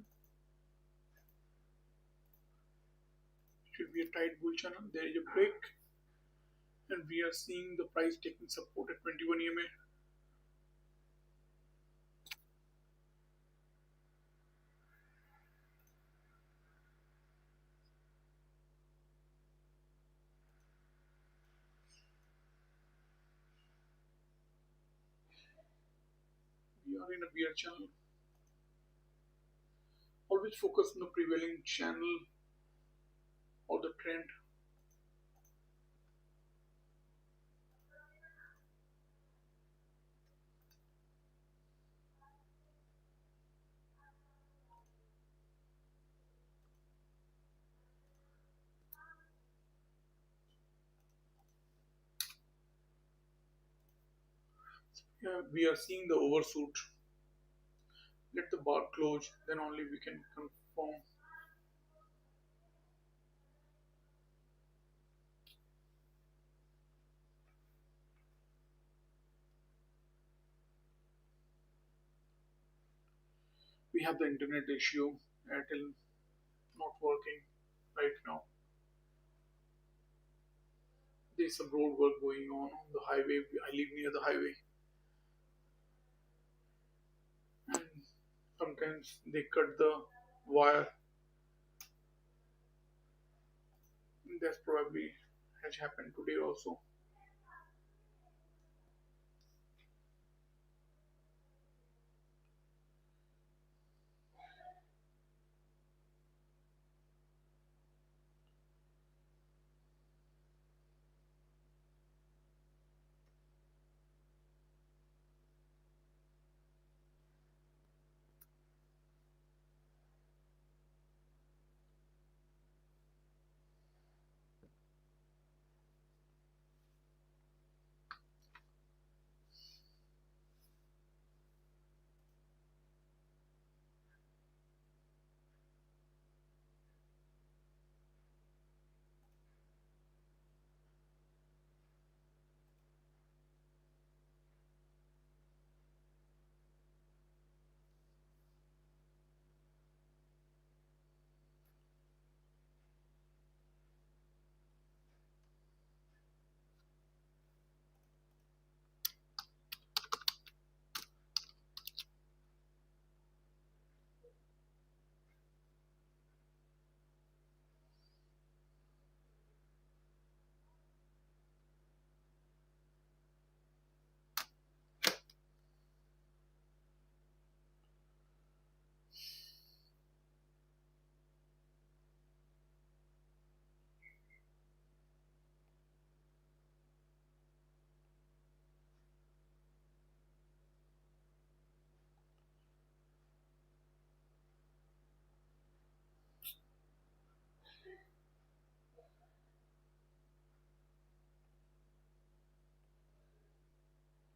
Should be a tight bull channel. There is a break, and we are seeing the price taking support at 21 EMA. We are in a bear channel. Always focus on the prevailing channel or the trend. Yeah, we are seeing the overshoot. Let the bar close, then only we can confirm. We have the internet issue. Airtel not working right now. There's some road work going on the highway. I live near the highway, and sometimes they cut the wire. That's probably has happened today also.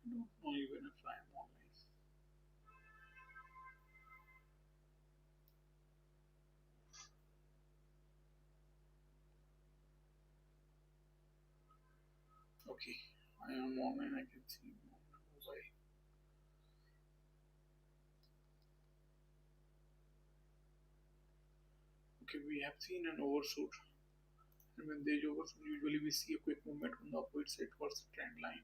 I don't know even if I'm online. Okay, I am online. I can see on my mobile. Okay, we have seen an overshoot. And when there is overshoot, usually we see a quick movement on the upward side towards the trend line.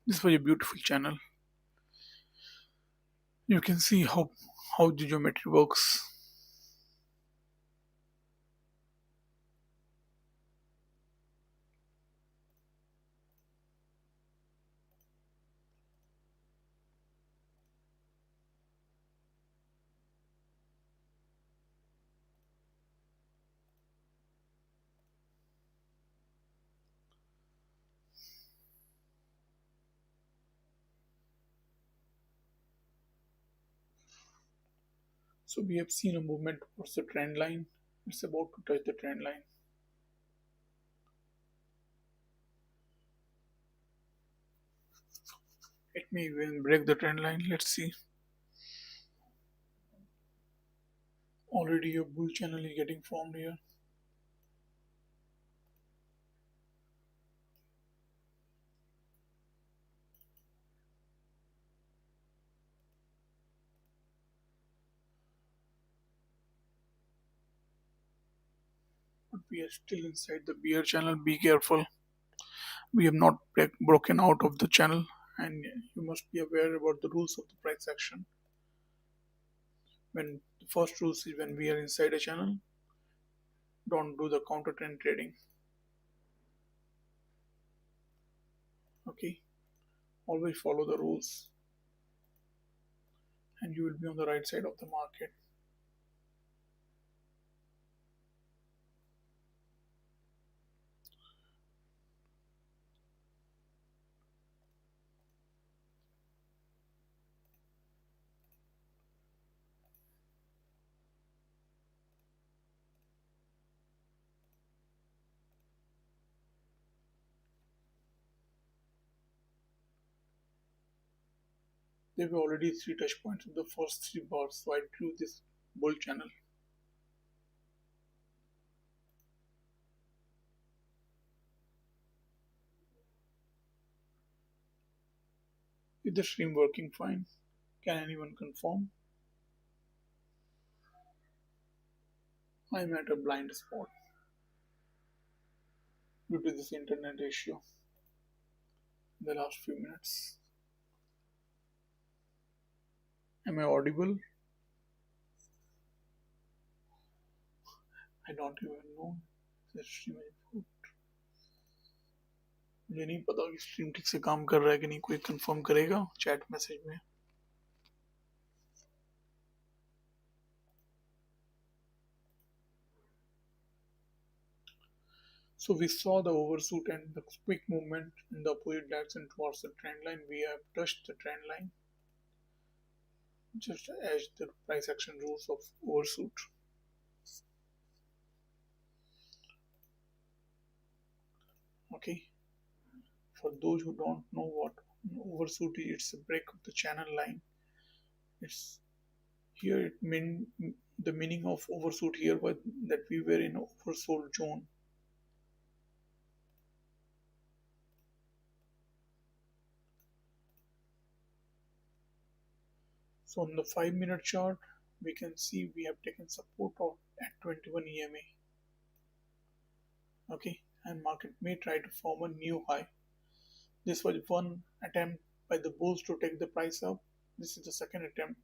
This was a beautiful channel. You can see how the geometry works. So we have seen a movement towards the trend line. It's about to touch the trend line. It may even break the trend line. Let's see. Already a bull channel is getting formed here. But we are still inside the bear channel. Be careful. We have not broken out of the channel, and you must be aware about the rules of the price action. When the first rule is when we are inside a channel, don't do the counter trend trading. Okay, always follow the rules, and you will be on the right side of the market. There were already three touch points of the first three bars, so I drew this bull channel. Is the stream working fine? Can anyone confirm? I'm at a blind spot due to this internet issue in the last few minutes. Am I audible? I don't even know. The stream is मुझे नहीं पता कि stream ठीक से काम कर रहा है कि नहीं कोई कंफर्म करेगा चैट मैसेज में So we saw the overshoot and the quick movement in the opposite direction towards the trend line. We have touched the trend line just as the price action rules of overshoot. Okay, for those who don't know what overshoot is, it's a break of the channel line. It's here it mean the meaning of overshoot here was that we were in oversold zone. So on the 5-minute chart, we can see we have taken support of at 21 EMA. Okay, and market may try to form a new high. This was one attempt by the bulls to take the price up. This is the second attempt.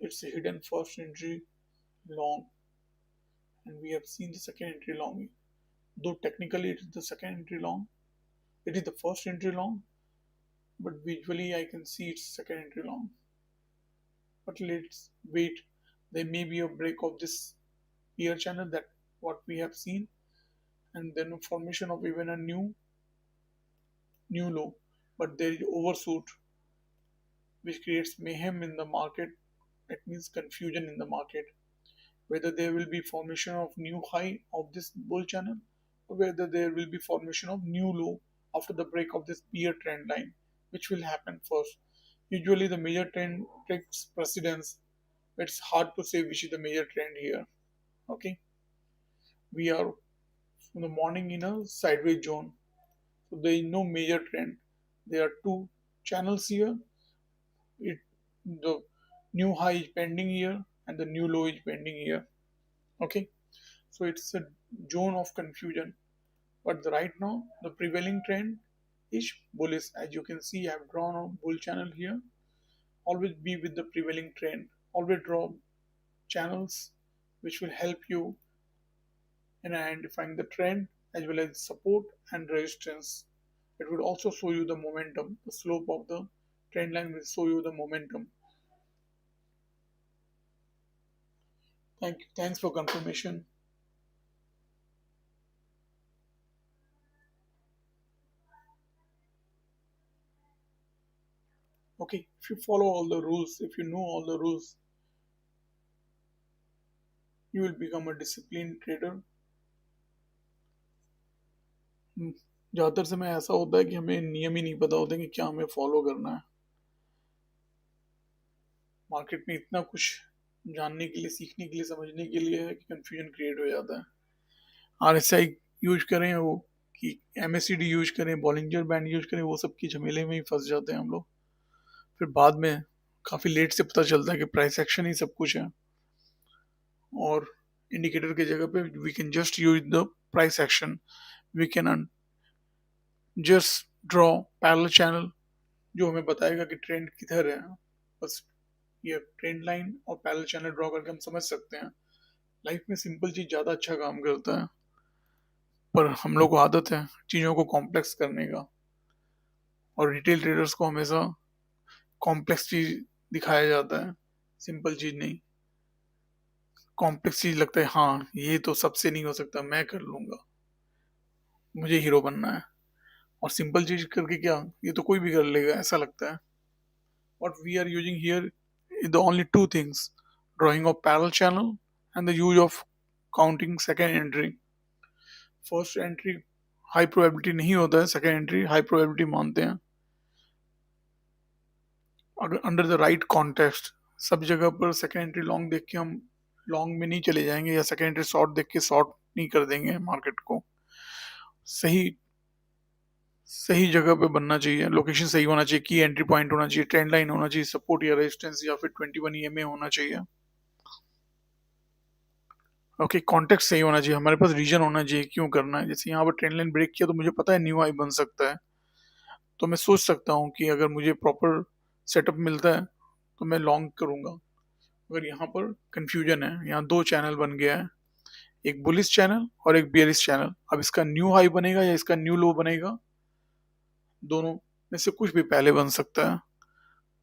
It's a hidden first entry long, and we have seen the second entry long. Though technically it is the second entry long, it is the first entry long, but visually I can see it's second entry long. But let's wait. There may be a break of this peer channel that what we have seen, and then a formation of even a new low. But there is overshoot, which creates mayhem in the market. That means confusion in the market. Whether there will be formation of new high of this bull channel, or whether there will be formation of new low after the break of this peer trend line, which will happen first. Usually the major trend takes precedence. It's hard to say which is the major trend here. Okay, we are from the morning in a sideways zone, so there is no major trend. There are two channels here. It the new high is pending here and the new low is pending here. Okay, so it's a zone of confusion. But right now, the prevailing trend each bullish. As you can see, I have drawn a bull channel here. Always be with the prevailing trend. Always draw channels which will help you in identifying the trend as well as support and resistance. It will also show you the momentum. The slope of the trend line will show you the momentum. Thank you. Thanks for confirmation. Okay, if you follow all the rules, if you know all the rules, you will become a disciplined trader. ज़्यादातर समय ऐसा होता है कि हमें नियम ही नहीं पता होते कि क्या हमें फॉलो करना है. मार्केट में इतना कुछ जानने के लिए, सीखने के लिए, समझने के लिए है कि कंफ्यूजन क्रिएट हो जाता है. RSI यूज करें वो कि MACD यूज करें, बॉलिंजर बैंड यूज करें, वो सब की झमेले में ही फंस जाते हैं हम लोग. फिर बाद में काफ़ी लेट से पता चलता है कि प्राइस एक्शन ही सब कुछ है, और इंडिकेटर की जगह पे we can just use the price action. We can just draw parallel channel जो हमें बताएगा कि ट्रेंड किधर है. बस ये ट्रेंड लाइन और पैरेलल चैनल ड्रॉ करके हम समझ सकते हैं. लाइफ में सिंपल चीज़ ज़्यादा अच्छा काम करता है, पर हम लोग को आदत है चीज़ों को कॉम्प्लेक्स करने का, और रिटेल ट्रेडर्स को हमेशा कॉम्प्लेक्स चीज़ दिखाया जाता है, सिंपल चीज़ नहीं. कॉम्प्लेक्स चीज़ लगता है हाँ ये तो सबसे नहीं हो सकता, मैं कर लूँगा, मुझे हीरो बनना है. और सिंपल चीज़ करके क्या, ये तो कोई भी कर लेगा ऐसा लगता है. What we are using here is the only two things: drawing of parallel channel and the use of counting second entry. First entry high probability नहीं होता है, सेकेंड एंट्री हाई प्रोबेबिलिटी मानते हैं. अगर अंडर द राइट कॉन्टेक्स्ट सब जगह पर second entry long देख के हम लॉन्ग में नहीं चले जाएंगे, या सेकेंड एंट्री शॉर्ट देख के शॉर्ट नहीं कर देंगे. मार्केट को सही सही जगह पे बनना चाहिए, लोकेशन सही होना चाहिए, की एंट्री पॉइंट होना चाहिए, ट्रेंड लाइन होना चाहिए, सपोर्ट या रेजिस्टेंस या फिर 21 EMA होना चाहिए. ओके, कॉन्टेक्स्ट सही होना चाहिए, हमारे पास रीजन होना चाहिए क्यों करना है. जैसे यहाँ पर ट्रेंड लाइन ब्रेक किया तो मुझे पता है न्यू हाई बन सकता है, तो मैं सोच सकता हूँ कि अगर मुझे प्रॉपर सेटअप मिलता है तो मैं लॉन्ग करूँगा. अगर यहाँ पर कंफ्यूजन है, यहाँ दो चैनल बन गया है, एक बुलिश चैनल और एक बियरिश चैनल. अब इसका न्यू हाई बनेगा या इसका न्यू लो बनेगा, दोनों में से कुछ भी पहले बन सकता है.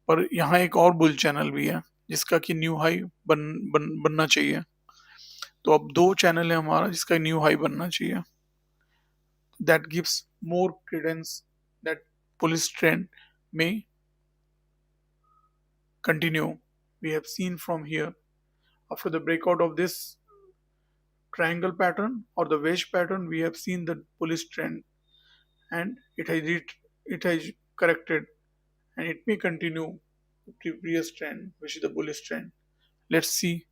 पर यहाँ एक और बुल चैनल भी है जिसका कि न्यू हाई बनना चाहिए. तो अब दो चैनल है हमारा जिसका न्यू हाई बनना चाहिए. That gives more Credence that police trend may continue. We have seen from here, after the breakout of this triangle pattern or the wedge pattern, we have seen the bullish trend, and it has corrected, and it may continue the previous trend, which is the bullish trend. Let's see.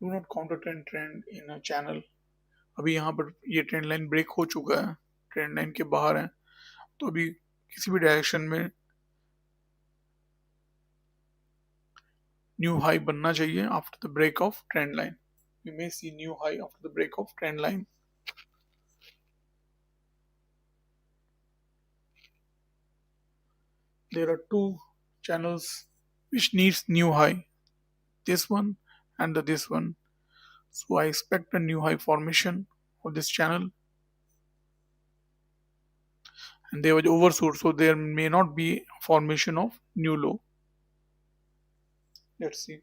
Do not counter trend in a channel. अभी यहाँ पर ये trend line break हो चुका है, trend line के बाहर है, तो अभी किसी भी डायरेक्शन में न्यू हाई बनना चाहिए after the break of trend line. We may see new high after the break of trend line. There are two channels which needs new high, this one and this one. So I expect a new high formation of this channel, and they were oversold, so there may not be formation of new low. Let's see.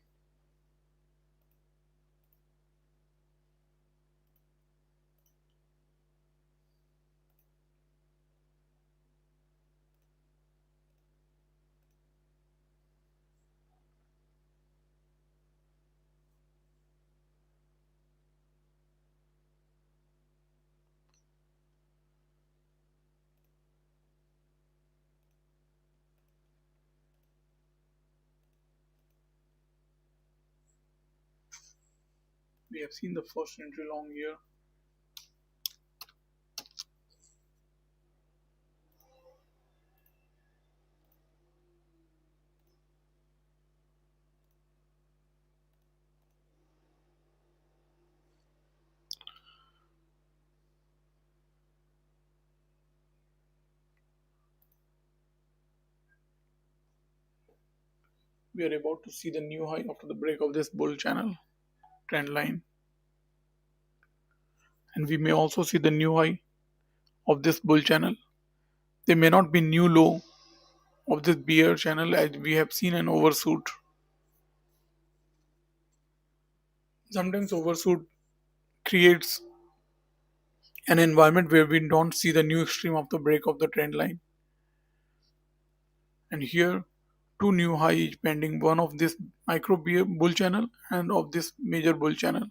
We have seen the first entry long here. We are about to see the new high after the break of this bull channel trend line, and we may also see the new high of this bull channel. There may not be new low of this bear channel as we have seen an overshoot. Sometimes overshoot creates an environment where we don't see the new extreme of the break of the trend line. And here two new highs pending, one of this micro bull channel and of this major bull channel.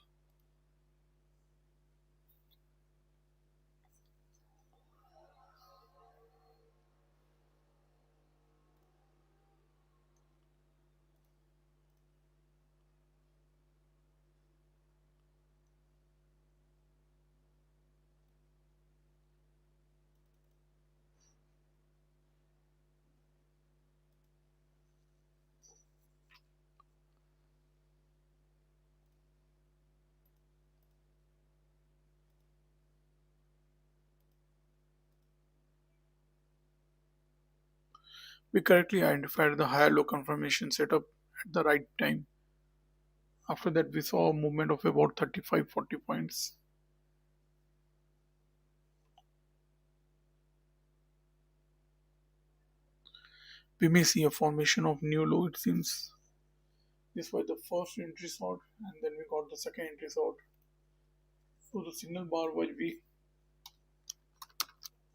We correctly identified the higher low confirmation setup at the right time. After that, we saw a movement of about 35-40 points. We may see a formation of new low, it seems. This was the first entry short, and then we got the second entry short. So the signal bar was weak.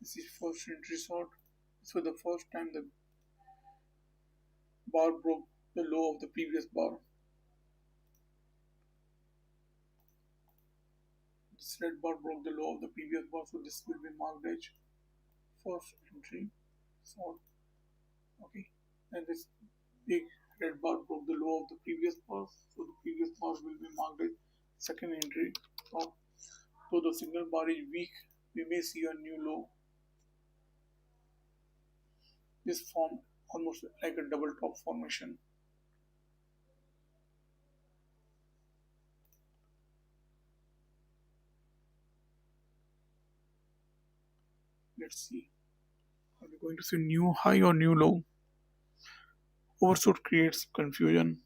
This is first entry short. This was the first time the bar broke the low of the previous bar. This red bar broke the low of the previous bar, so this will be marked as first entry short. Okay, and this big red bar broke the low of the previous bar, so the previous bar will be marked as second entry short. So the signal bar is weak, we may see a new low. This formed almost like a double top formation. Let's see. Are we going to see new high or new low? Overshoot creates confusion.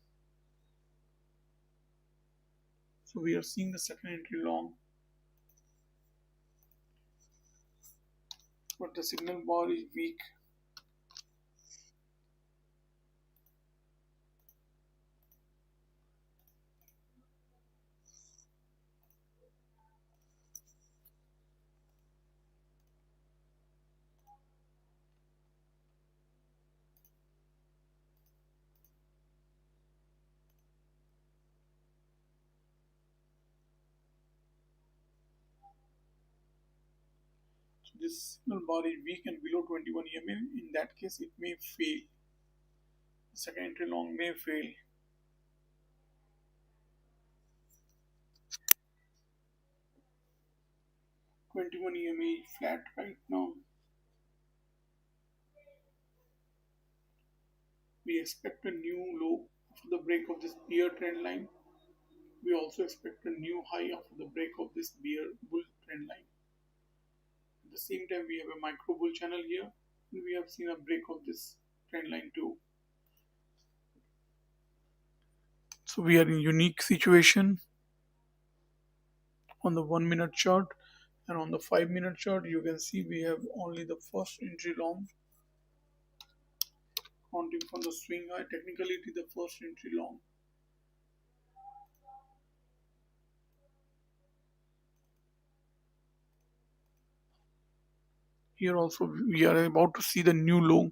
So we are seeing the second entry long, but the signal bar is weak. So this signal bar is weak and below 21 EMA. In that case, it may fail. The second entry long may fail. 21 EMA is flat right now. We expect a new low after the break of this bear trend line. We also expect a new high after the break of this bear bull trend line. At the same time, we have a micro bull channel here, and we have seen a break of this trend line too. So we are in unique situation on the 1 minute chart, and on the 5 minute chart you can see we have only the first entry long counting from the swing high. Technically it is the first entry long. Here also we are about to see the new low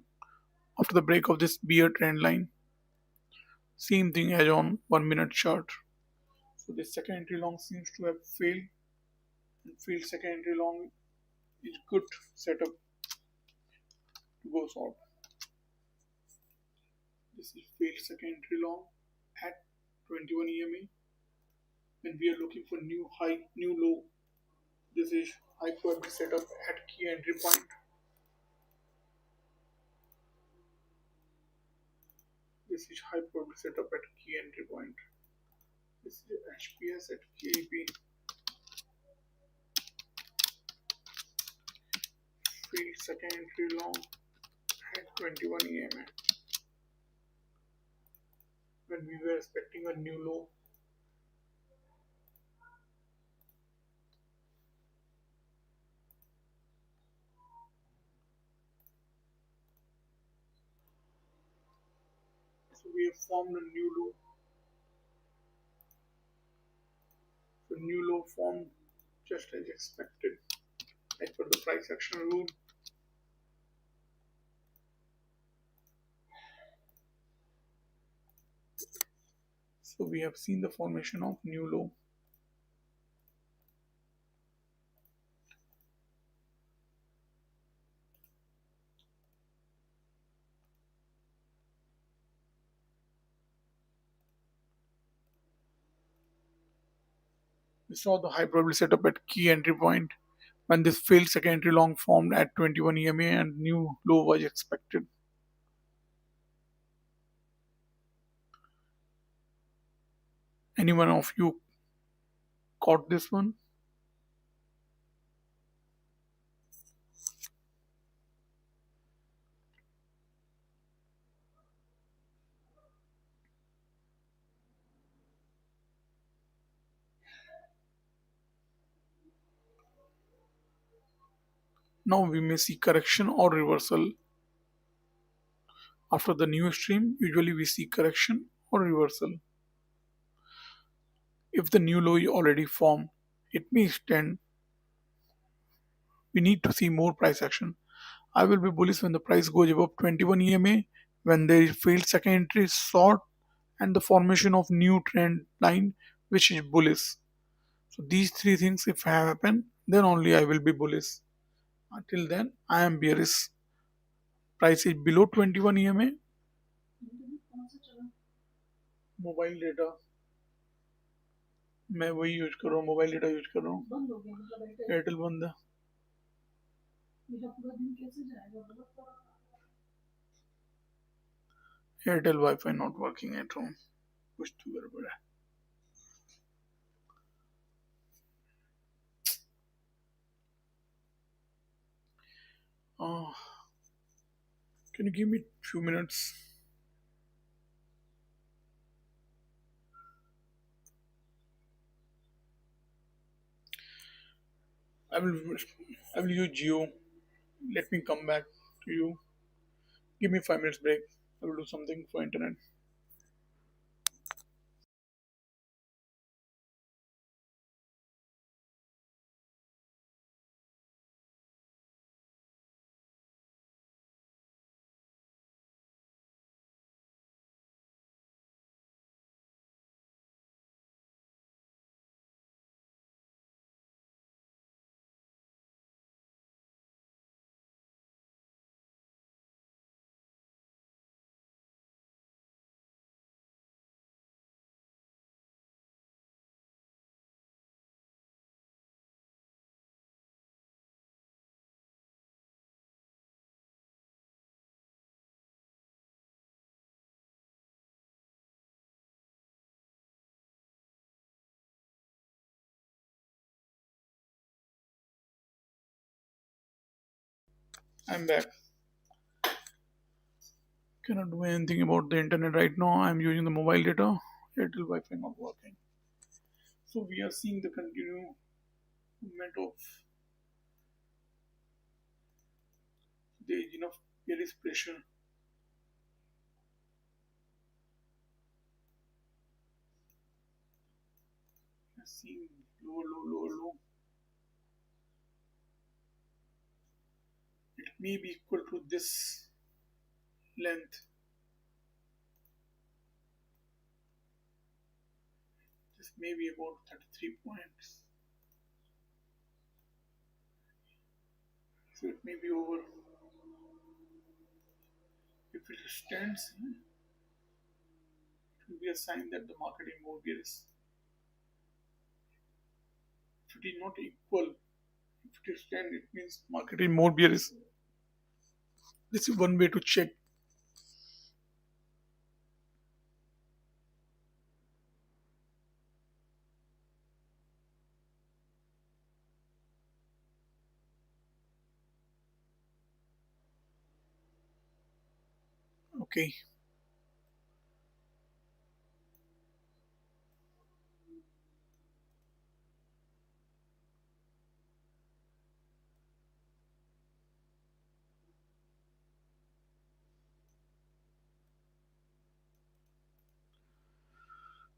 after the break of this bear trend line. Same thing as on 1 minute chart. So this second entry long seems to have failed, and failed second entry long is good setup to go short. This is failed second entry long at 21 EMA. When we are looking for new high, new low, this is high probability setup at key entry point. This is high probability setup at key entry point. This is HPS at KEP. Failed second entry long at 21 EMA. when we were expecting a new low. So we have formed a new low. So new low formed just as expected, as per the price action rule. So we have seen the formation of new low. We saw the high probability setup at key entry point when this failed second entry long formed at 21 EMA and new low was expected. Anyone of you caught this one? Now we may see correction or reversal. After the new stream, usually we see correction or reversal. If the new low is already formed, it may extend. We need to see more price action. I will be bullish when the price goes above 21 EMA, when there is failed second entry short, and the formation of new trend line, which is bullish. So these three things, if happen, then only I will be bullish. Until then, I am bearish. Price is below 21 EMA. Mobile data मैं वही use कर रहा हूँ, mobile data use कर रहा हूँ, Airtel बंद है। Airtel wifi not working at home, कुछ तो गड़बड़ है। Oh, can you give me few minutes? I will I will use Geo. Let me come back to you. Give me 5 minutes break. I will do something for internet. I'm back. Cannot do anything about the internet right now. I'm using the mobile data. Airtel Wi-Fi not working. So we are seeing the continued movement of there is enough bearish pressure. We are seeing lower low, lower low. It may be equal to this length. This may be about 33 points. So it may be over. If it stands, it will be a sign that the market is more bearish. If it is not equal, if it is stand, it means market is more bearish. This is one way to check. Okay.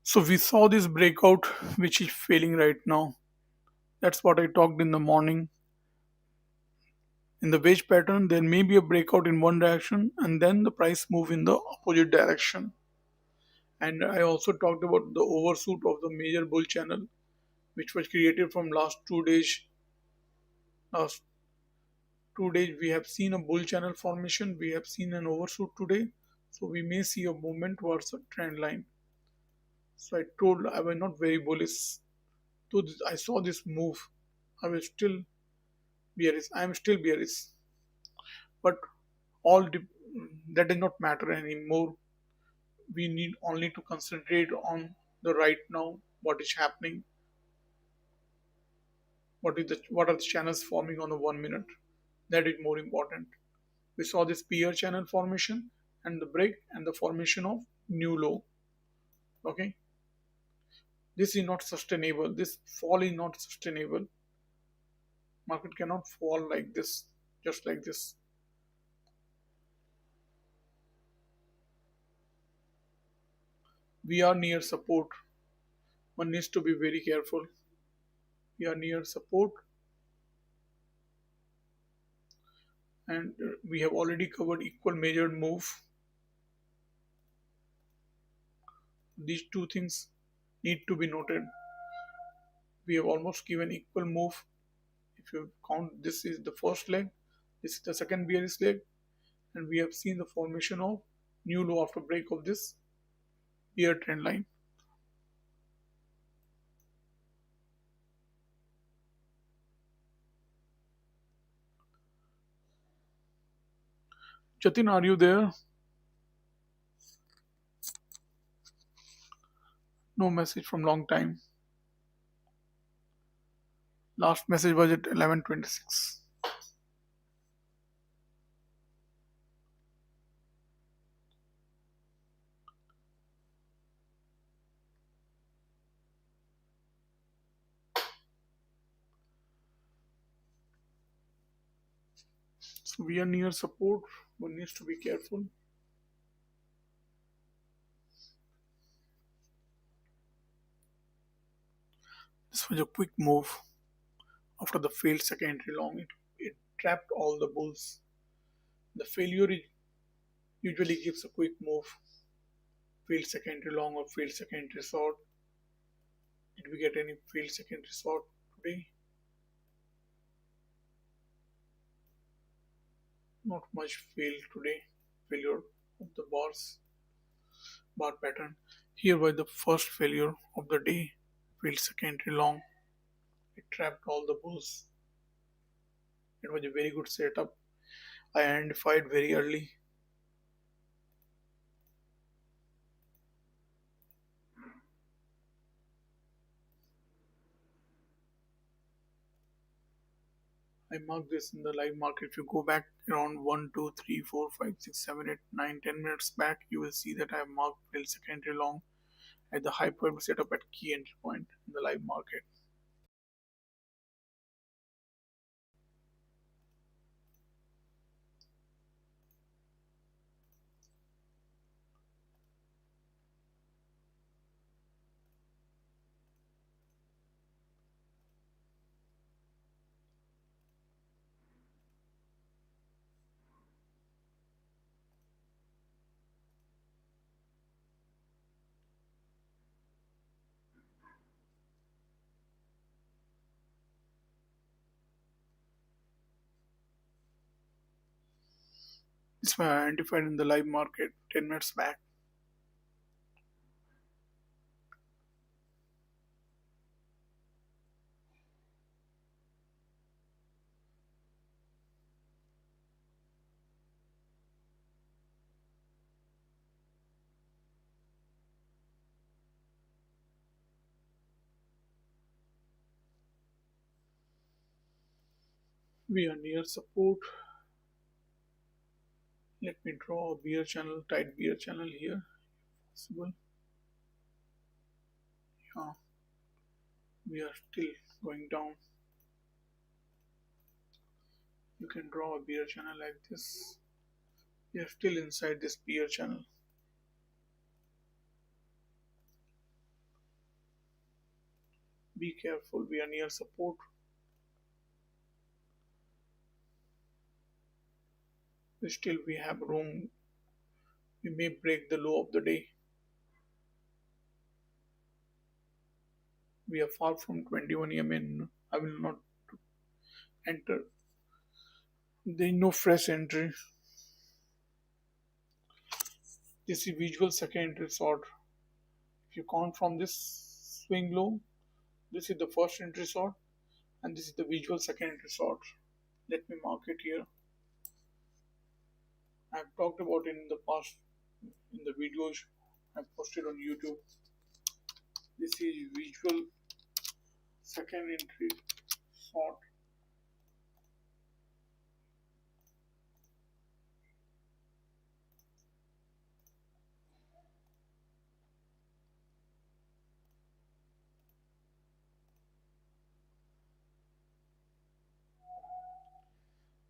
So we saw this breakout which is failing right now. That's what I talked in the morning. In the wedge pattern, there may be a breakout in one direction and then the price move in the opposite direction. And I also talked about the overshoot of the major bull channel, which was created from last 2 days. Last 2 days, we have seen a bull channel formation. We have seen an overshoot today, so we may see a movement towards a trend line. So I told I was not very bullish. So I saw this move. I was still bearish. I am still bearish, but all that does not matter anymore. We need only to concentrate on the right now, what is happening, what are the channels forming on the 1 minute. That is more important. We saw this peer channel formation and the break and the formation of new low. Okay, this is not sustainable. This fall is not sustainable. Market cannot fall like this, just like this. We are near support. One needs to be very careful. We are near support, and we have already covered equal measured move. These two things need to be noted. We have almost given equal move. If you count, this is the first leg, this is the second bearish leg, and we have seen the formation of new low after break of this bear trend line. Jatin, are you there? No message from long time. Last message was at 11:26. So we are near support. One needs to be careful. This was a quick move after the failed secondary long. It trapped all the bulls. The failure usually gives a quick move. Failed secondary long or failed secondary short. Did we get any failed secondary short today? Not much failed today. Failure of the bar pattern. Here was the first failure of the day. Failed secondary long. It trapped all the bulls. It was a very good setup. I identified very early. I marked this in the live market. If you go back around 1, 2, 3, 4, 5, 6, 7, 8, 9, 10 minutes back, you will see that I have marked failed secondary long at the high point setup at key entry point in the live market. This was identified in the live market 10 minutes back. We are near support. Let me draw a bear channel, tight bear channel here. Possible. Yeah, we are still going down. You can draw a bear channel like this. We are still inside this bear channel. Be careful, we are near support. Still, we have room. We may break the low of the day. We are far from 21 EM. I will not enter. There is no fresh entry. This is visual second entry sort. If you count from this swing low, this is the first entry sort, and this is the visual second entry sort. Let me mark it here. I've talked about it in the past in the videos I posted on YouTube. This is visual second entry sort.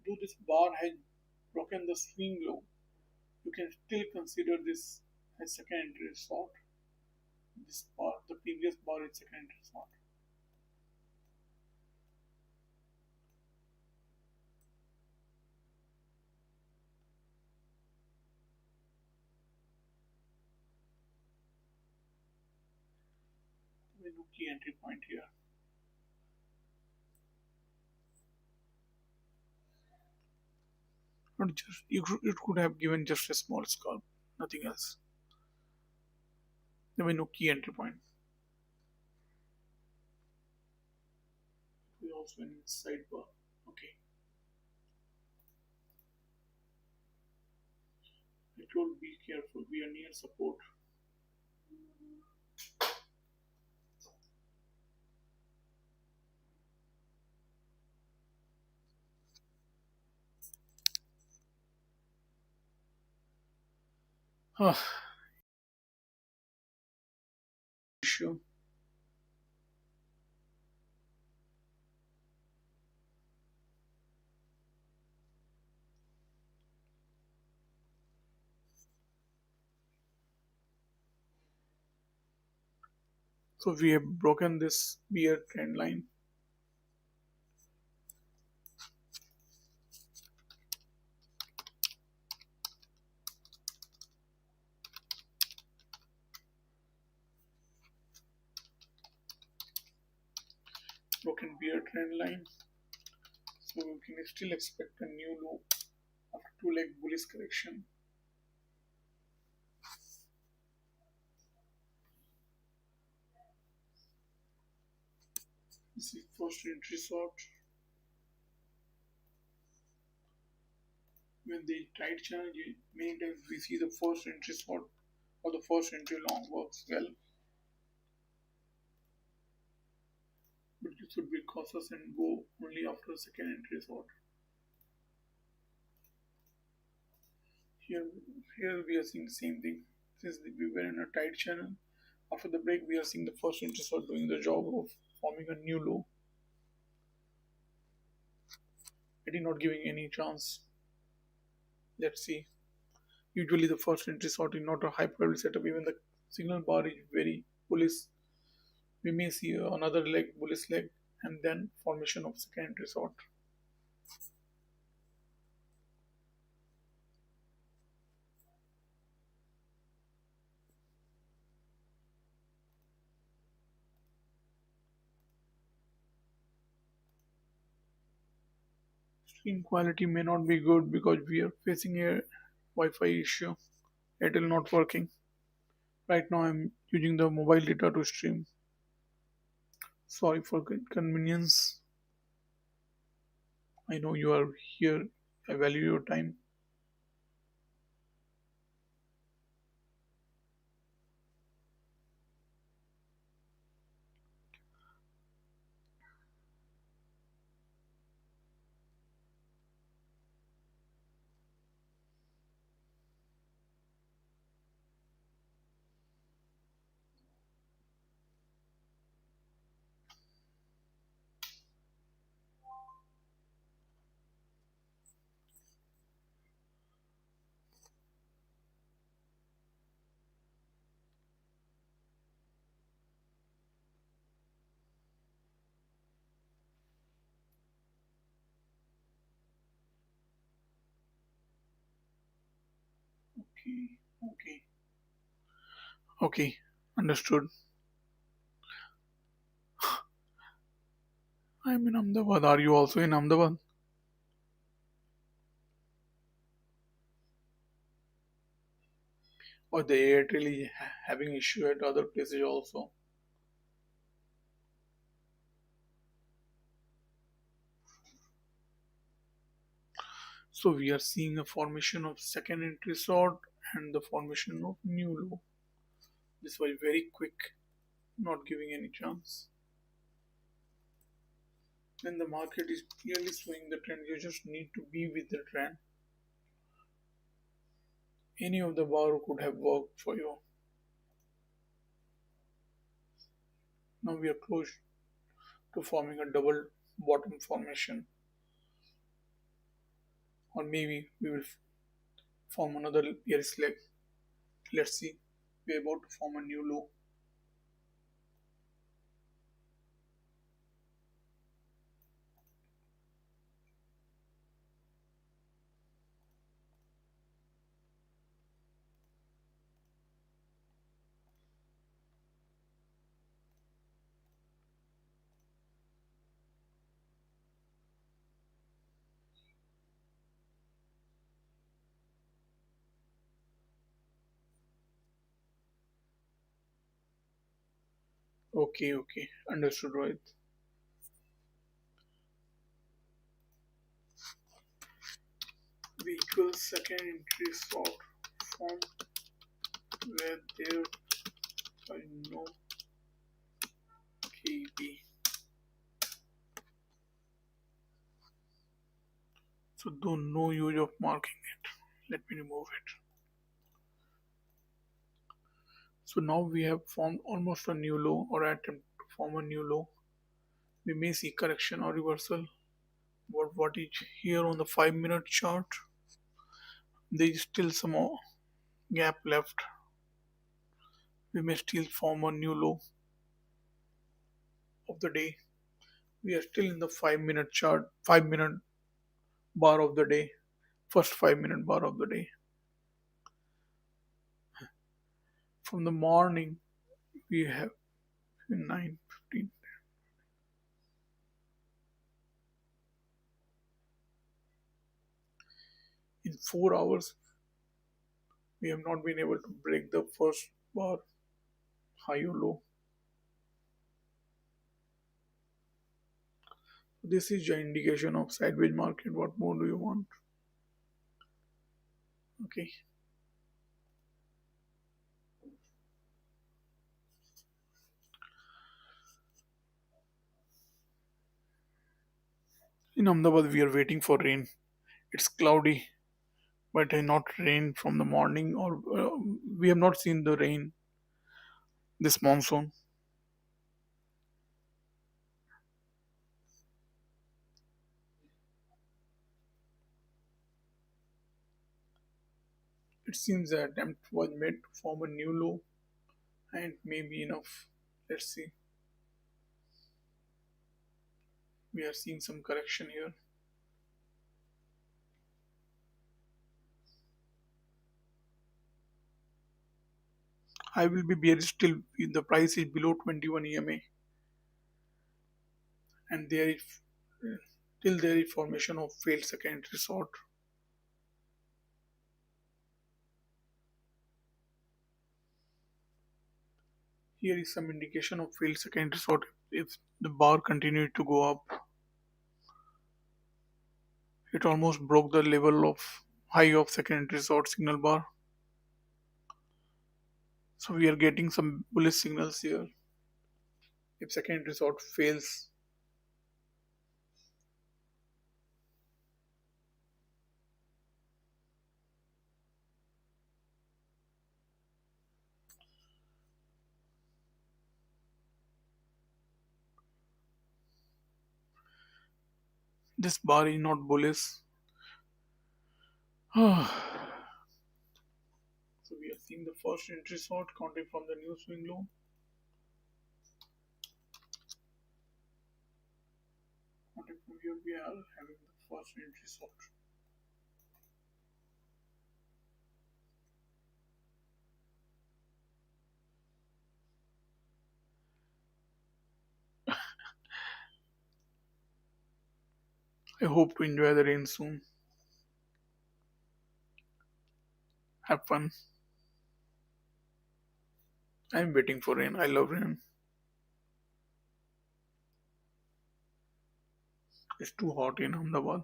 Though this bar has broken the swing low, you can still consider this as second entry sort. This bar, the previous bar is second entry sort. We do key entry point here. Not just it could have given just a small scalp, nothing else. There were no key entry point. We also in sidebar. Okay. I told be careful. We are near support. Ah, issue. So we have broken this bear trend line. Broken bear trend line. So we can still expect a new low after two leg bullish correction. This is first entry sort. When they tight channel, many times we see the first entry sort or the first entry long works well. But you should be cautious and go only after the second entry sort. Here, here we are seeing the same thing. Since we were in a tight channel, after the break we are seeing the first entry sort doing the job of forming a new low. It is not giving any chance. Let's see. Usually the first entry sort is not a high probability setup. Even the signal bar is very bullish. We may see another leg, bullish leg, and then formation of second entry sort. Stream quality may not be good because we are facing a Wi-Fi issue. Airtel not working. Right now I'm using the mobile data to stream. Sorry for inconvenience. I know you are here. I value your time. Okay, okay, okay, understood. I'm in Ahmedabad. Are you also in Ahmedabad? Or the Airtel is having issue at other places also? So we are seeing a formation of second entry sort and the formation of new low. This was very quick, not giving any chance. When the market is clearly showing the trend, you just need to be with the trend. Any of the bar could have worked for you. Now we are close to forming a double bottom formation, or maybe we will form another bearish leg. Let's see. We're about to form a new low. Okay, okay, understood, right? Vehicle second entry sort form where there are no KB. So do no use of marking it. Let me remove it. So now we have formed almost a new low or attempt to form a new low. We may see correction or reversal. But what is here on the 5 minute chart? There is still some more gap left. We may still form a new low of the day. We are still in the 5 minute chart, 5 minute bar of the day, first 5 minute bar of the day. From the morning, we have 9:15. In 4 hours, we have not been able to break the first bar, high or low. This is the indication of sideways market. What more do you want? Okay. In Ahmedabad, we are waiting for rain. It's cloudy, but not rain from the morning, or we have not seen the rain this monsoon. It seems the attempt was made to form a new low and maybe enough. Let's see. We are seeing some correction here. I will be bearish till the price is below 21 EMA, and there is till there is formation of failed secondary sort. Here is some indication of failed secondary sort. If the bar continued to go up, it almost broke the level of high of secondary sort signal bar. So we are getting some bullish signals here. If secondary sort fails, this bar is not bullish. So we are seeing the first entry sort counting from the new swing low. Counting from here, we are having the first entry sort. I hope to enjoy the rain soon. Have fun. I'm waiting for rain. I love rain. It's too hot in Ahmedabad.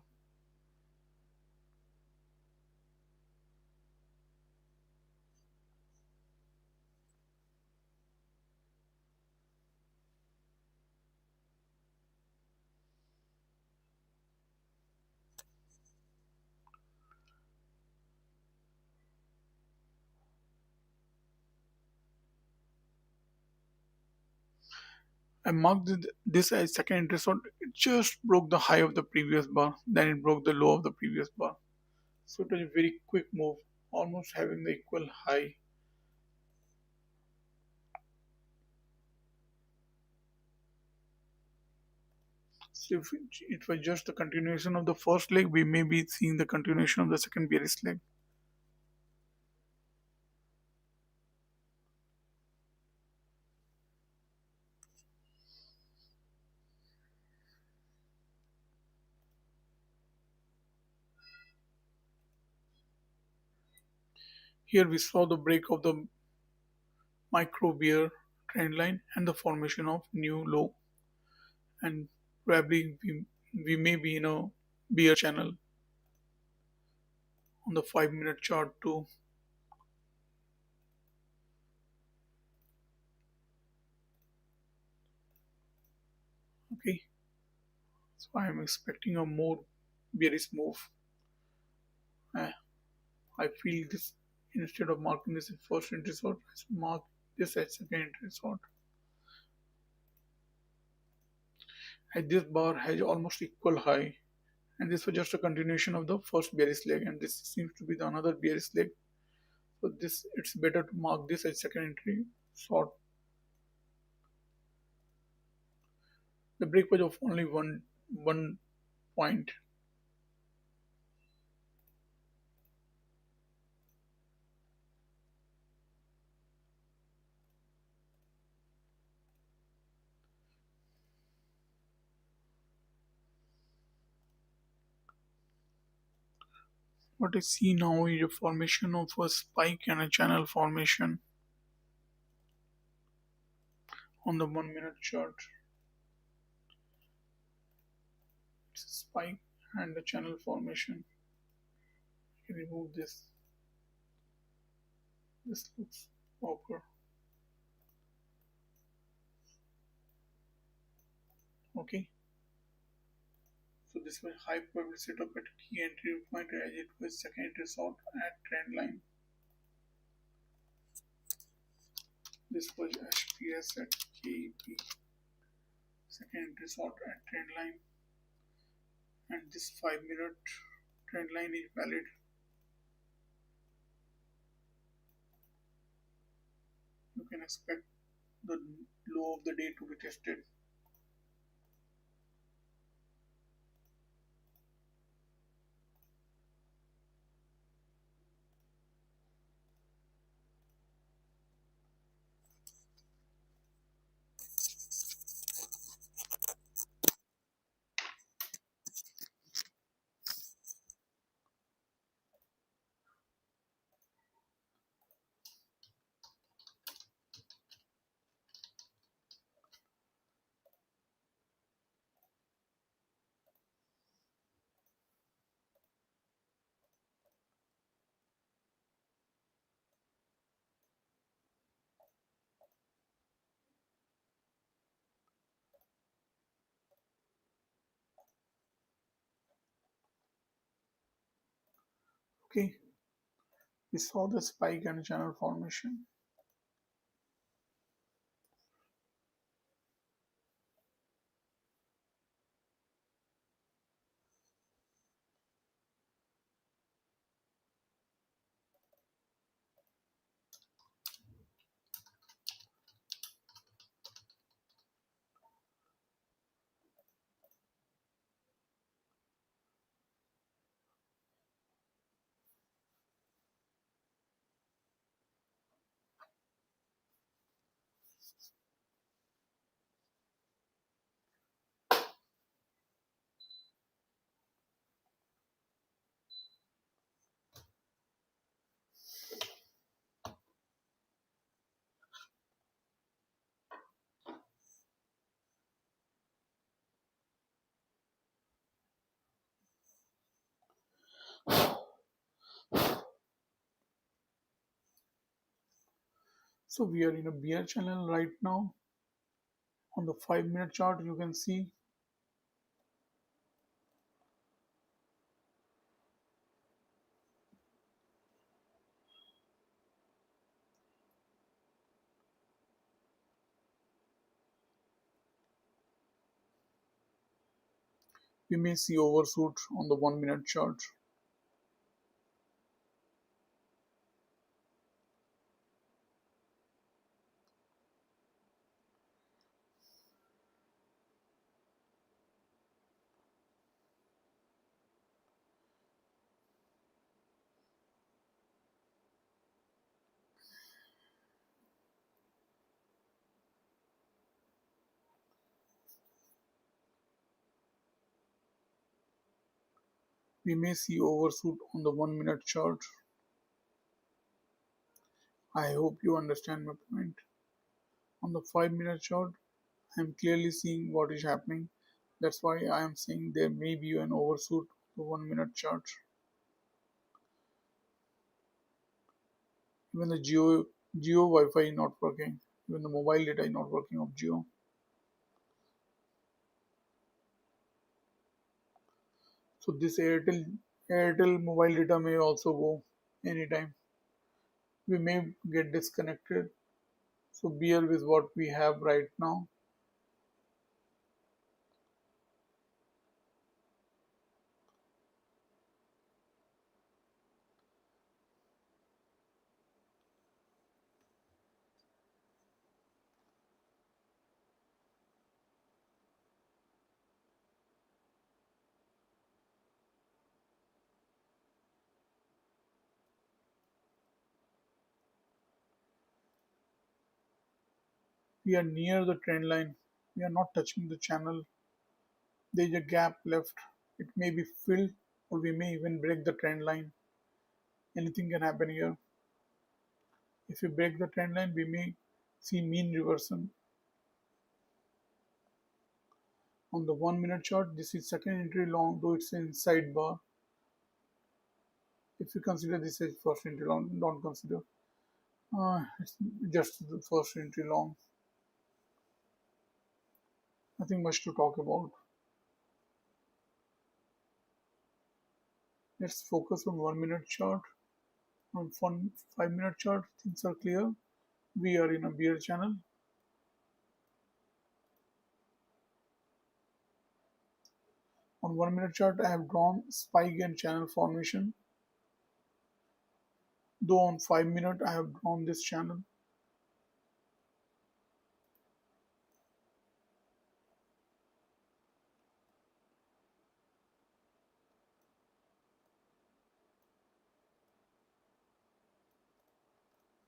I marked this as second entry short. It just broke the high of the previous bar, then it broke the low of the previous bar. So it was a very quick move, almost having the equal high. So if it was just the continuation of the first leg, we may be seeing the continuation of the second bearish leg. Here we saw the break of the micro bear trend line and the formation of new low, and probably we may be in a bear channel on the 5 minute chart too. Okay, so I am expecting a more bearish move. Uh, I feel this, instead of marking this as first entry short, I should mark this as second entry short. And this bar has almost equal high, and this was just a continuation of the first bearish leg, and this seems to be the another bearish leg. So this, it's better to mark this as second entry short. The break was of only one point. What I see now is a formation of a spike and a channel formation on the 1 minute chart. It's a spike and the channel formation. I can remove this. This looks awkward. Okay. So this was high probability setup at key entry point as it was second entry short at trend line. This was HPS at KEP, second entry short at trend line, and this 5 minute trend line is valid. You can expect the low of the day to be tested. Okay, we saw the spike and channel formation. So we are in a bear channel right now. On the 5 minute chart, you can see we may see overshoot on the 1 minute chart. We may see overshoot on the 1 minute chart. I hope you understand my point. On the 5 minute chart, I am clearly seeing what is happening. That's why I am saying there may be an overshoot on the 1 minute chart. Even the Geo Wi-Fi is not working. Even the mobile data is not working of Geo. So this Airtel mobile data may also go anytime. We may get disconnected. So bear with what we have right now. We are near the trend line. We are not touching the channel. There is a gap left. It may be filled or we may even break the trend line. Anything can happen here. If we break the trend line, we may see mean reversion. On the 1 minute chart, this is second entry long, though it's in sidebar. If you consider this as first entry long, don't consider. It's just the first entry long. Nothing much to talk about. Let's focus on 1 minute chart. On 5 minute chart, things are clear. We are in a bear channel. On 1 minute chart, I have drawn spike and channel formation. Though on 5 minute, I have drawn this channel.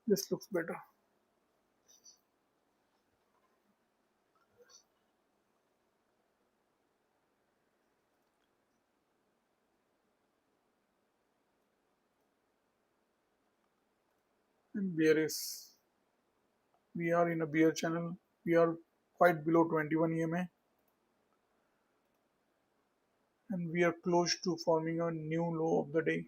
This looks better. And we are in a bear channel. We are quite below 21 EMA and we are close to forming a new low of the day.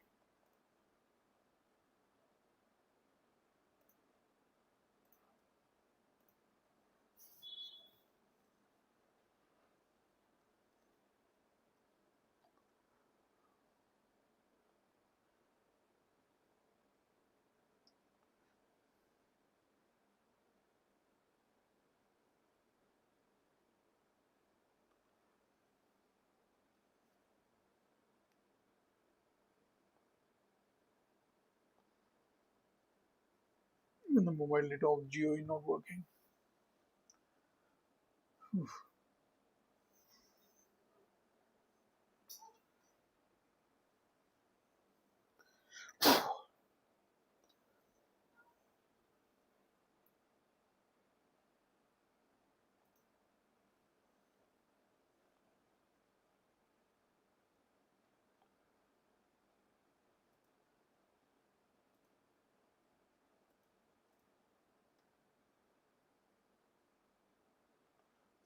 Even the mobile data of Geo is not working.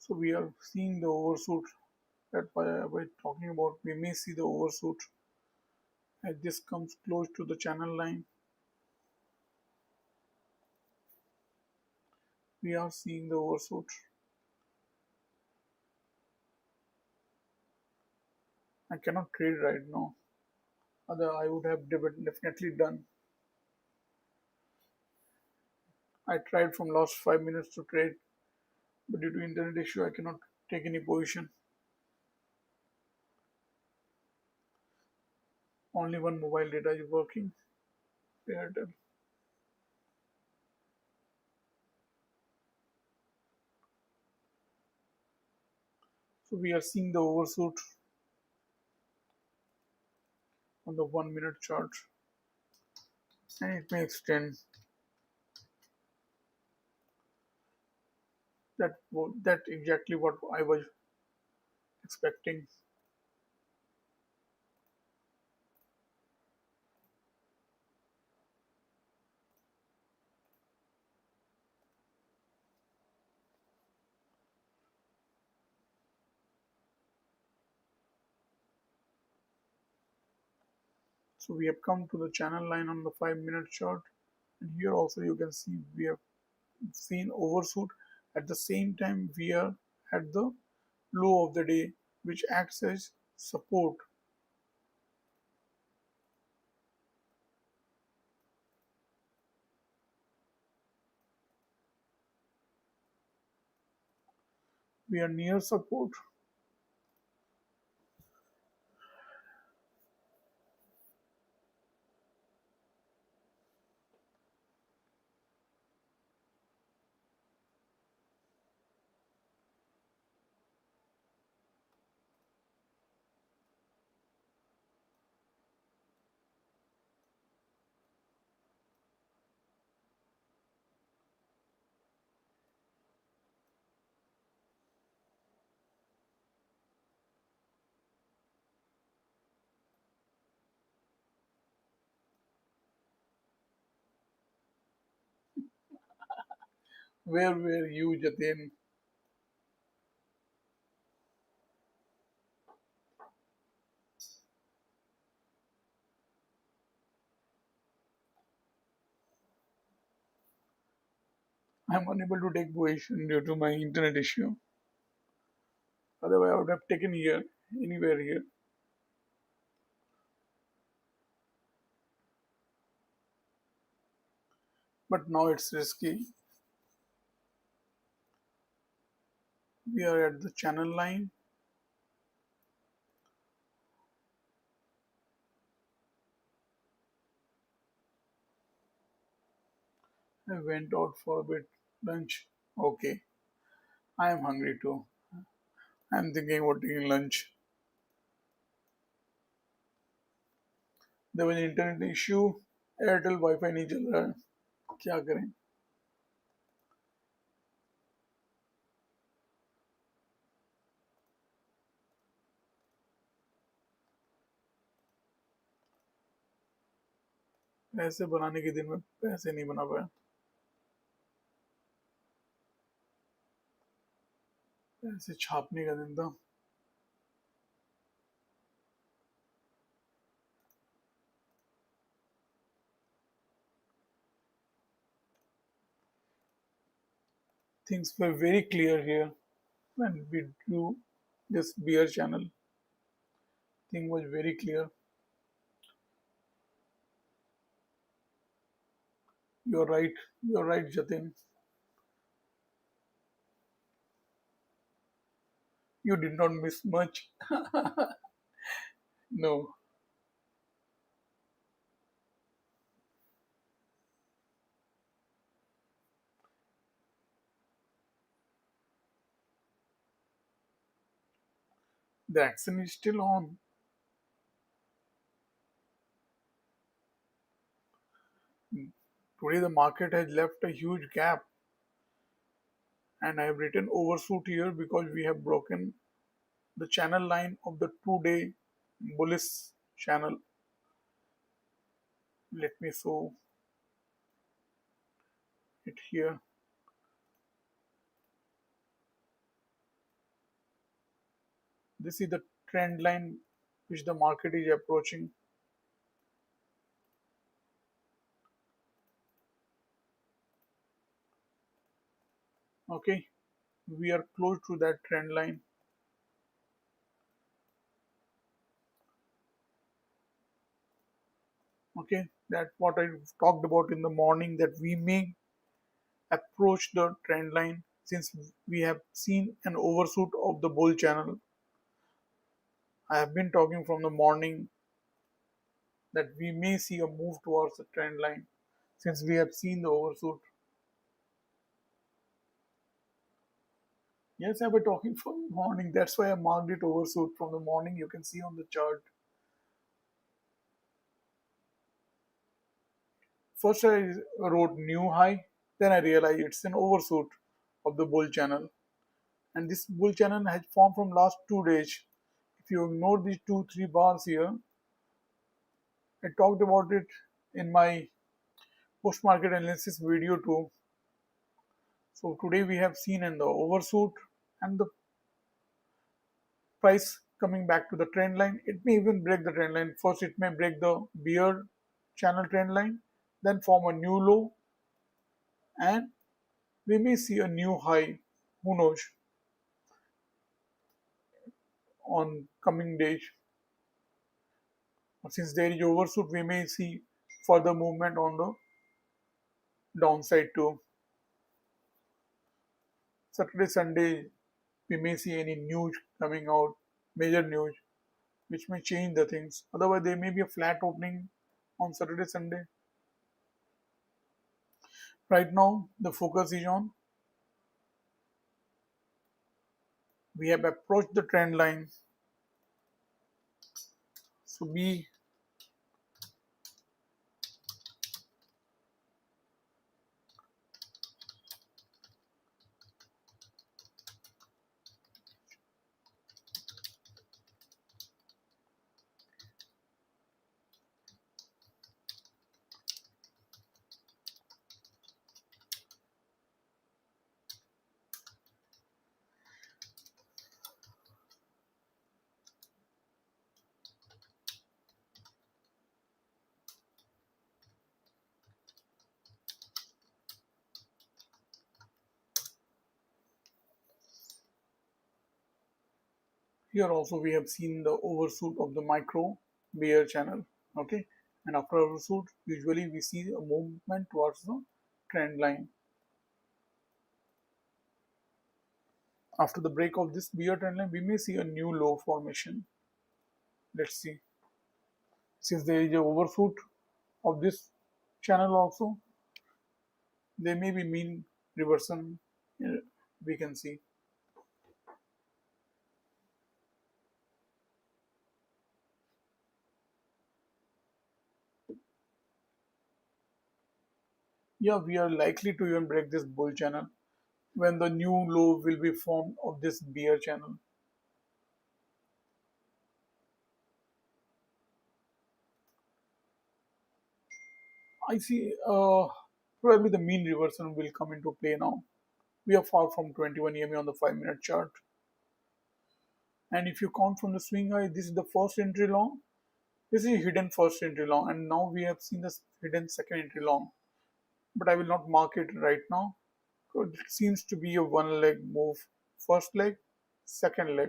So we are seeing the overshoot. That by talking about, we may see the overshoot as this comes close to the channel line. We are seeing the overshoot. I cannot trade right now. Other I would have definitely done. I tried from last 5 minutes to trade, but due to internet issue, I cannot take any position. Only one mobile data is working. Airtel. So we are seeing the overshoot on the 1 minute chart, and it may extend. That exactly what I was expecting. So we have come to the channel line on the 5 minute chart, and here also you can see we have seen overshoot. At the same time, we are at the low of the day, which acts as support. We are near support. Where were you, Jatin? I'm unable to take position due to my internet issue. Otherwise, I would have taken here, anywhere here. But now it's risky. We are at the channel line. I went out for a bit lunch. Okay, I am hungry too. I'm thinking about taking lunch. There was an internet issue. Airtel wifi नहीं चल रहा है. क्या करें? पैसे बनाने के दिन में पैसे नहीं बना पाया. पैसे छापने का दिन था. Things were very clear here when we drew this beer channel. Thing was very clear. You're right. You're right, Jatin. You did not miss much. No, the action is still on. Today the market has left a huge gap, and I have written overshoot here because we have broken the channel line of the 2 day bullish channel. Let me show it here. This is the trend line which the market is approaching. Okay, we are close to that trend line. Okay, that what I talked about in the morning, that we may approach the trend line since we have seen an overshoot of the bull channel. I have been talking from the morning that we may see a move towards the trend line since we have seen the overshoot. Yes, I've been talking from the morning. That's why I marked it overshoot from the morning. You can see on the chart. First, I wrote new high, then I realized it's an overshoot of the bull channel. And this bull channel has formed from last 2 days. If you ignore these two, three bars here, I talked about it in my post market analysis video too. So today we have seen in the overshoot and the price coming back to the trend line. It may even break the trend line. First, it may break the bear channel trend line, then form a new low, and we may see a new high. Who knows on coming days? Since there is overshoot, we may see further movement on the downside too. Saturday, Sunday, we may see any news coming out, major news, which may change the things. Otherwise, there may be a flat opening on Saturday, Sunday. Right now, the focus is on we have approached the trend line. So we here also we have seen the overshoot of the micro bear channel. Okay, and after overshoot, usually we see a movement towards the trend line. After the break of this bear trend line, we may see a new low formation. Let's see. Since there is a overshoot of this channel also, there may be mean reversion. We can see. Yeah, we are likely to even break this bull channel when the new low will be formed of this bear channel. I see probably the mean reversion will come into play now. We are far from 21 EMA on the 5-minute chart. And if you count from the swing high, this is the first entry long. This is hidden first entry long, and now we have seen this hidden second entry long. But I will not mark it right now. It seems to be a one leg move. First leg, second leg.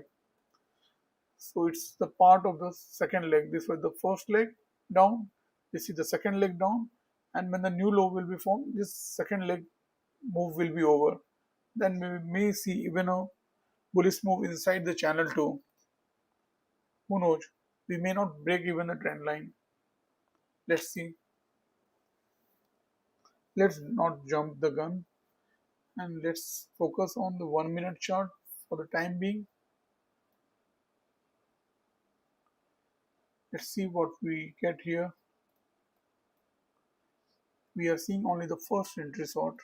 So it's the part of the second leg. This was the first leg down. This is the second leg down. And when the new low will be formed, this second leg move will be over. Then we may see even a bullish move inside the channel too. Who knows? We may not break even the trend line. Let's see. Let's not jump the gun and let's focus on the 1-minute chart for the time being. Let's see what we get here. We are seeing only the first entry sort.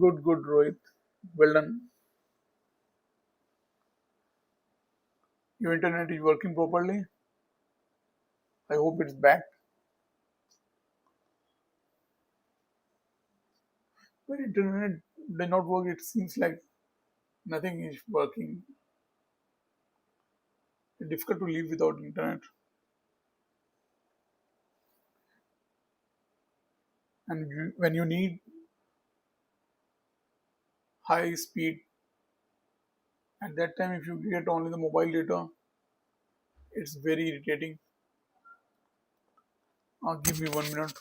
Good, good, Rohit. Well done. Your internet is working properly. I hope it's back. When internet did not work, it seems like nothing is working. It's difficult to live without internet. And when you need high speed, at that time, if you get only the mobile data, it's very irritating. Give me 1 minute.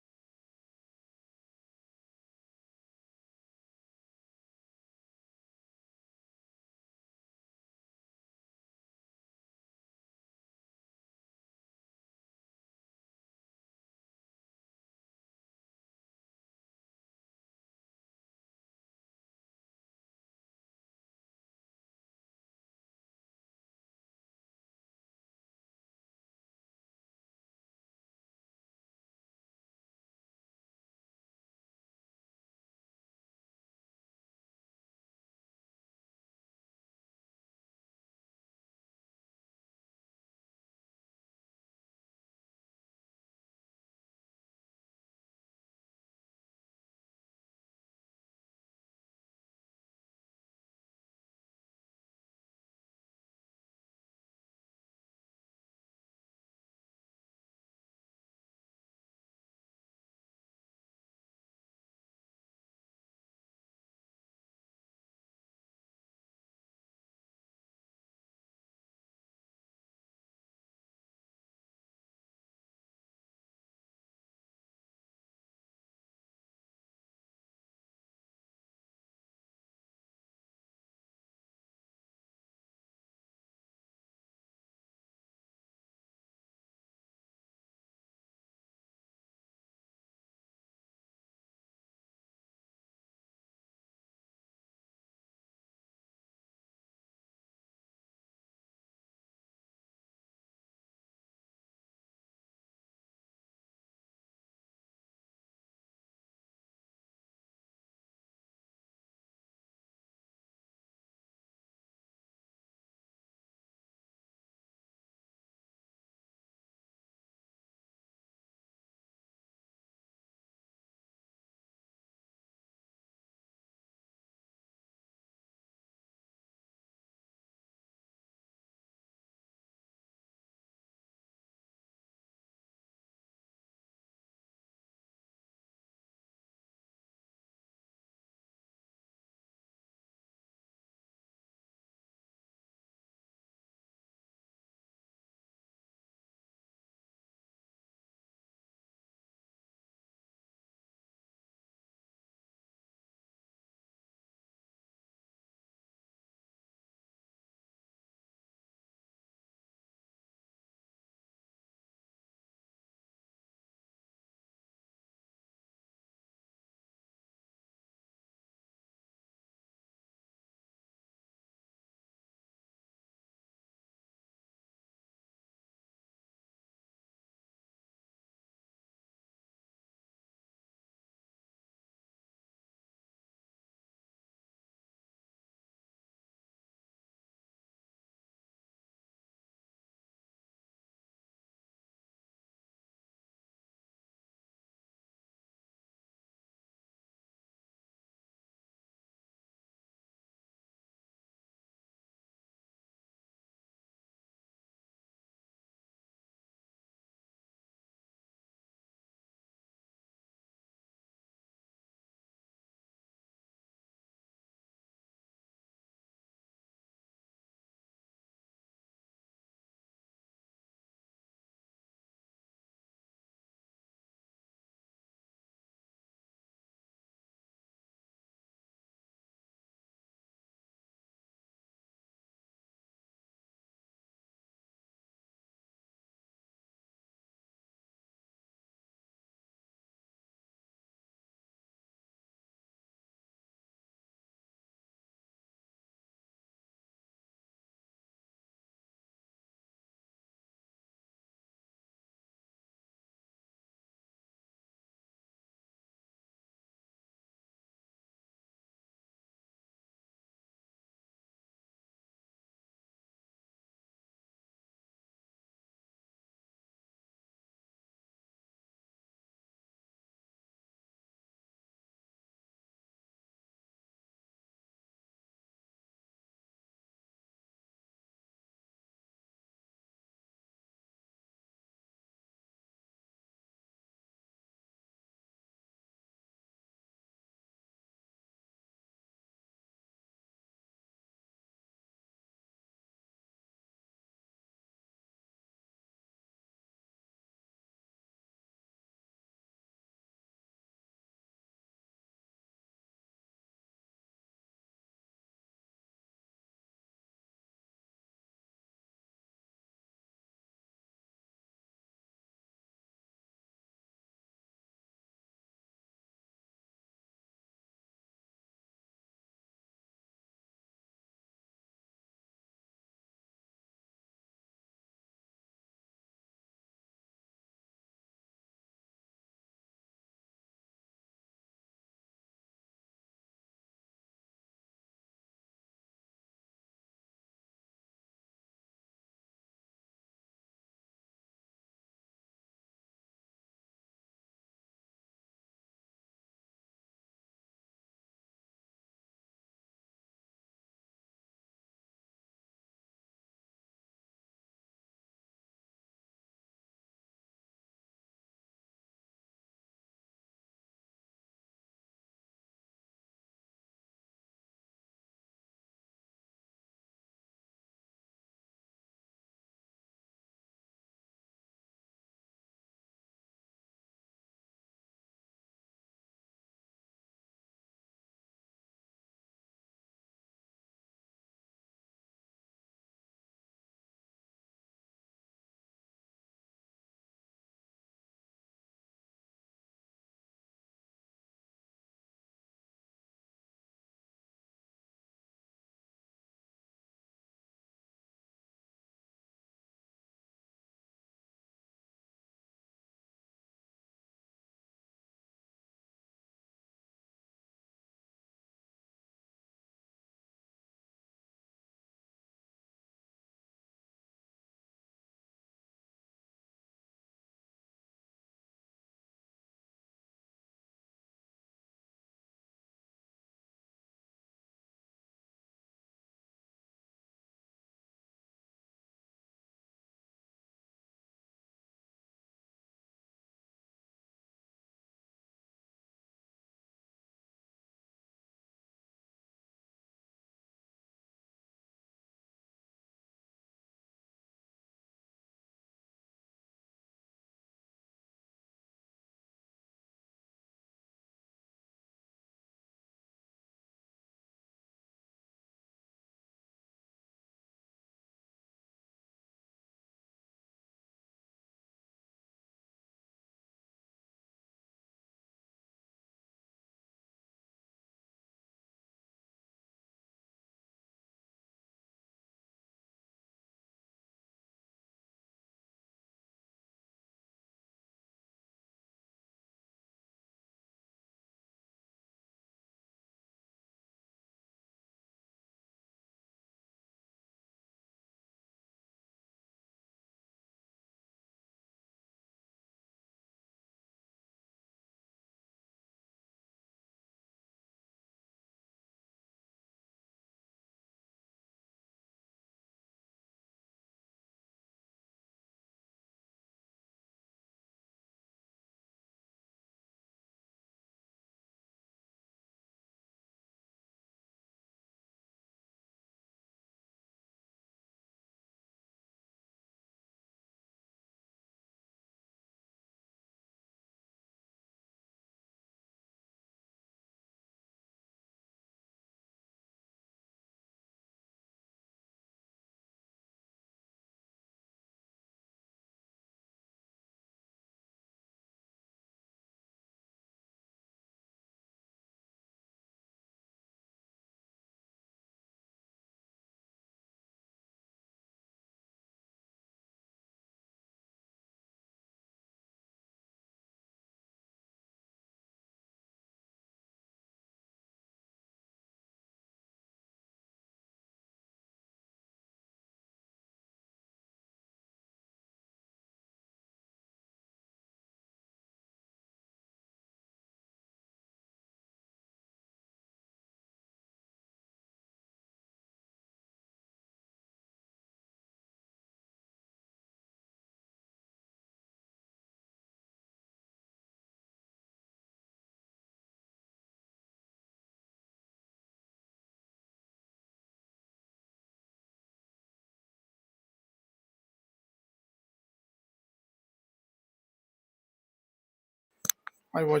I was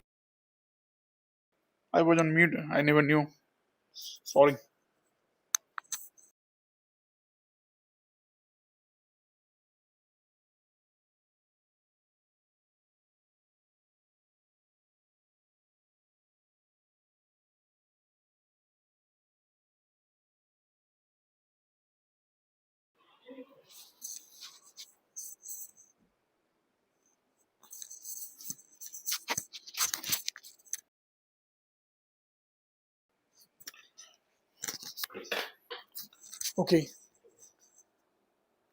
I was on mute. I never knew. Sorry. Okay.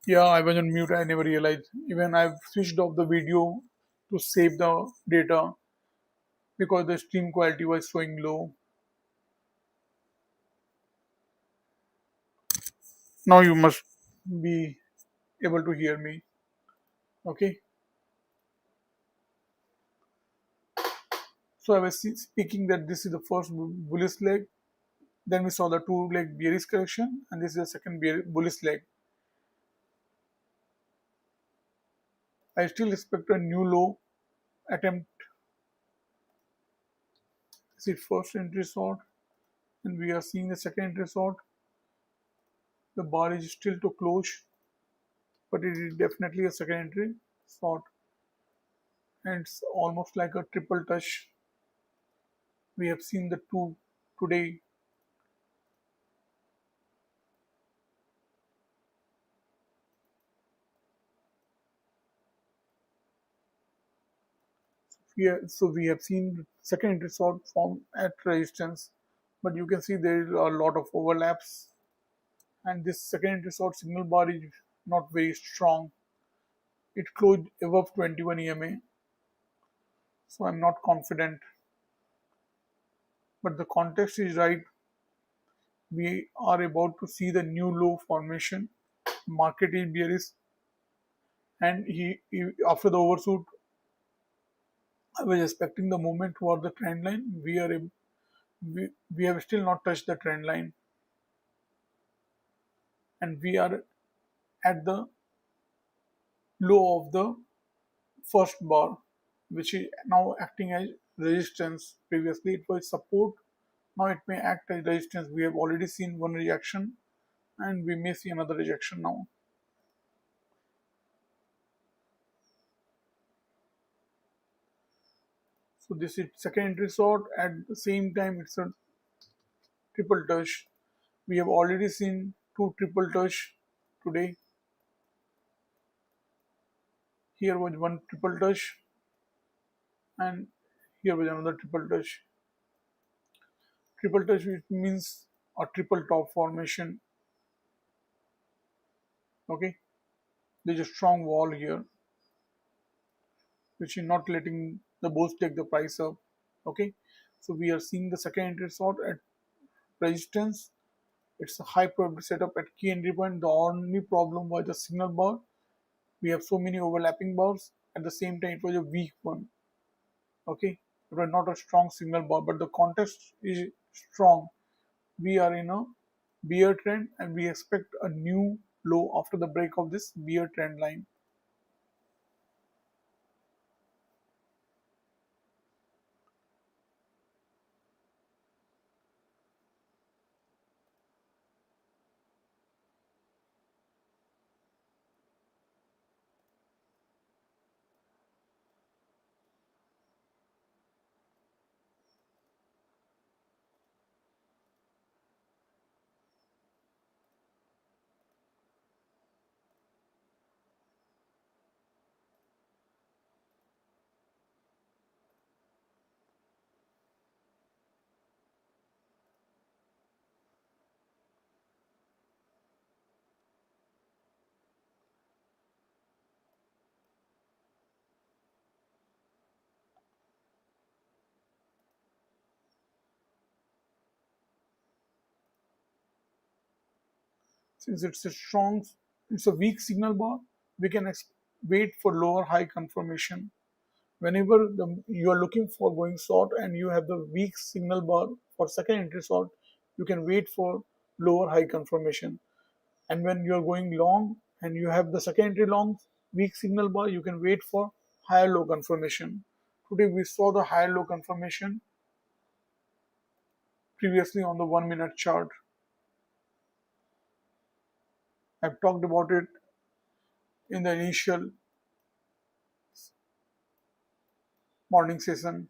Yeah, I was on mute. I never realized. Even I've switched off the video to save the data because the stream quality was showing low. Now you must be able to hear me. Okay. So I was speaking that this is the first bullish leg. Then we saw the two leg bearish correction, and this is the second bullish leg. I still expect a new low attempt. This is first entry short, and we are seeing the second entry short. The bar is still to close, but it is definitely a second entry short, and it's almost like a triple touch. We have seen the two today. So we have seen second entry short form at resistance, but you can see there are a lot of overlaps, and this second entry short signal bar is not very strong. It closed above 21 EMA, so I'm not confident. But the context is right. We are about to see the new low formation. Market is bearish, and he after the overshoot, I was expecting the movement toward the trend line. We have still not touched the trend line, and we are at the low of the first bar, which is now acting as resistance. Previously, it was support. Now it may act as resistance. We have already seen one reaction, and we may see another rejection now. So this is second entry short. At the same time, it's a triple touch. We have already seen two triple touch today. Here was one triple touch, and here was another triple touch. Triple touch, which means a triple top formation. Okay, there's a strong wall here, which is not letting the bulls take the price up. Okay, so we are seeing the second entry short at resistance. It's a high probability setup at key entry point. The only problem was the signal bar. We have so many overlapping bars. At the same time, it was a weak one. Okay, it was not a strong signal bar, but the context is strong. We are in a bear trend, and we expect a new low after the break of this bear trend line. Since it's a weak signal bar, we can wait for lower high confirmation. Whenever you are looking for going short and you have the weak signal bar for second entry short, you can wait for lower high confirmation. And when you are going long and you have the second entry long weak signal bar, you can wait for higher low confirmation Today we saw the higher low confirmation previously on the 1 minute chart. I've talked about it in the initial morning session.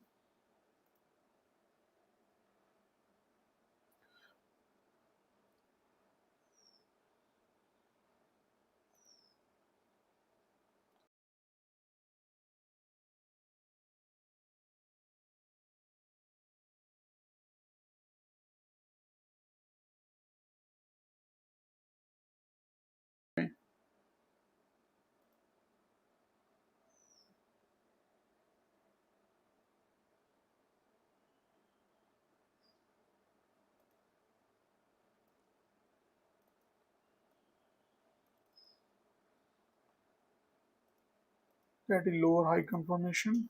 That is lower high confirmation.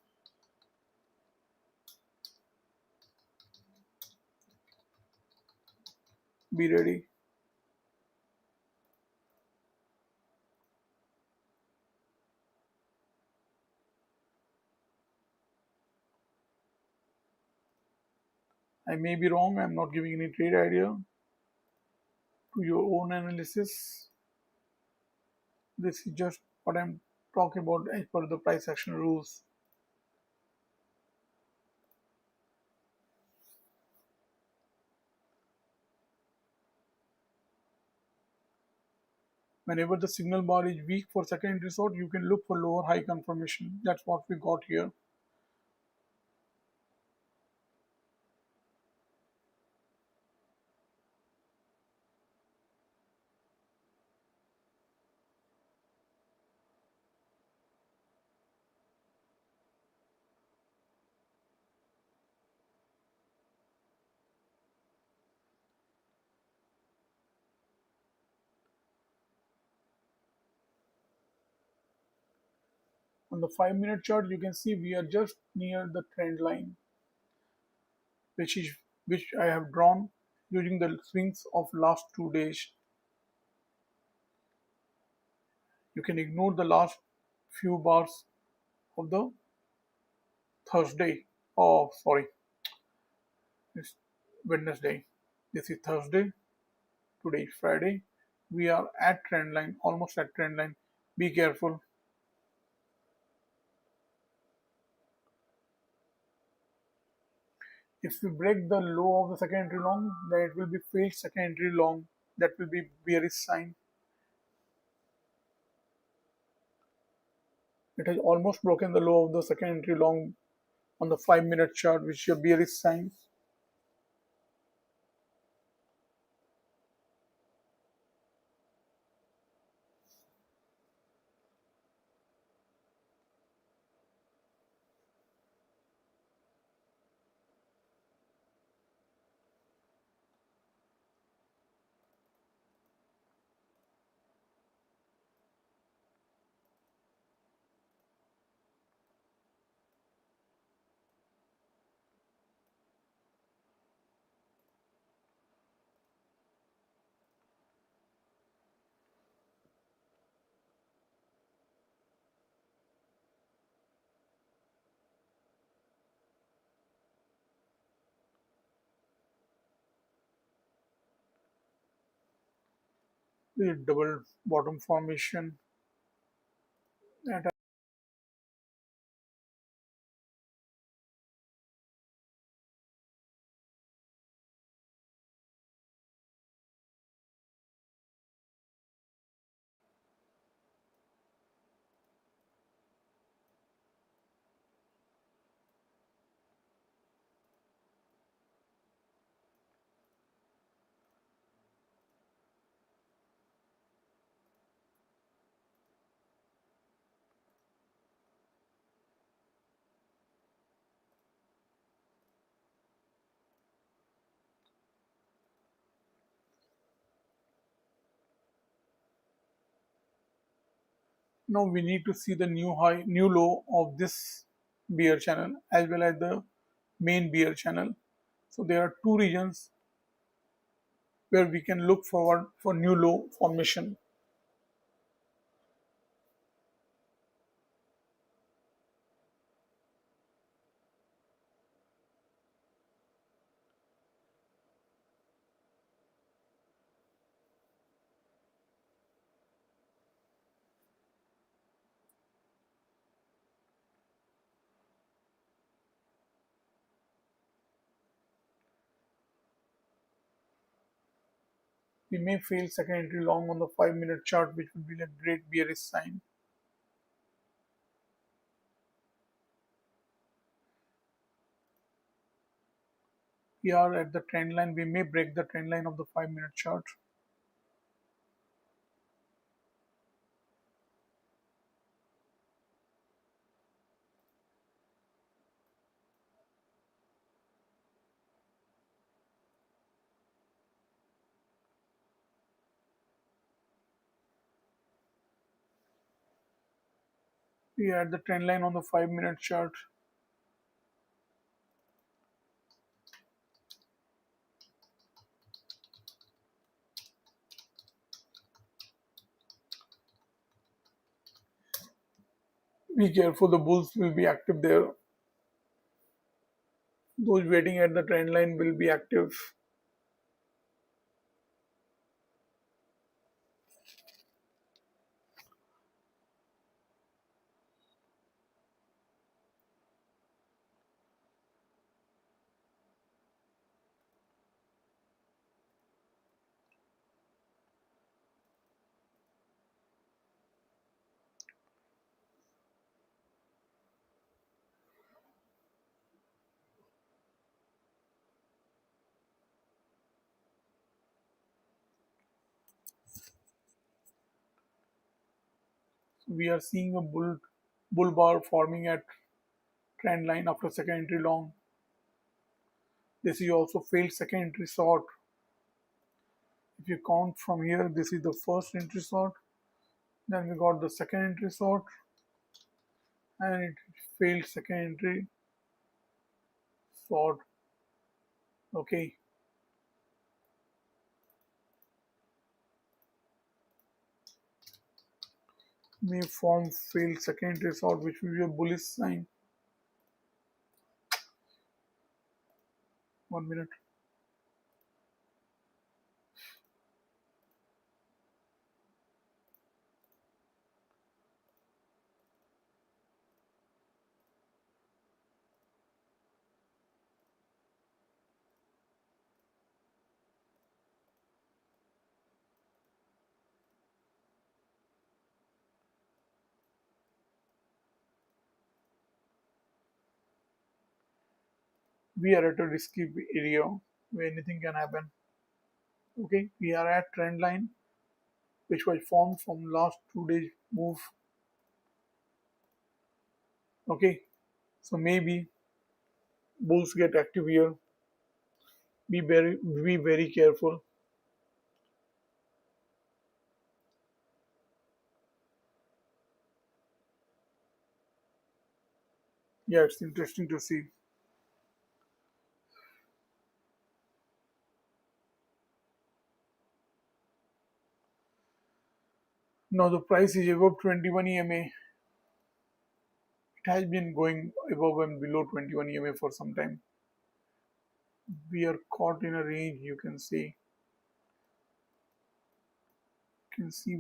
Be ready. I may be wrong. I'm not giving any trade idea. To your own analysis. This is just what I'm talking about as per the price action rules. Whenever the signal bar is weak for secondary short, you can look for lower high confirmation. That's what we got here. On the 5 minute chart, you can see we are just near the trend line, which I have drawn using the swings of last 2 days. You can ignore the last few bars of the Thursday. Oh, sorry, it's Wednesday. This is Thursday. Today is Friday. We are at trend line, almost at trend line. Be careful. If we break the low of the secondary long, then it will be failed secondary long. That will be bearish sign. It has almost broken the low of the secondary long on the 5 minute chart, which is a bearish sign. The double bottom formation. And now we need to see the new high, new low of this bear channel as well as the main bear channel. So there are two regions where we can look forward for new low formation. We may fail second entry long on the 5-minute chart, which would be a great bearish sign. We are at the trend line. We may break the trend line of the 5-minute chart. We are at the trend line on the 5-minute chart. Be careful, the bulls will be active there. Those waiting at the trend line will be active. We are seeing a bull bar forming at trend line after second entry long. This is also failed second entry short. If you count from here, this is the first entry short. Then we got the second entry short, and it failed second entry short. Okay, may form failed second entry short, which will be a bullish sign. 1 minute. We are at a risky area where anything can happen. Okay, we are at trend line, which was formed from last 2 days move. Okay, so maybe bulls get active here. Be very careful. Yeah, it's interesting to see. Now the price is above 21 EMA. It has been going above and below 21 EMA for some time. We are caught in a range. You can see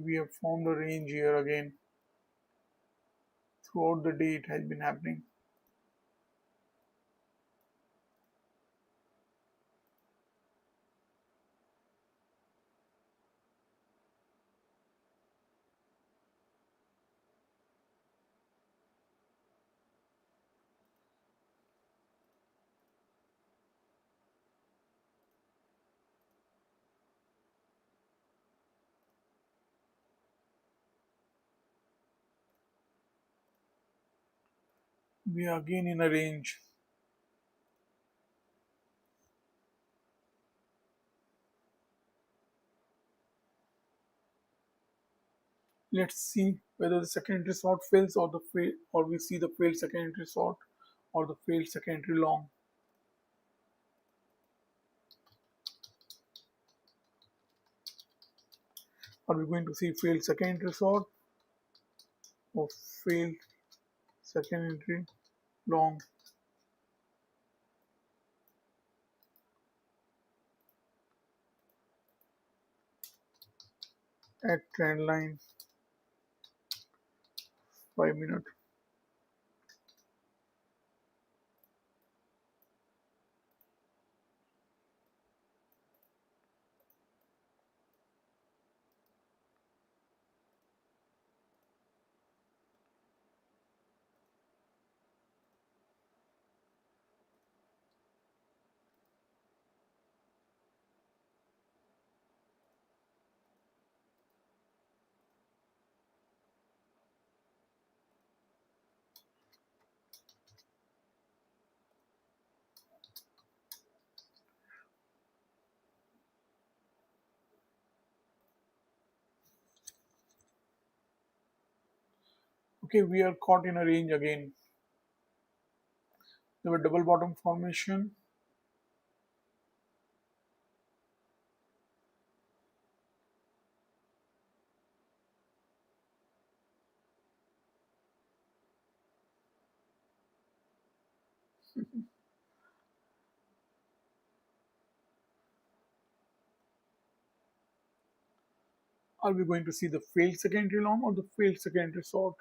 we have formed a range here again. Throughout the day, it has been happening. We are again in a range. Let's see whether the second entry short fails or we see the failed second entry short or the failed second entry long. Are we going to see failed second entry short or failed second entry long? At trend line 5 minute. Okay, we are caught in a range again. There were double bottom formation. Are we going to see the failed secondary long or the failed secondary short?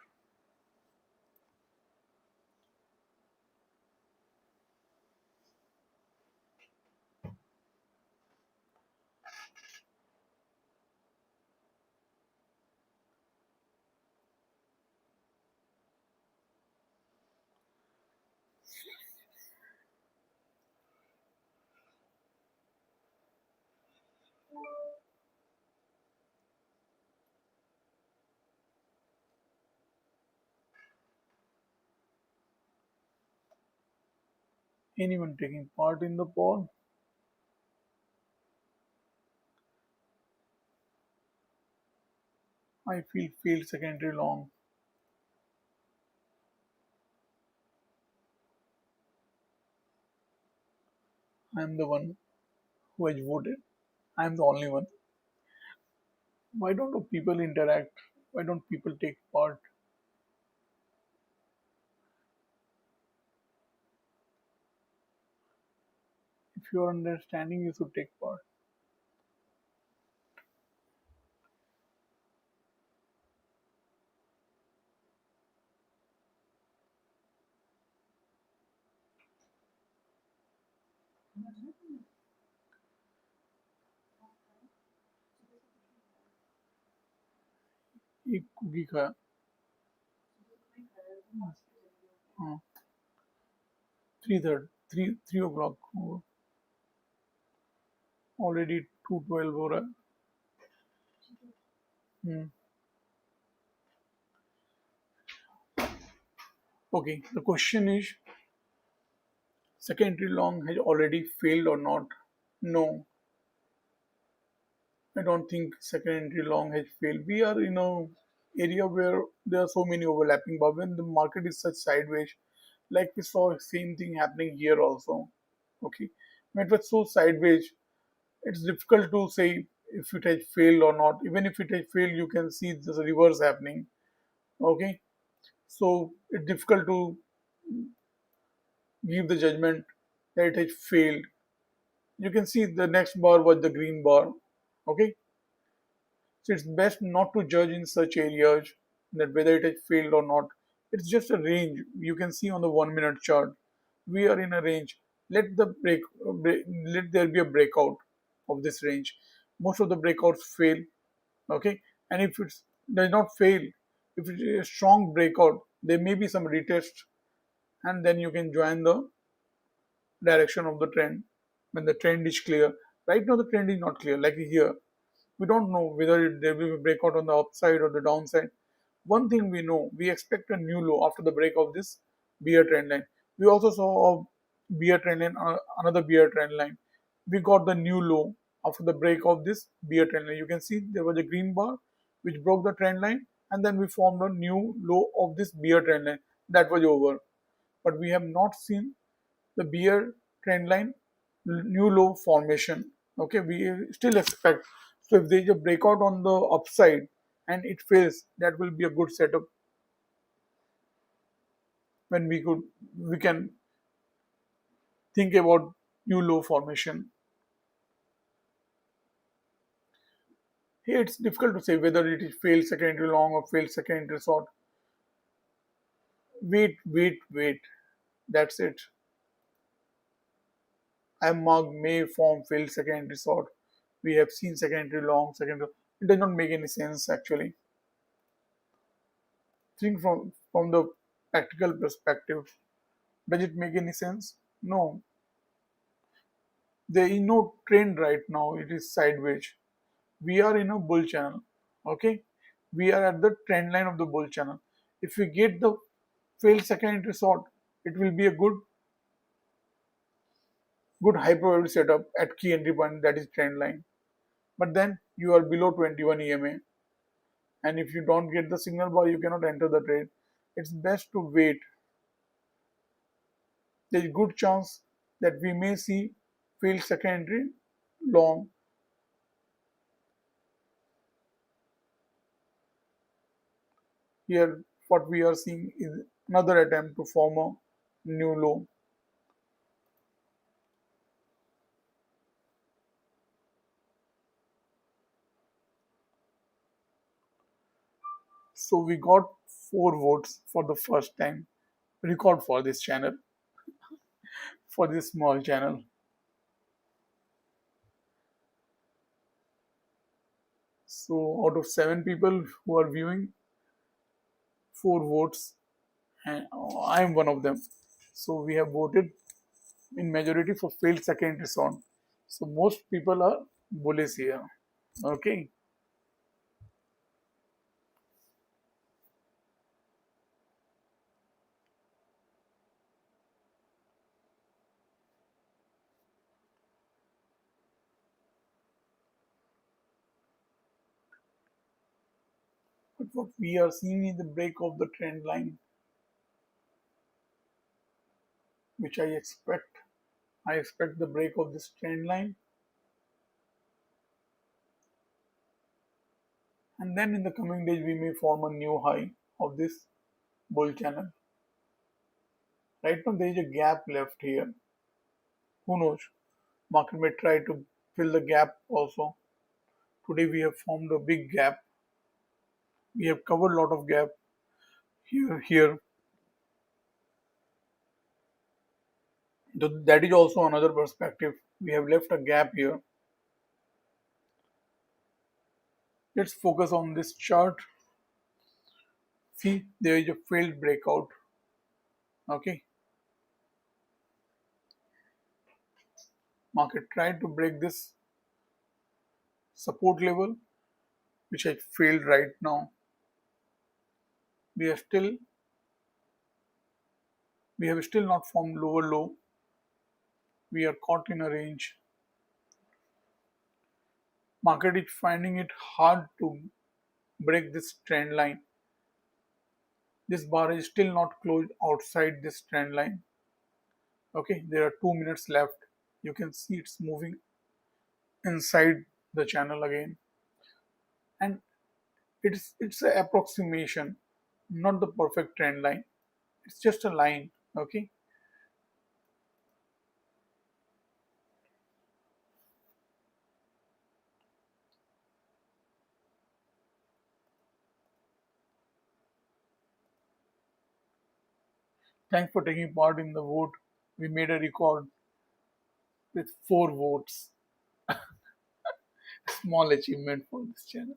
Anyone taking part in the poll? I feel failed secondary long. I am the one who has voted. I am the only one. Why don't people interact? Why don't people take part? If you are understanding, you should take part. एक cookie खाया हाँ 3 o'clock already 2:12 हो रहा है Okay, the question is secondary long has already failed or not? No, I don't think secondary long has failed. We are in a area where there are so many overlapping, but when the market is such sideways, like we saw same thing happening here also. Okay, when it was so sideways, it's difficult to say if it has failed or not. Even if it has failed, you can see the reverse happening. Okay, so it's difficult to give the judgment that it has failed. You can see the next bar was the green bar. Okay, so it's best not to judge in such areas that whether it has failed or not. It's just a range. You can see on the 1 minute chart. We are in a range. Let there be a breakout of this range. Most of the breakouts fail. Okay, and if it does not fail, if it is a strong breakout, there may be some retest, and then you can join the direction of the trend when the trend is clear. Right now, the trend is not clear. Like here, we don't know whether there will be a breakout on the upside or the downside. One thing we know, we expect a new low after the break of this bear trend line. We also saw a bear trend line, another bear trend line. We got the new low after the break of this bear trend line. You can see there was a green bar which broke the trend line, and then we formed a new low of this bear trend line. That was over. But we have not seen the bear trend line new low formation. Okay, we still expect. So if there is a breakout on the upside and it fails, that will be a good setup when we can think about new low formation. Here it's difficult to say whether it is failed secondary long or failed secondary short. Wait. That's it. I marked may form failed secondary short. We have seen secondary long, secondary. It does not make any sense actually. Think from the practical perspective. Does it make any sense? No. There is no trend right now. It is sideways. We are in a bull channel. Okay. We are at the trend line of the bull channel. If we get the failed secondary short, it will be a good high probability setup at key entry point, that is trend line. But then you are below 21 EMA, and if you don't get the signal bar, you cannot enter the trade. it's best to wait. There is good chance that we may see failed secondary long. Here, what we are seeing is another attempt to form a new low. So we got 4 votes for the first time. Record for this channel, for this small channel. So out of 7 people who are viewing, 4 votes, and I am one of them. So we have voted in majority for failed secondary sound. So most people are bullish here. Okay. But what we are seeing is the break of the trend line, which I expect. I expect the break of this trend line, and then in the coming days we may form a new high of this bull channel. Right now there is a gap left here. Who knows? Market may try to fill the gap also. Today we have formed a big gap. We have covered a lot of gap here. That is also another perspective. We have left a gap here. Let's focus on this chart. See, there is a failed breakout. Okay, market tried to break this support level, which has failed right now. We are still we have still not formed lower low. We are caught in a range. Market is finding it hard to break this trend line. This bar is still not closed outside this trend line. Okay, there are 2 minutes left. You can see it's moving inside the channel again, and it's an approximation, not the perfect trend line. It's just a line. Okay, thanks for taking part in the vote. We made a record with 4 votes. Small achievement for this channel.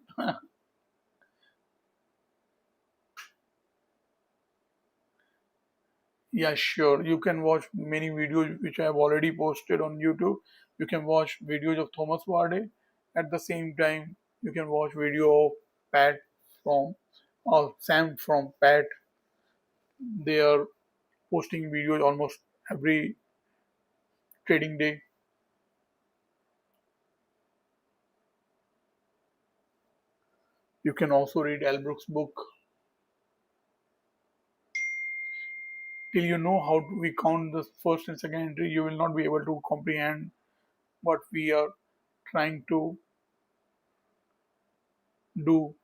Yeah, sure. You can watch many videos which I have already posted on YouTube. You can watch videos of Thomas Varde. At the same time, you can watch video of Pat from or Sam from Pat. They are posting videos almost every trading day. You can also read Albrook's book. Till you know how we count the first and second entry, you will not be able to comprehend what we are trying to do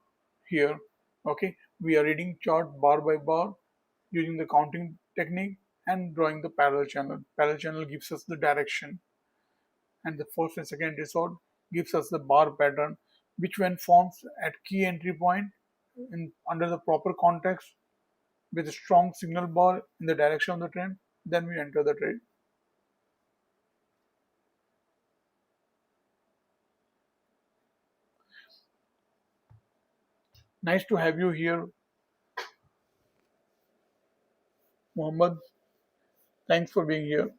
here. Okay, we are reading chart bar by bar using the counting technique and drawing the parallel channel. Parallel channel gives us the direction, and the first and second resort gives us the bar pattern, which when forms at key entry point in under the proper context with a strong signal bar in the direction of the trend, then we enter the trade. Nice to have you here, Mohammed. Thanks for being here.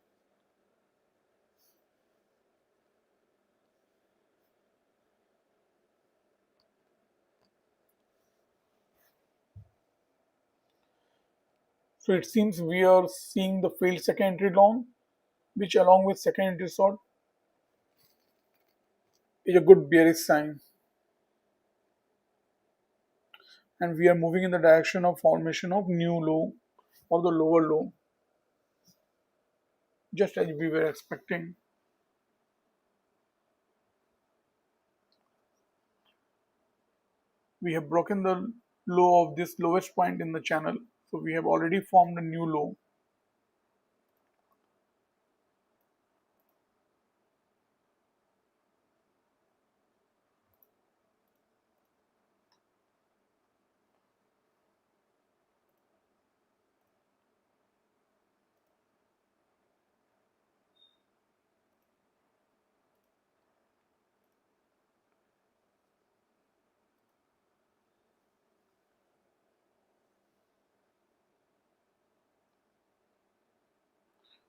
So it seems we are seeing the failed second entry long, which along with second entry short is a good bearish sign. and we are moving in the direction of formation of new low or the lower low, just as we were expecting. We have broken the low of this lowest point in the channel, so we have already formed a new low.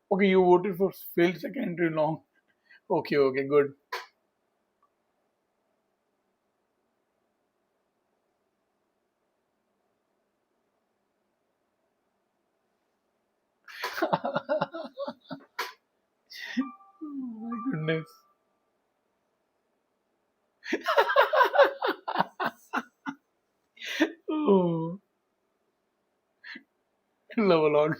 Okay, you voted for failed secondary long. Okay, okay, good. Oh my goodness. Oh, love a lot.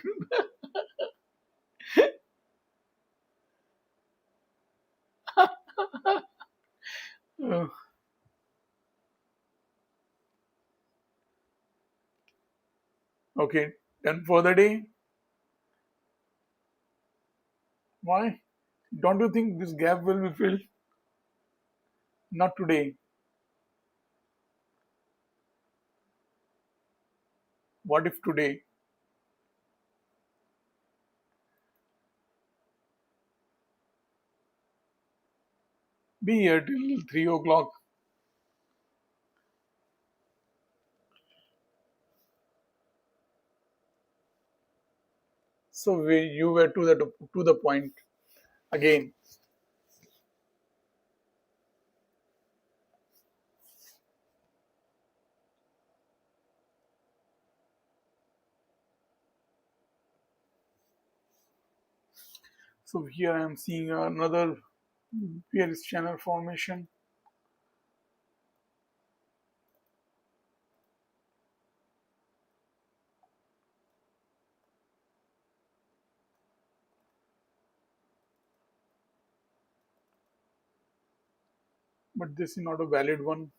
Oh, okay, done for the day. Why? Don't you think this gap will be filled? Not today. What if today? Be here till 3 o'clock. So you were to the point again. So here I am seeing another bearish channel formation. But this is not a valid one.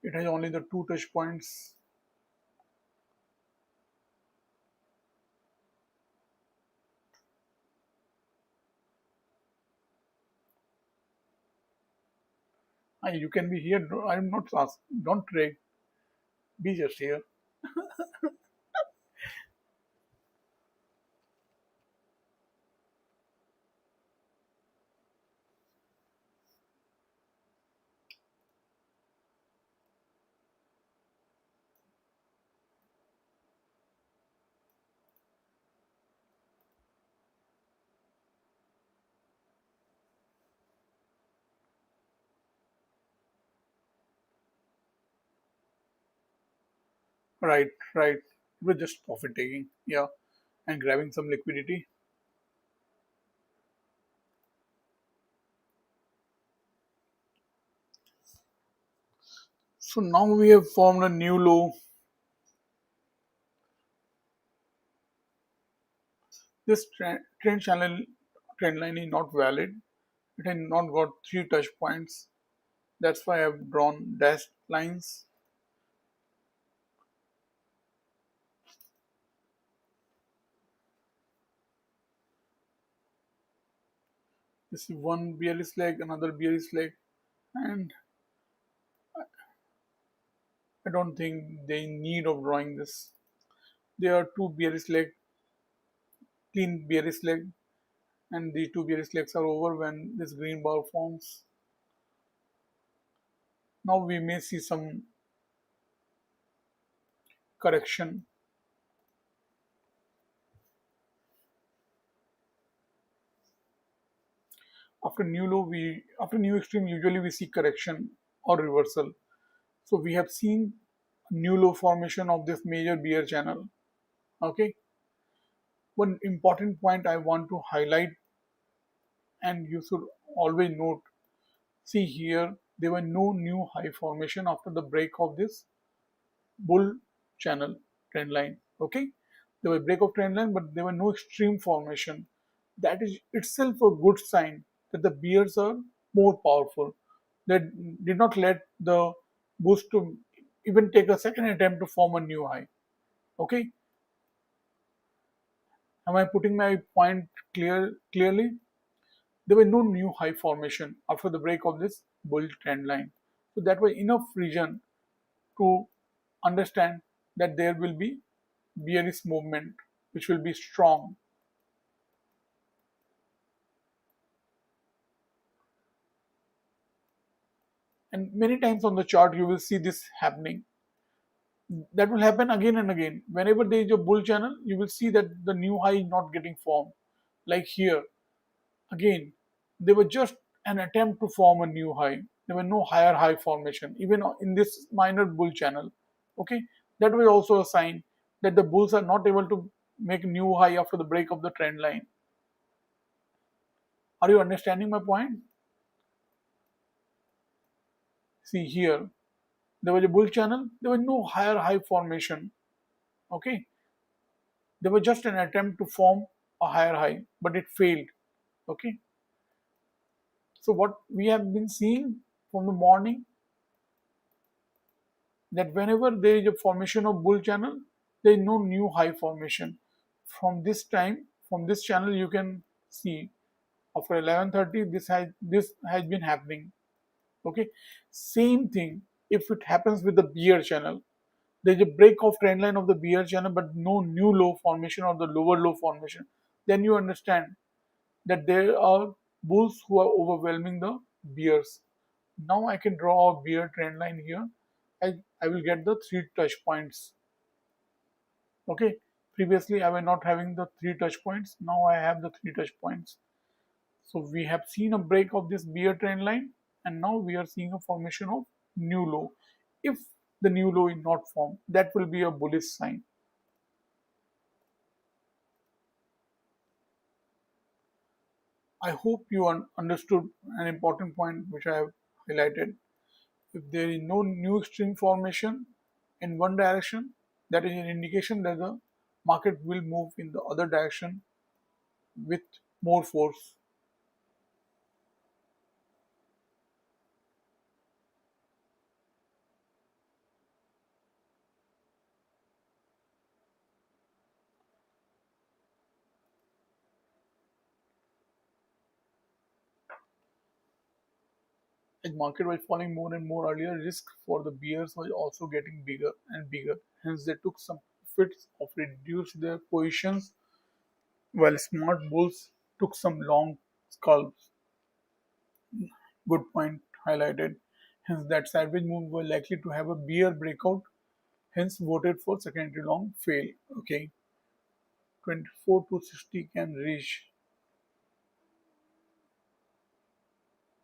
It has only the two touch points. You can be here. I'm not asked. Don't trade. Be just here. Right, right. We're just profit taking. Yeah, and grabbing some liquidity. So now we have formed a new low. This trend channel trend line is not valid. It has not got three touch points. That's why I've drawn dashed lines. This is one bearish leg, another bearish leg, and I don't think they need of drawing this. There are two bearish leg, clean bearish leg, and the two bearish legs are over when this green bar forms. Now we may see some correction. After new extreme usually we see correction or reversal. So we have seen new low formation of this major bear channel. Okay. One important point I want to highlight, and you should always note, see here there were no new high formation after the break of this bull channel trend line. Okay, there were break of trend line, but there were no extreme formation. That is itself a good sign that the bears are more powerful. They did not let the bulls to even take a second attempt to form a new high. Okay, am I putting my point clearly? There were no new high formation after the break of this bull trend line. So that was enough reason to understand that there will be bearish movement which will be strong. And many times on the chart you will see this happening. That will happen again and again. Whenever there is a bull channel, you will see that the new high is not getting formed. Like here, again, they were just an attempt to form a new high. There were no higher high formation, even in this minor bull channel. Okay, that was also a sign that the bulls are not able to make new high after the break of the trend line. Are you understanding my point? See here, there was a bull channel. There was no higher high formation. Okay, there was just an attempt to form a higher high, but it failed. Okay, so what we have been seeing from the morning, that whenever there is a formation of bull channel, there is no new high formation. From this time, from this channel, you can see after 11:30, this has been happening. Okay, same thing if it happens with the bear channel. There is a break of trend line of the bear channel, but no new low formation or the lower low formation. Then you understand that there are bulls who are overwhelming the bears. Now I can draw a bear trend line here. I will get the three touch points. Okay. Previously I was not having the three touch points. Now I have the three touch points. So we have seen a break of this bear trend line, and now we are seeing a formation of new low. If the new low is not formed, that will be a bullish sign. I hope you understood an important point which I have highlighted. If there is no new string formation in one direction, that is an indication that the market will move in the other direction with more force. As market was falling more and more earlier, risk for the bears was also getting bigger and bigger. Hence, they took some profits of reduced their positions, while smart bulls took some long scalps. Good point highlighted. Hence, that sideways move were likely to have a bear breakout. Hence, voted for secondary long fail. Okay, 24 to 60 can reach.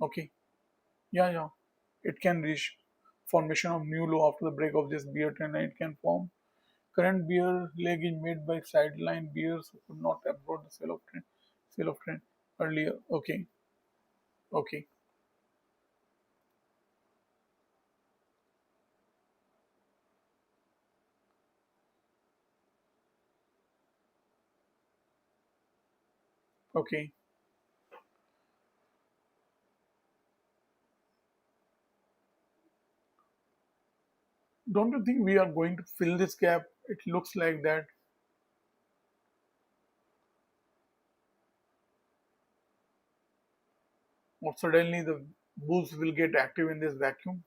Okay, yeah, it can reach formation of new low after the break of this bear trend, and it can form. Current bear leg is made by sideline bears who could not absorb the sell of trend earlier. Okay, okay, okay. Don't you think we are going to fill this gap? It looks like that. Or suddenly the bulls will get active in this vacuum.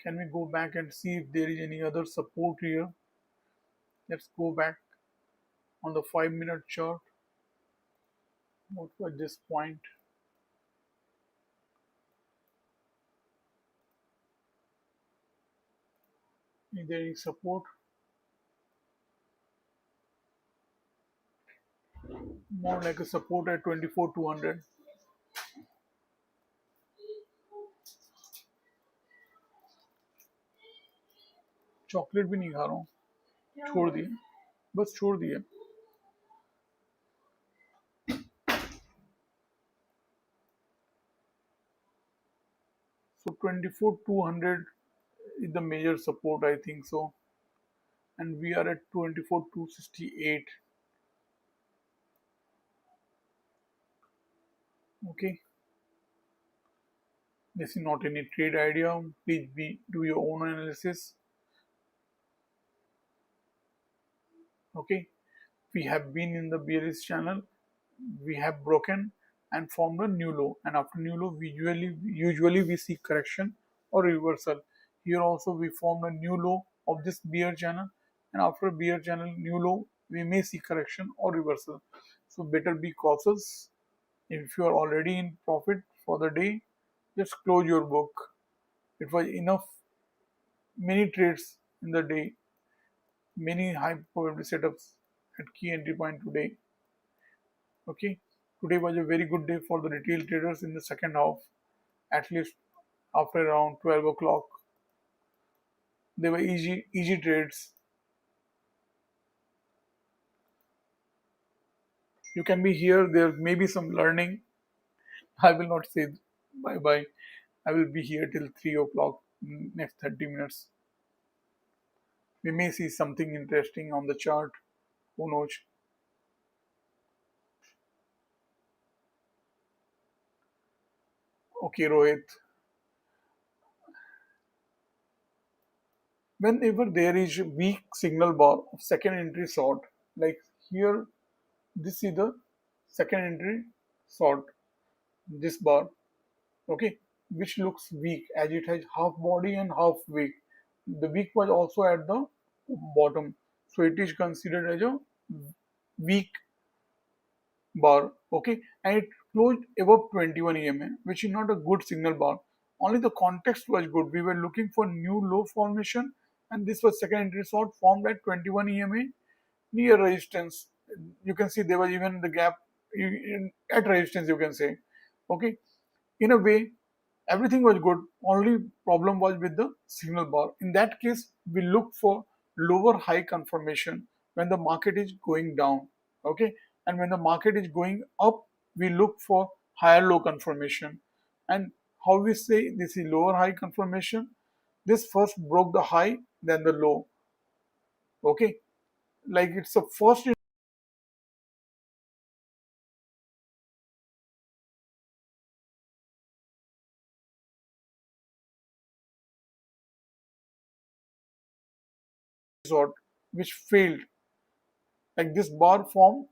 Can we go back and see if there is any other support here? Let's go back on the 5 minute chart. What was this point? Is there any support? More like a support at 24,200. Chocolate भी नहीं खा रहा हूँ, छोड़ दिए, बस छोड़ दिए. So 24,200 is the major support, I think so. And we are at 24,268. Okay, this is not any trade idea. Please do your own analysis. Okay, we have been in the bearish channel, we have broken and formed a new low, and after new low we usually we see correction or reversal. Here also we formed a new low of this bear channel, and after bear channel new low we may see correction or reversal. So better be cautious. If you are already in profit for the day, just close your book. It was enough, many trades in the day, many high probability setups at key entry point today. Okay, today was a very good day for the retail traders in the second half, at least after around 12 o'clock. They were easy trades. You can be here, there may be some learning. I will not say bye bye. I will be here till 3 o'clock, next 30 minutes. We may see something interesting on the chart. Who knows? Okay, Rohit. Whenever there is a weak signal bar of second entry sort, like here, this is the second entry sort, this bar, okay, which looks weak as it has half body and half wick. The wick was also at the bottom, so it is considered as a weak bar, okay, and it closed above 21 EMA, which is not a good signal bar. Only the context was good. We were looking for new low formation, and this was second entry short formed at 21 EMA near resistance. You can see there was even the gap at resistance, you can say, okay. In a way, everything was good, only problem was with the signal bar. In that case, we look for lower high confirmation when the market is going down, okay, and when the market is going up, we look for higher low confirmation. And how we say this is lower high confirmation, this first broke the high, then the low, okay, like it's a first resort which failed, like this bar formed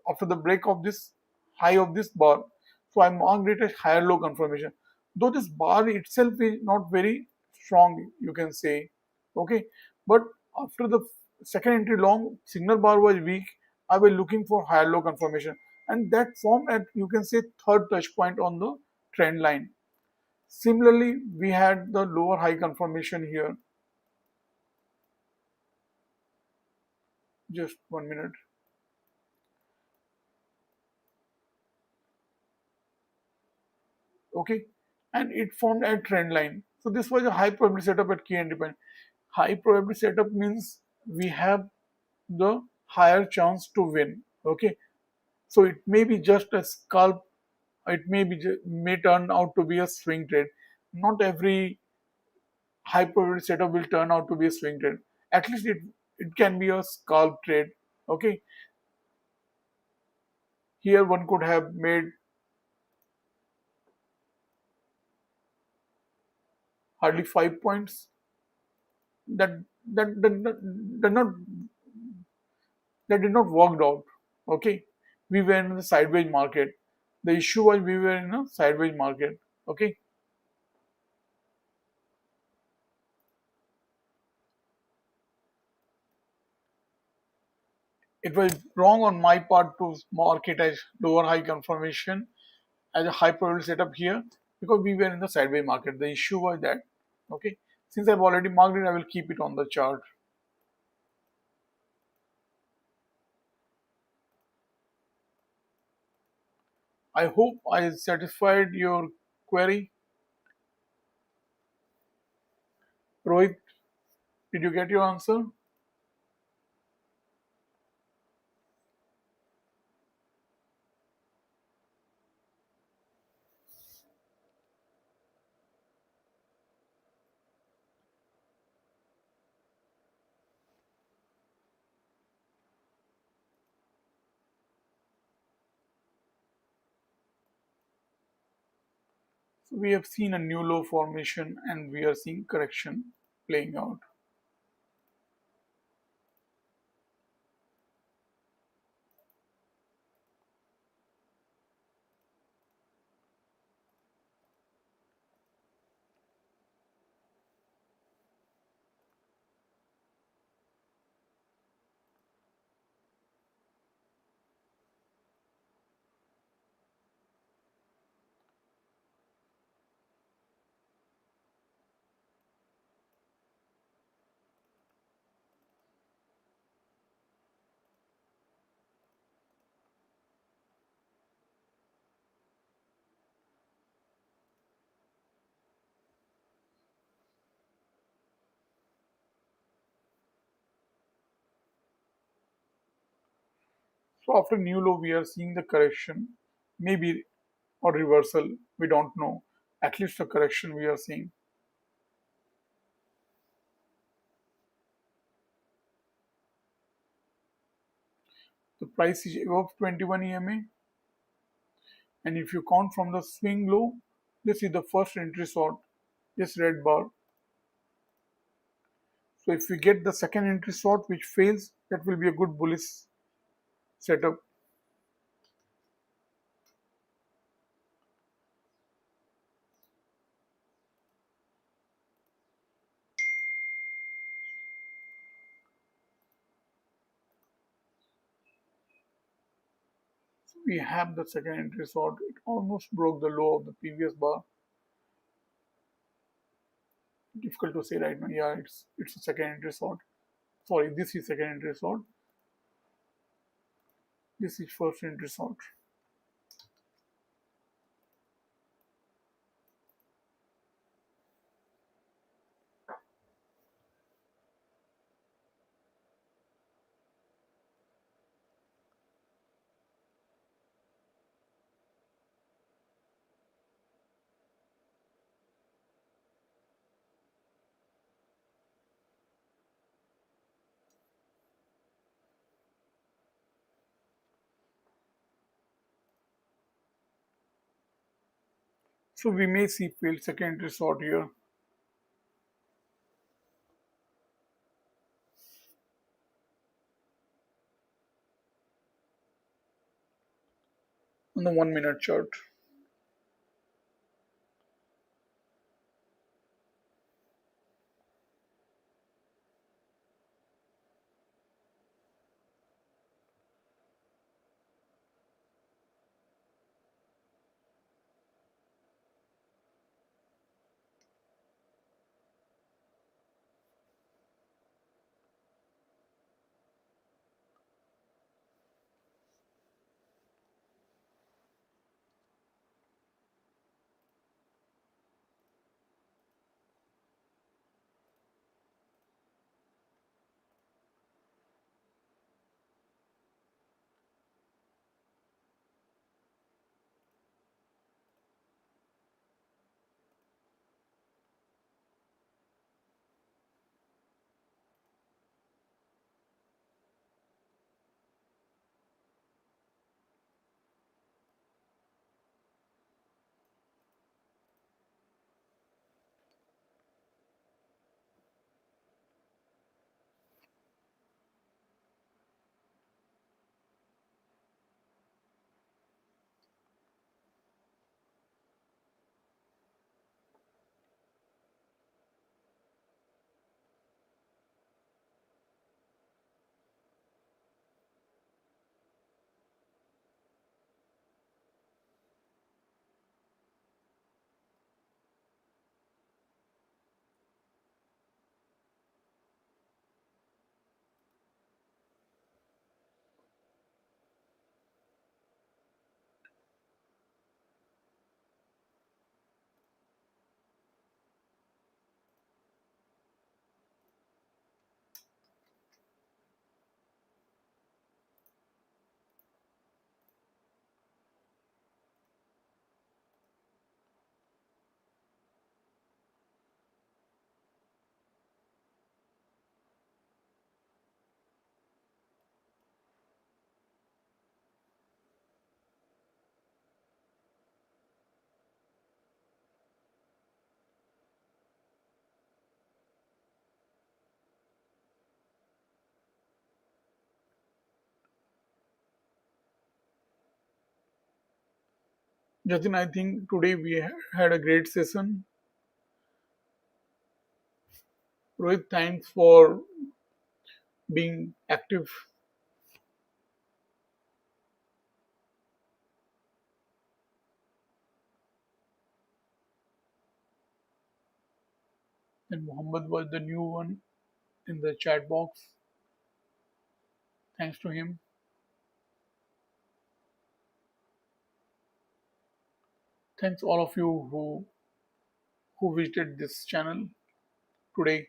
after the break of this high of this bar. So I marked it as higher low confirmation. Though this bar itself is not very strong, you can say, okay. But after the second entry long signal bar was weak, I was looking for higher low confirmation, and that formed at, you can say, third touch point on the trend line. Similarly, we had the lower high confirmation here. Just 1 minute. Okay, and it formed a trend line. So this was a high probability setup at key entry point. High probability setup means we have the higher chance to win. Okay, so it may be just a scalp, it may turn out to be a swing trade. Not every high probability setup will turn out to be a swing trade. At least it can be a scalp trade. Okay, here one could have made hardly 5 points. That that that, that, that not that did not work out. Okay, we were in the sideways market. The issue was we were in a sideways market. Okay, it was wrong on my part to mark it as lower high confirmation as a high probability setup here, because we were in the sideways market. The issue was that, okay, since I've already marked it, I will keep it on the chart. I hope I satisfied your query. Rohit, did you get your answer? So we have seen a new low formation and we are seeing correction playing out. So after new low, we are seeing the correction, maybe or reversal. We don't know. At least the correction we are seeing. The price is above 21 EMA, and if you count from the swing low, this is the first entry short. This red bar. So if we get the second entry short which fails, that will be a good bullish setup. So we have the second entry short. It almost broke the low of the previous bar. Difficult to say right now. Yeah, it's a second entry short. Sorry, this is second entry short. This is first entry short. So we may see failed second entry short here on the 1 minute chart. Jatin, I think today we had a great session. Rohit, thanks for being active. And Mohammed was the new one in the chat box. Thanks to him. Thanks all of you who visited this channel today.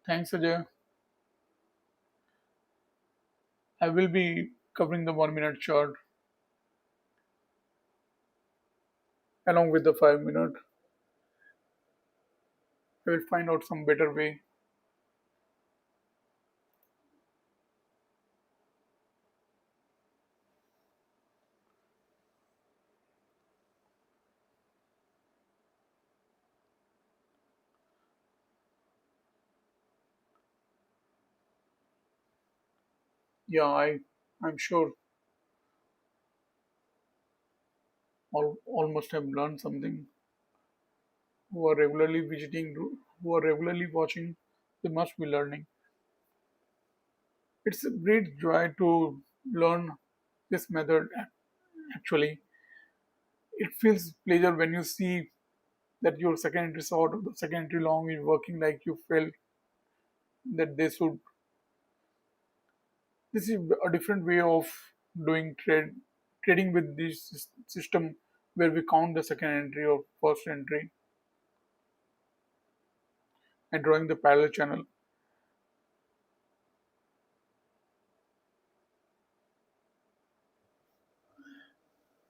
Thanks, Ajay. I will be covering the 1 minute chart along with the 5 minute. I will find out some better way. Yeah, I'm sure all must have learned something. Who are regularly visiting, who are regularly watching, they must be learning. It's a great joy to learn this method. Actually, it feels pleasure when you see that your second entry short or the second entry long is working like you felt that they should. This is a different way of doing trading with this system where we count the second entry or first entry and drawing the parallel channel.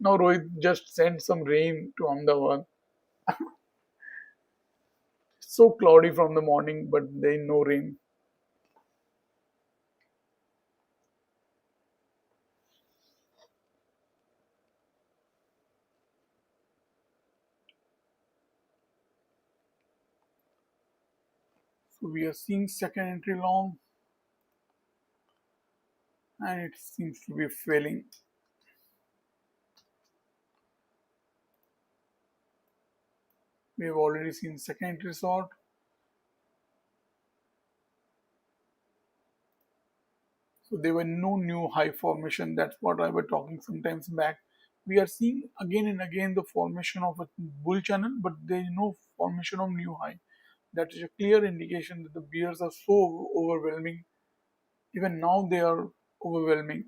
Now Rohit just sent some rain to Ahmedabad. It's so cloudy from the morning, but there is no rain. So we are seeing second entry long and it seems to be failing. We have already seen second entry short. So there were no new high formation. That's what I was talking sometimes back. We are seeing again and again the formation of a bull channel, but there is no formation of new high. That is a clear indication that the bears are so overwhelming. Even now they are overwhelming.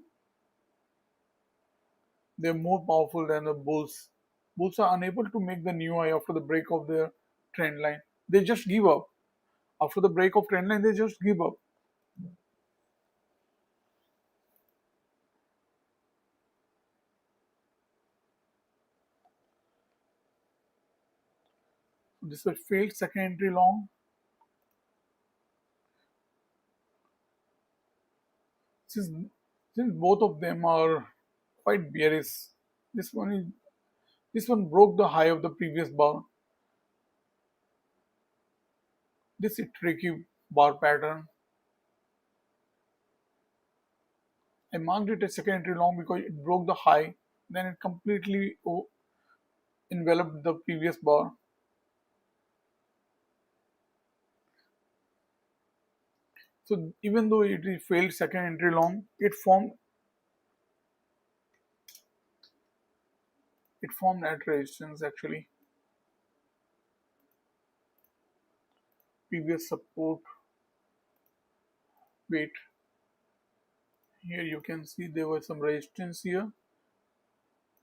They're more powerful than the bulls. Bulls are unable to make the new high after the break of their trend line. They just give up. After the break of trend line, they just give up. This was failed second entry long. Since since both of them are quite bearish, this one is this one broke the high of the previous bar. This is tricky bar pattern. I marked it as second entry long because it broke the high, then it completely enveloped the previous bar. So even though it failed second entry long, it formed at resistance actually. Previous support. Wait, here you can see there was some resistance here,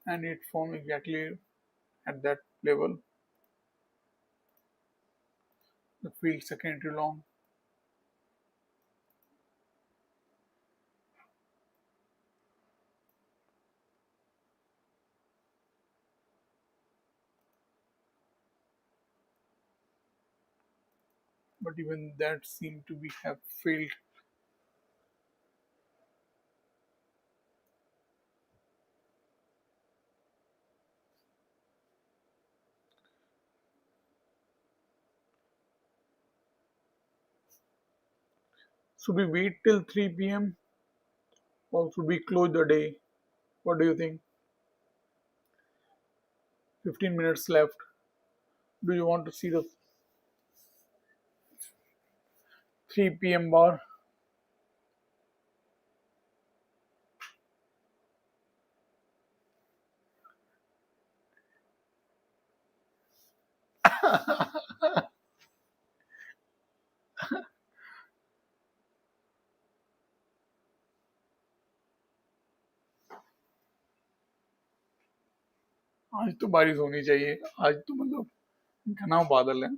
and it formed exactly at that level. The field second entry long. But even that seemed to be have failed. Should we wait till 3 p.m.? Or should we close the day? What do you think? 15 minutes left. Do you want to see the 3 p.m. bar? आज तो बारिश होनी चाहिए। आज तो मतलब घना बादल है।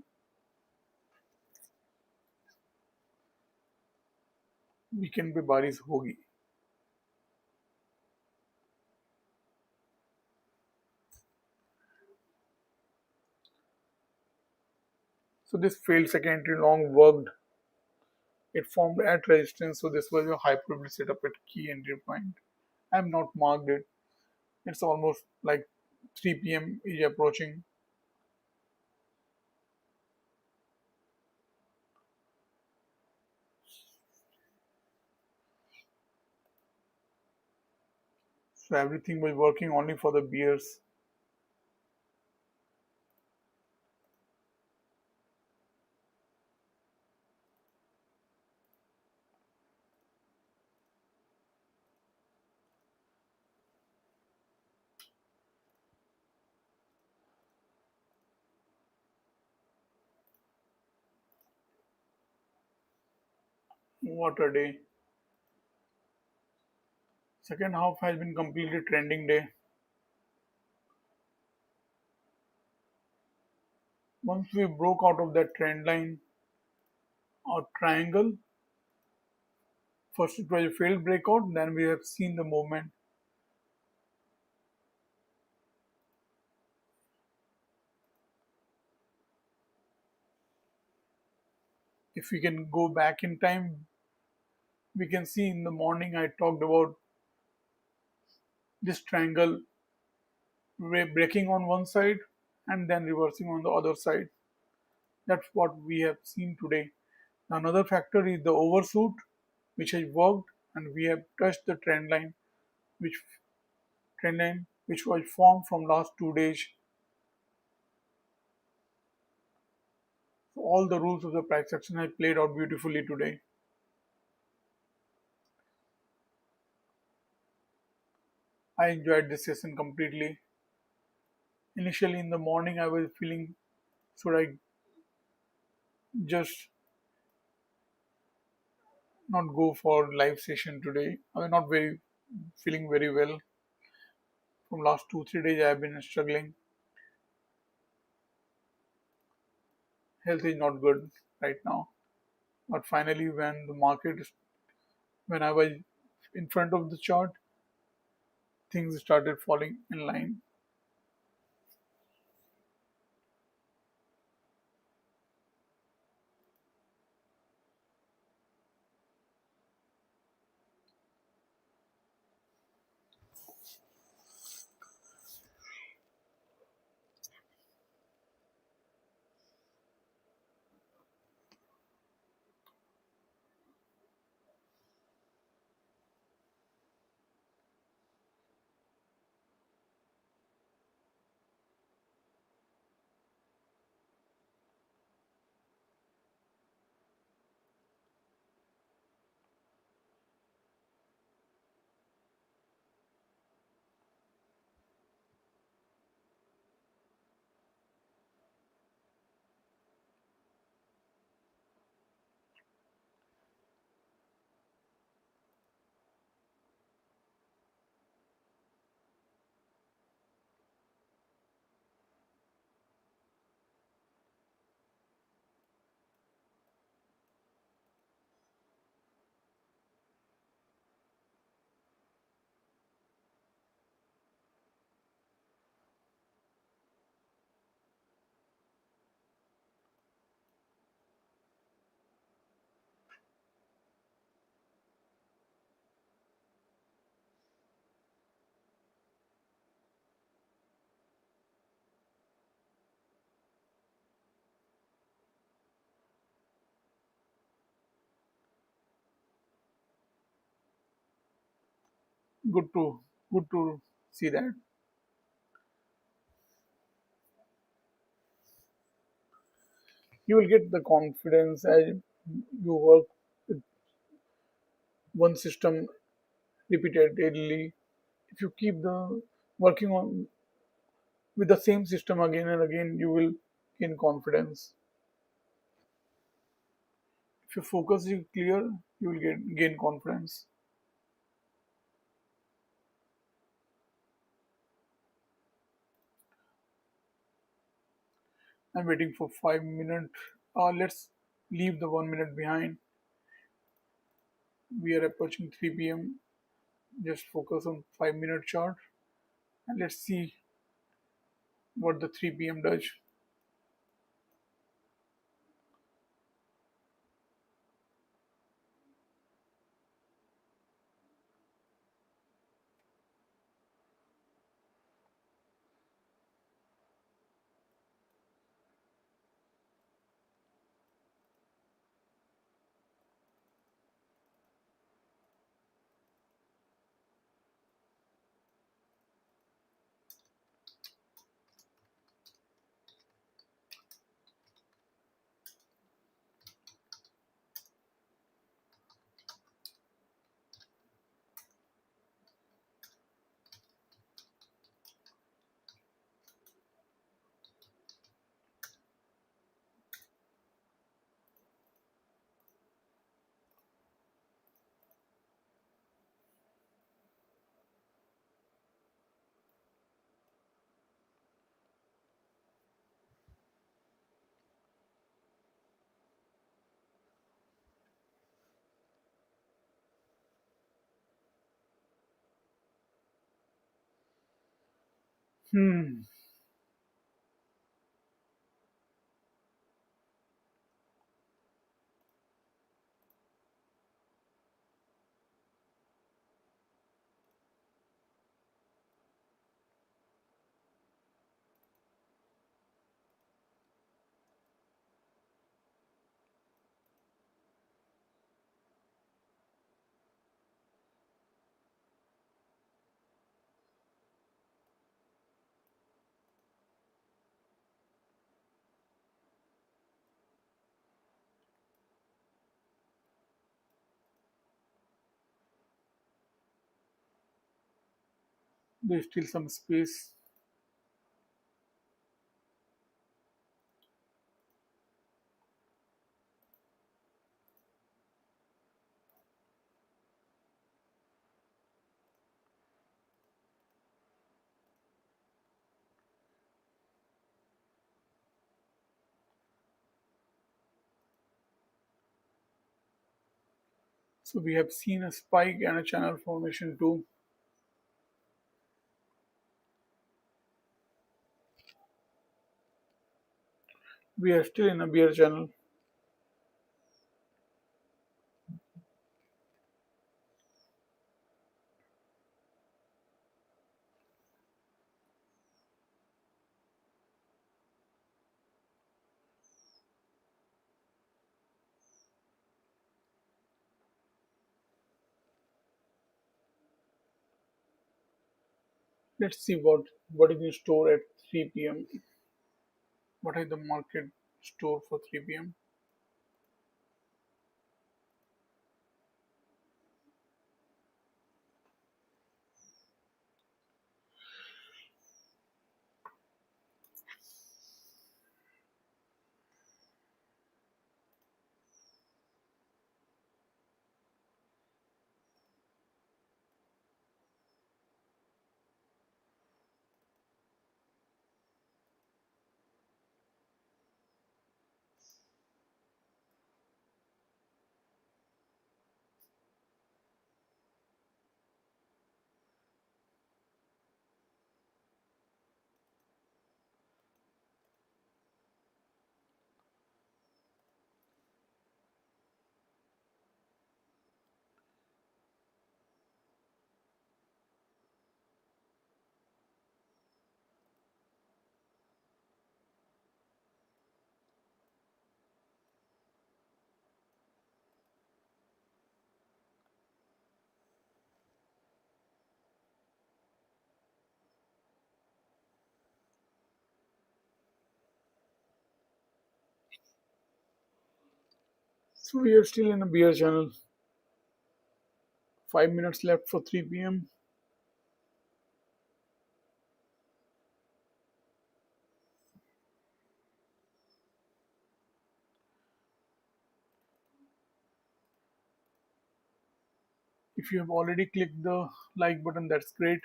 वीकेंड पे बारिश होगी। So this failed secondary long worked. It formed at resistance. So this was a hyperbolic setup at key entry point. I have not marked it. It's almost like 3 p.m. is approaching. So everything was working only for the bears. What a day. Second half has been completely trending day. Once we broke out of that trend line or triangle, first it was a failed breakout, then we have seen the movement. If we can go back in time, we can see in the morning I talked about this triangle breaking on one side and then reversing on the other side. That's what we have seen today. Another factor is the overshoot, which has worked, and we have touched the which trend line which was formed from last 2 days. So all the rules of the price action have played out beautifully today. I enjoyed this session completely. Initially in the morning, I was feeling should I just not go for live session today. I was not very feeling very well. From last 2 3 days, I have been struggling. Health is not good right now. But finally, when I was in front of the chart, things started falling in line. Good to good to see that. You will get the confidence as you work with one system repeatedly. If you keep the working on with the same system again and again, you will gain confidence. If your focus is clear, you will gain confidence. I'm waiting for 5 minutes. Let's leave the 1 minute behind. We are approaching 3 p.m. Just focus on 5 minute chart and let's see what the 3 p.m. does. Hmm. There's still some space. So we have seen a spike and a channel formation too. We are still in a bear channel. Let's see what is in store at 3 p.m. What is the market store for 3 p.m.? So we are still in a bear channel. 5 minutes left for 3 p.m. If you have already clicked the like button, that's great.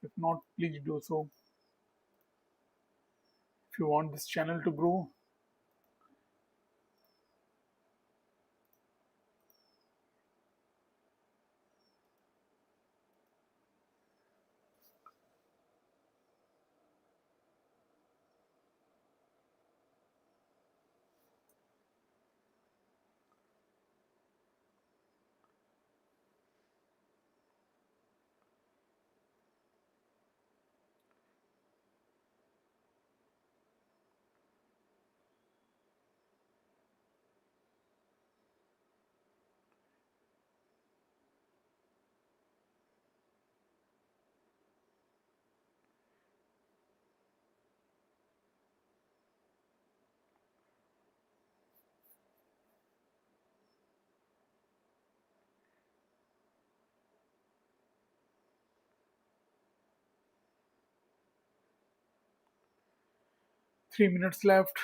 If not, please do so. If you want this channel to grow, 3 minutes left.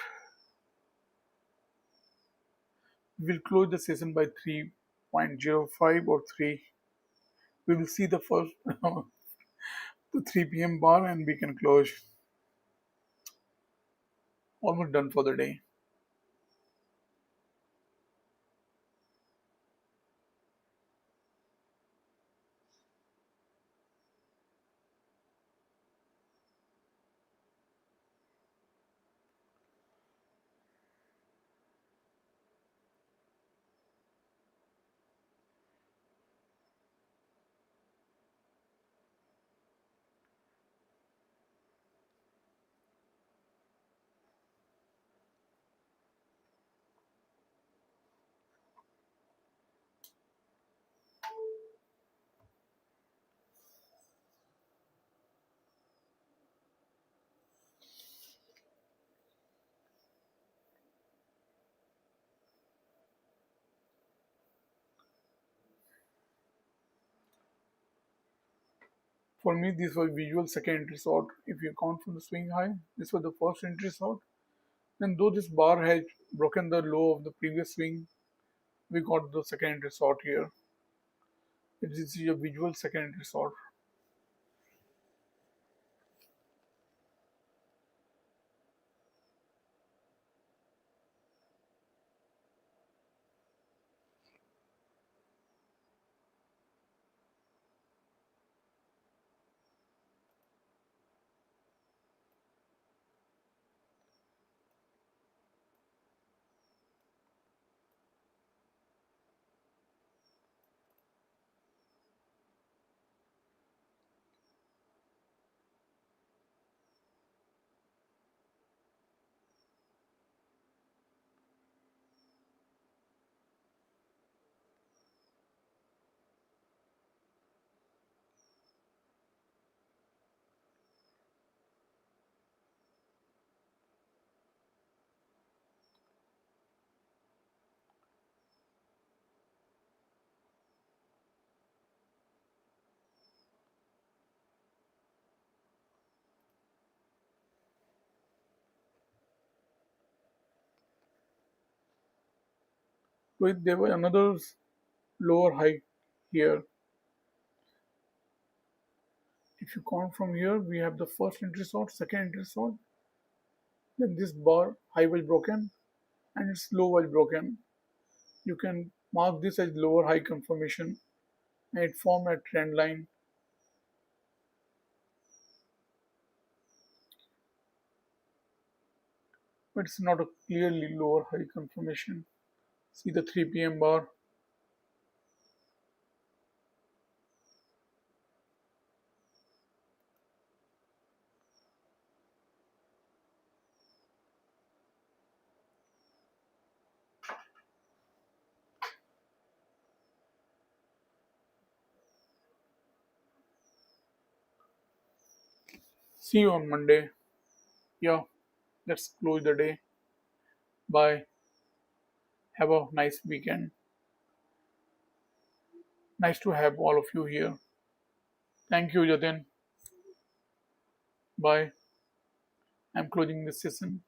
We will close the session by 3.05 or 3. We will see the first the 3 p.m. bar and we can close. Almost done for the day. For me, this was visual second entry short. If you count from the swing high, this was the first entry short. And though this bar has broken the low of the previous swing, we got the second entry short here. It is a visual second entry short. So there was another lower high here. If you count from here, we have the first entry short, second entry short, then this bar high was broken and its low was broken. You can mark this as lower high confirmation and it formed a trend line. But it's not a clearly lower high confirmation. See the 3 p.m. bar. See you on Monday. Yeah, let's close the day. Bye. Have a nice weekend. Nice to have all of you here. Thank you, Jatin. Bye. I'm closing this session.